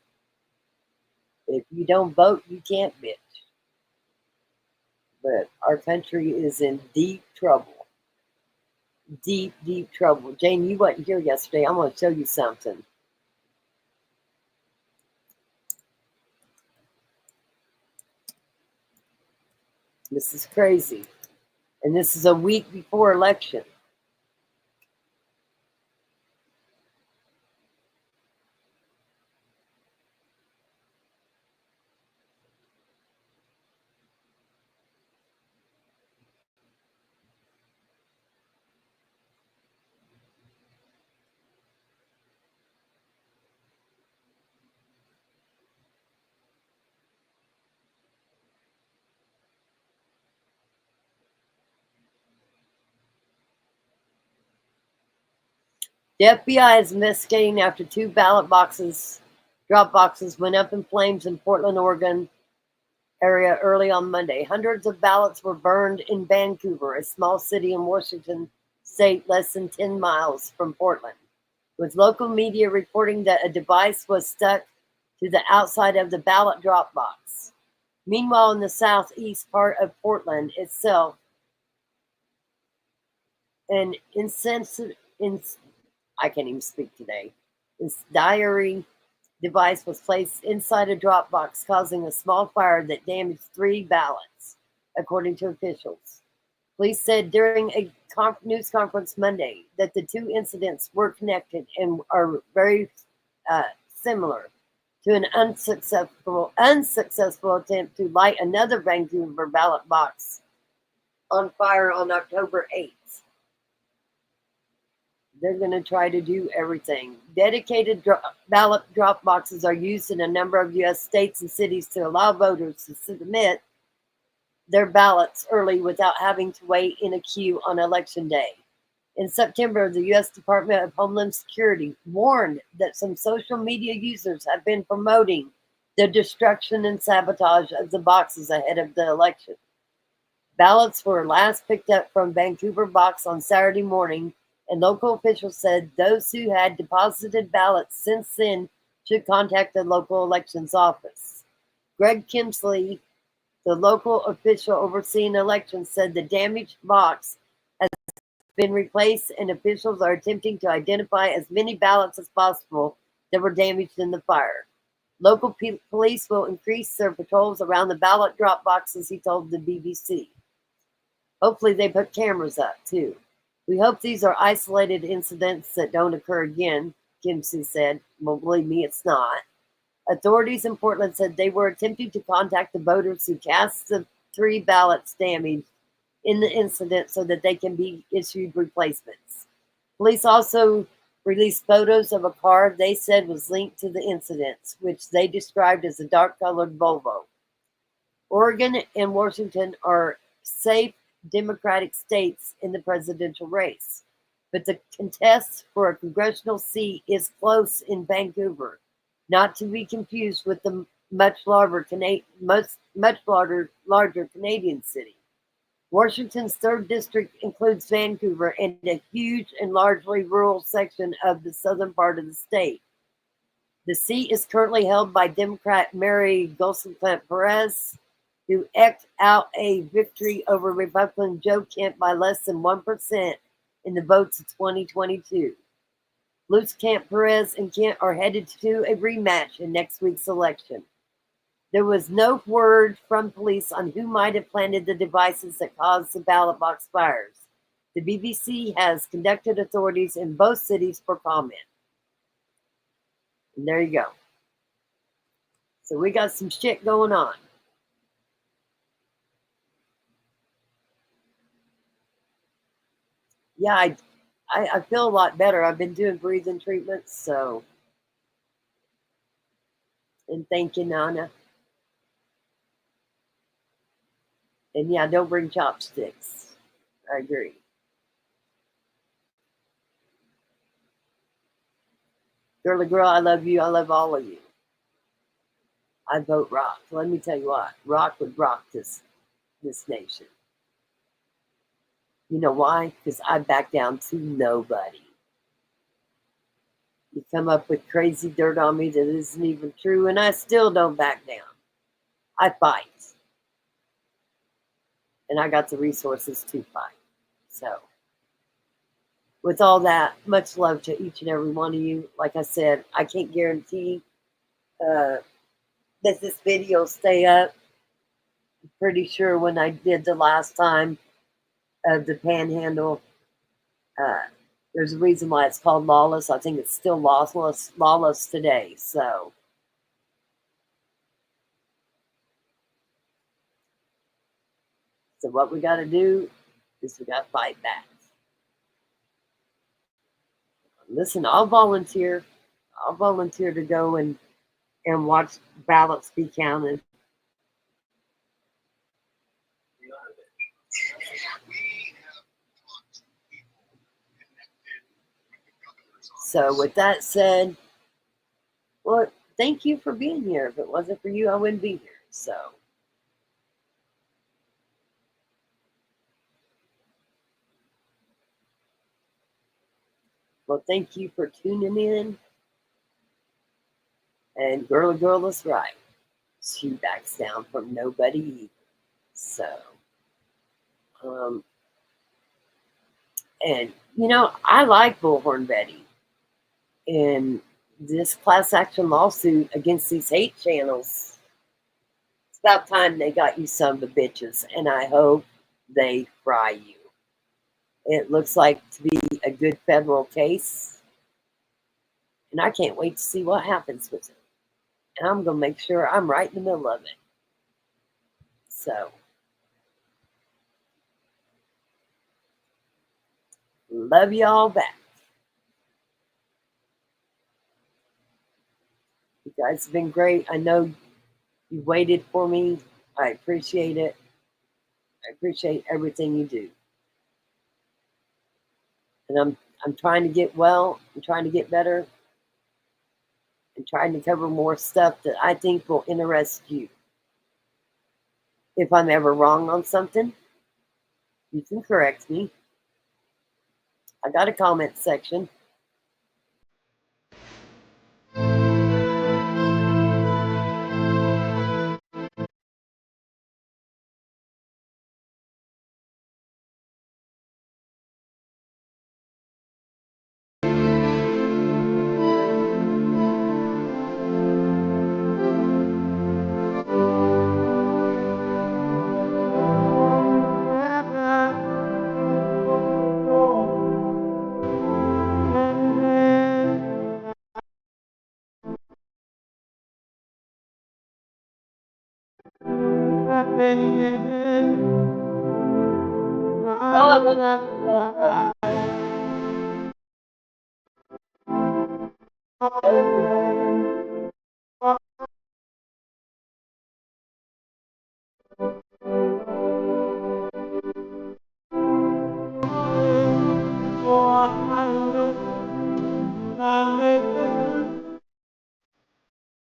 If you don't vote, you can't bitch. But our country is in deep trouble. Deep, deep trouble. Jane, you weren't here yesterday. I'm going to show you something. This is crazy. And this is a week before election. The FBI is investigating after 2 drop boxes went up in flames in Portland, Oregon area early on Monday. Hundreds of ballots were burned in Vancouver, a small city in Washington state less than 10 miles from Portland, with local media reporting that a device was stuck to the outside of the ballot drop box. Meanwhile, in the southeast part of Portland itself, an I can't even speak today. This diary device was placed inside a drop box, causing a small fire that damaged 3 ballots, according to officials. Police said during a news conference Monday that the 2 incidents were connected and are very similar to an unsuccessful attempt to light another Vancouver ballot box on fire on October 8th. They're going to try to do everything. Dedicated ballot drop boxes are used in a number of U.S. states and cities to allow voters to submit their ballots early without having to wait in a queue on Election Day. In September, the U.S. Department of Homeland Security warned that some social media users have been promoting the destruction and sabotage of the boxes ahead of the election. Ballots were last picked up from Vancouver box on Saturday morning, and local officials said those who had deposited ballots since then should contact the local elections office. Greg Kimsley, the local official overseeing elections, said the damaged box has been replaced and officials are attempting to identify as many ballots as possible that were damaged in the fire. Local police will increase their patrols around the ballot drop boxes, he told the BBC. Hopefully they put cameras up too. We hope these are isolated incidents that don't occur again, Kimsey said. Well, believe me, it's not. Authorities in Portland said they were attempting to contact the voters who cast the 3 ballots damaged in the incident so that they can be issued replacements. Police also released photos of a car they said was linked to the incidents, which they described as a dark-colored Volvo. Oregon and Washington are safe Democratic states in the presidential race, but the contest for a congressional seat is close in Vancouver, not to be confused with the much larger Canadian city. Washington's 3rd district includes Vancouver and a huge and largely rural section of the southern part of the state. The seat is currently held by Democrat Mary Golsclaint-Perez, who eked out a victory over Republican Joe Kent by less than 1% in the votes of 2022. Golsclaint-Perez and Kent are headed to a rematch in next week's election. There was no word from police on who might have planted the devices that caused the ballot box fires. The BBC has conducted authorities in both cities for comment. And there you go. So we got some shit going on. Yeah, I feel a lot better. I've been doing breathing treatments, so. And thank you, Nana. And yeah, don't bring chopsticks. I agree. Girly girl, I love you. I love all of you. I vote rock. Let me tell you what, rock would rock this nation. You know why? Because I back down to nobody. You come up with crazy dirt on me that isn't even true, and I still don't back down. I fight. And I got the resources to fight. So, with all that, much love to each and every one of you. Like I said, I can't guarantee that this video will stay up. I'm pretty sure when I did the last time of the Panhandle, there's a reason why it's called Lawless. I think it's still lawless today. So what we got to do is we got to fight back. Listen, I'll volunteer. I'll volunteer to go and watch ballots be counted. So with that said, well, thank you for being here. If it wasn't for you, I wouldn't be here. So well, thank you for tuning in. And girly girl is right. She backs down from nobody either. So, and you know, I like Bullhorn Betty. And this class action lawsuit against these hate channels, it's about time they got you some of the bitches, and I hope they fry you. It looks like to be a good federal case, and I can't wait to see what happens with it. And I'm going to make sure I'm right in the middle of it. So, love y'all back. You guys have been great. I know you waited for me. I appreciate it. I appreciate everything you do. And I'm trying to get well. I'm trying to get better. And trying to cover more stuff that I think will interest you. If I'm ever wrong on something, you can correct me. I got a comment section.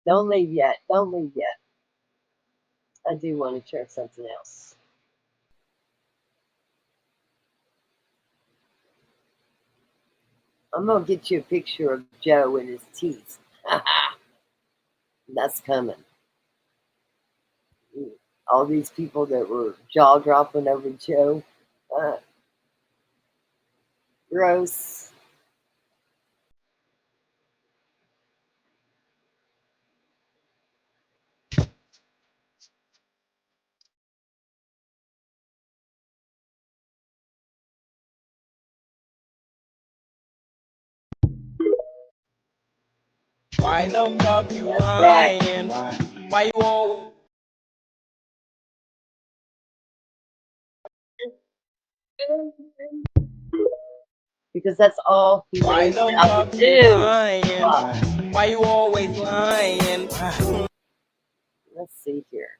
Don't leave yet. Don't leave yet. I do want to share something else. I'm going to get you a picture of Joe and his teeth. That's coming. All these people that were jaw dropping over Joe. Gross. Why the fuck you lying? Why you all? Because that's all he Why knows the how fuck to you do. lying? Why you always lying? Let's see here.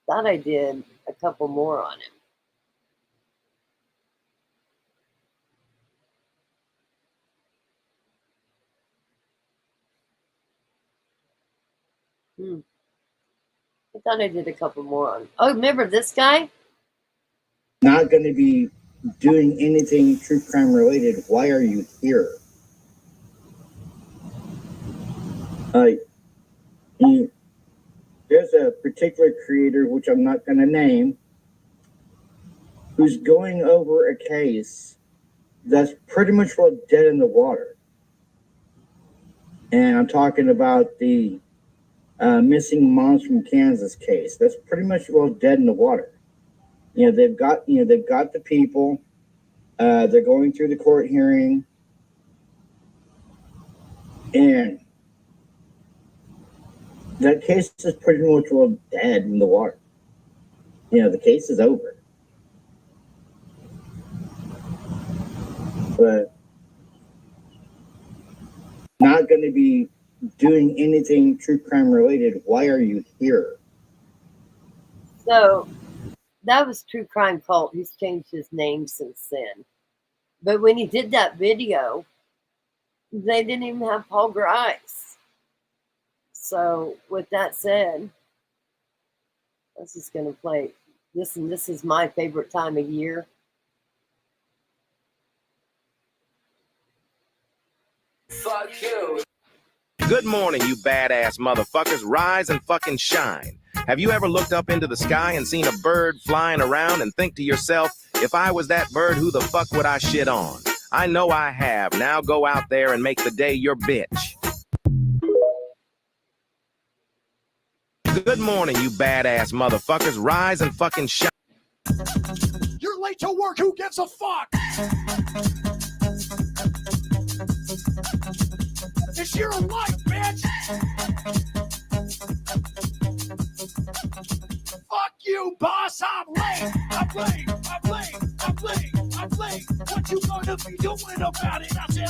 Thought I did a couple more on him. I thought I did a couple more on. Oh, remember this guy? Not going to be doing anything true crime related. Why are you here? There's a particular creator, which I'm not going to name, who's going over a case that's pretty much well dead in the water. And I'm talking about the missing moms from Kansas case. That's pretty much well dead in the water. They've got the people. They're going through the court hearing, and that case is pretty much well dead in the water. The case is over. But not going to be doing anything true crime related. Why are you here? So that was True Crime Cult. He's changed his name since then. But when he did that video, they didn't even have Paul Grice. So with that said, I'm just going to play this, and this is my favorite time of year. Fuck you. Good morning, you badass motherfuckers. Rise and fucking shine. Have you ever looked up into the sky and seen a bird flying around and think to yourself, if I was that bird, who the fuck would I shit on? I know I have. Now go out there and make the day your bitch. Good morning, you badass motherfuckers. Rise and fucking shine. You're late to work. Who gives a fuck? It's your life, bitch. Fuck you, boss. I'm late. I'm late. I'm late. I'm late. I'm late. What you gonna be doing about it? I said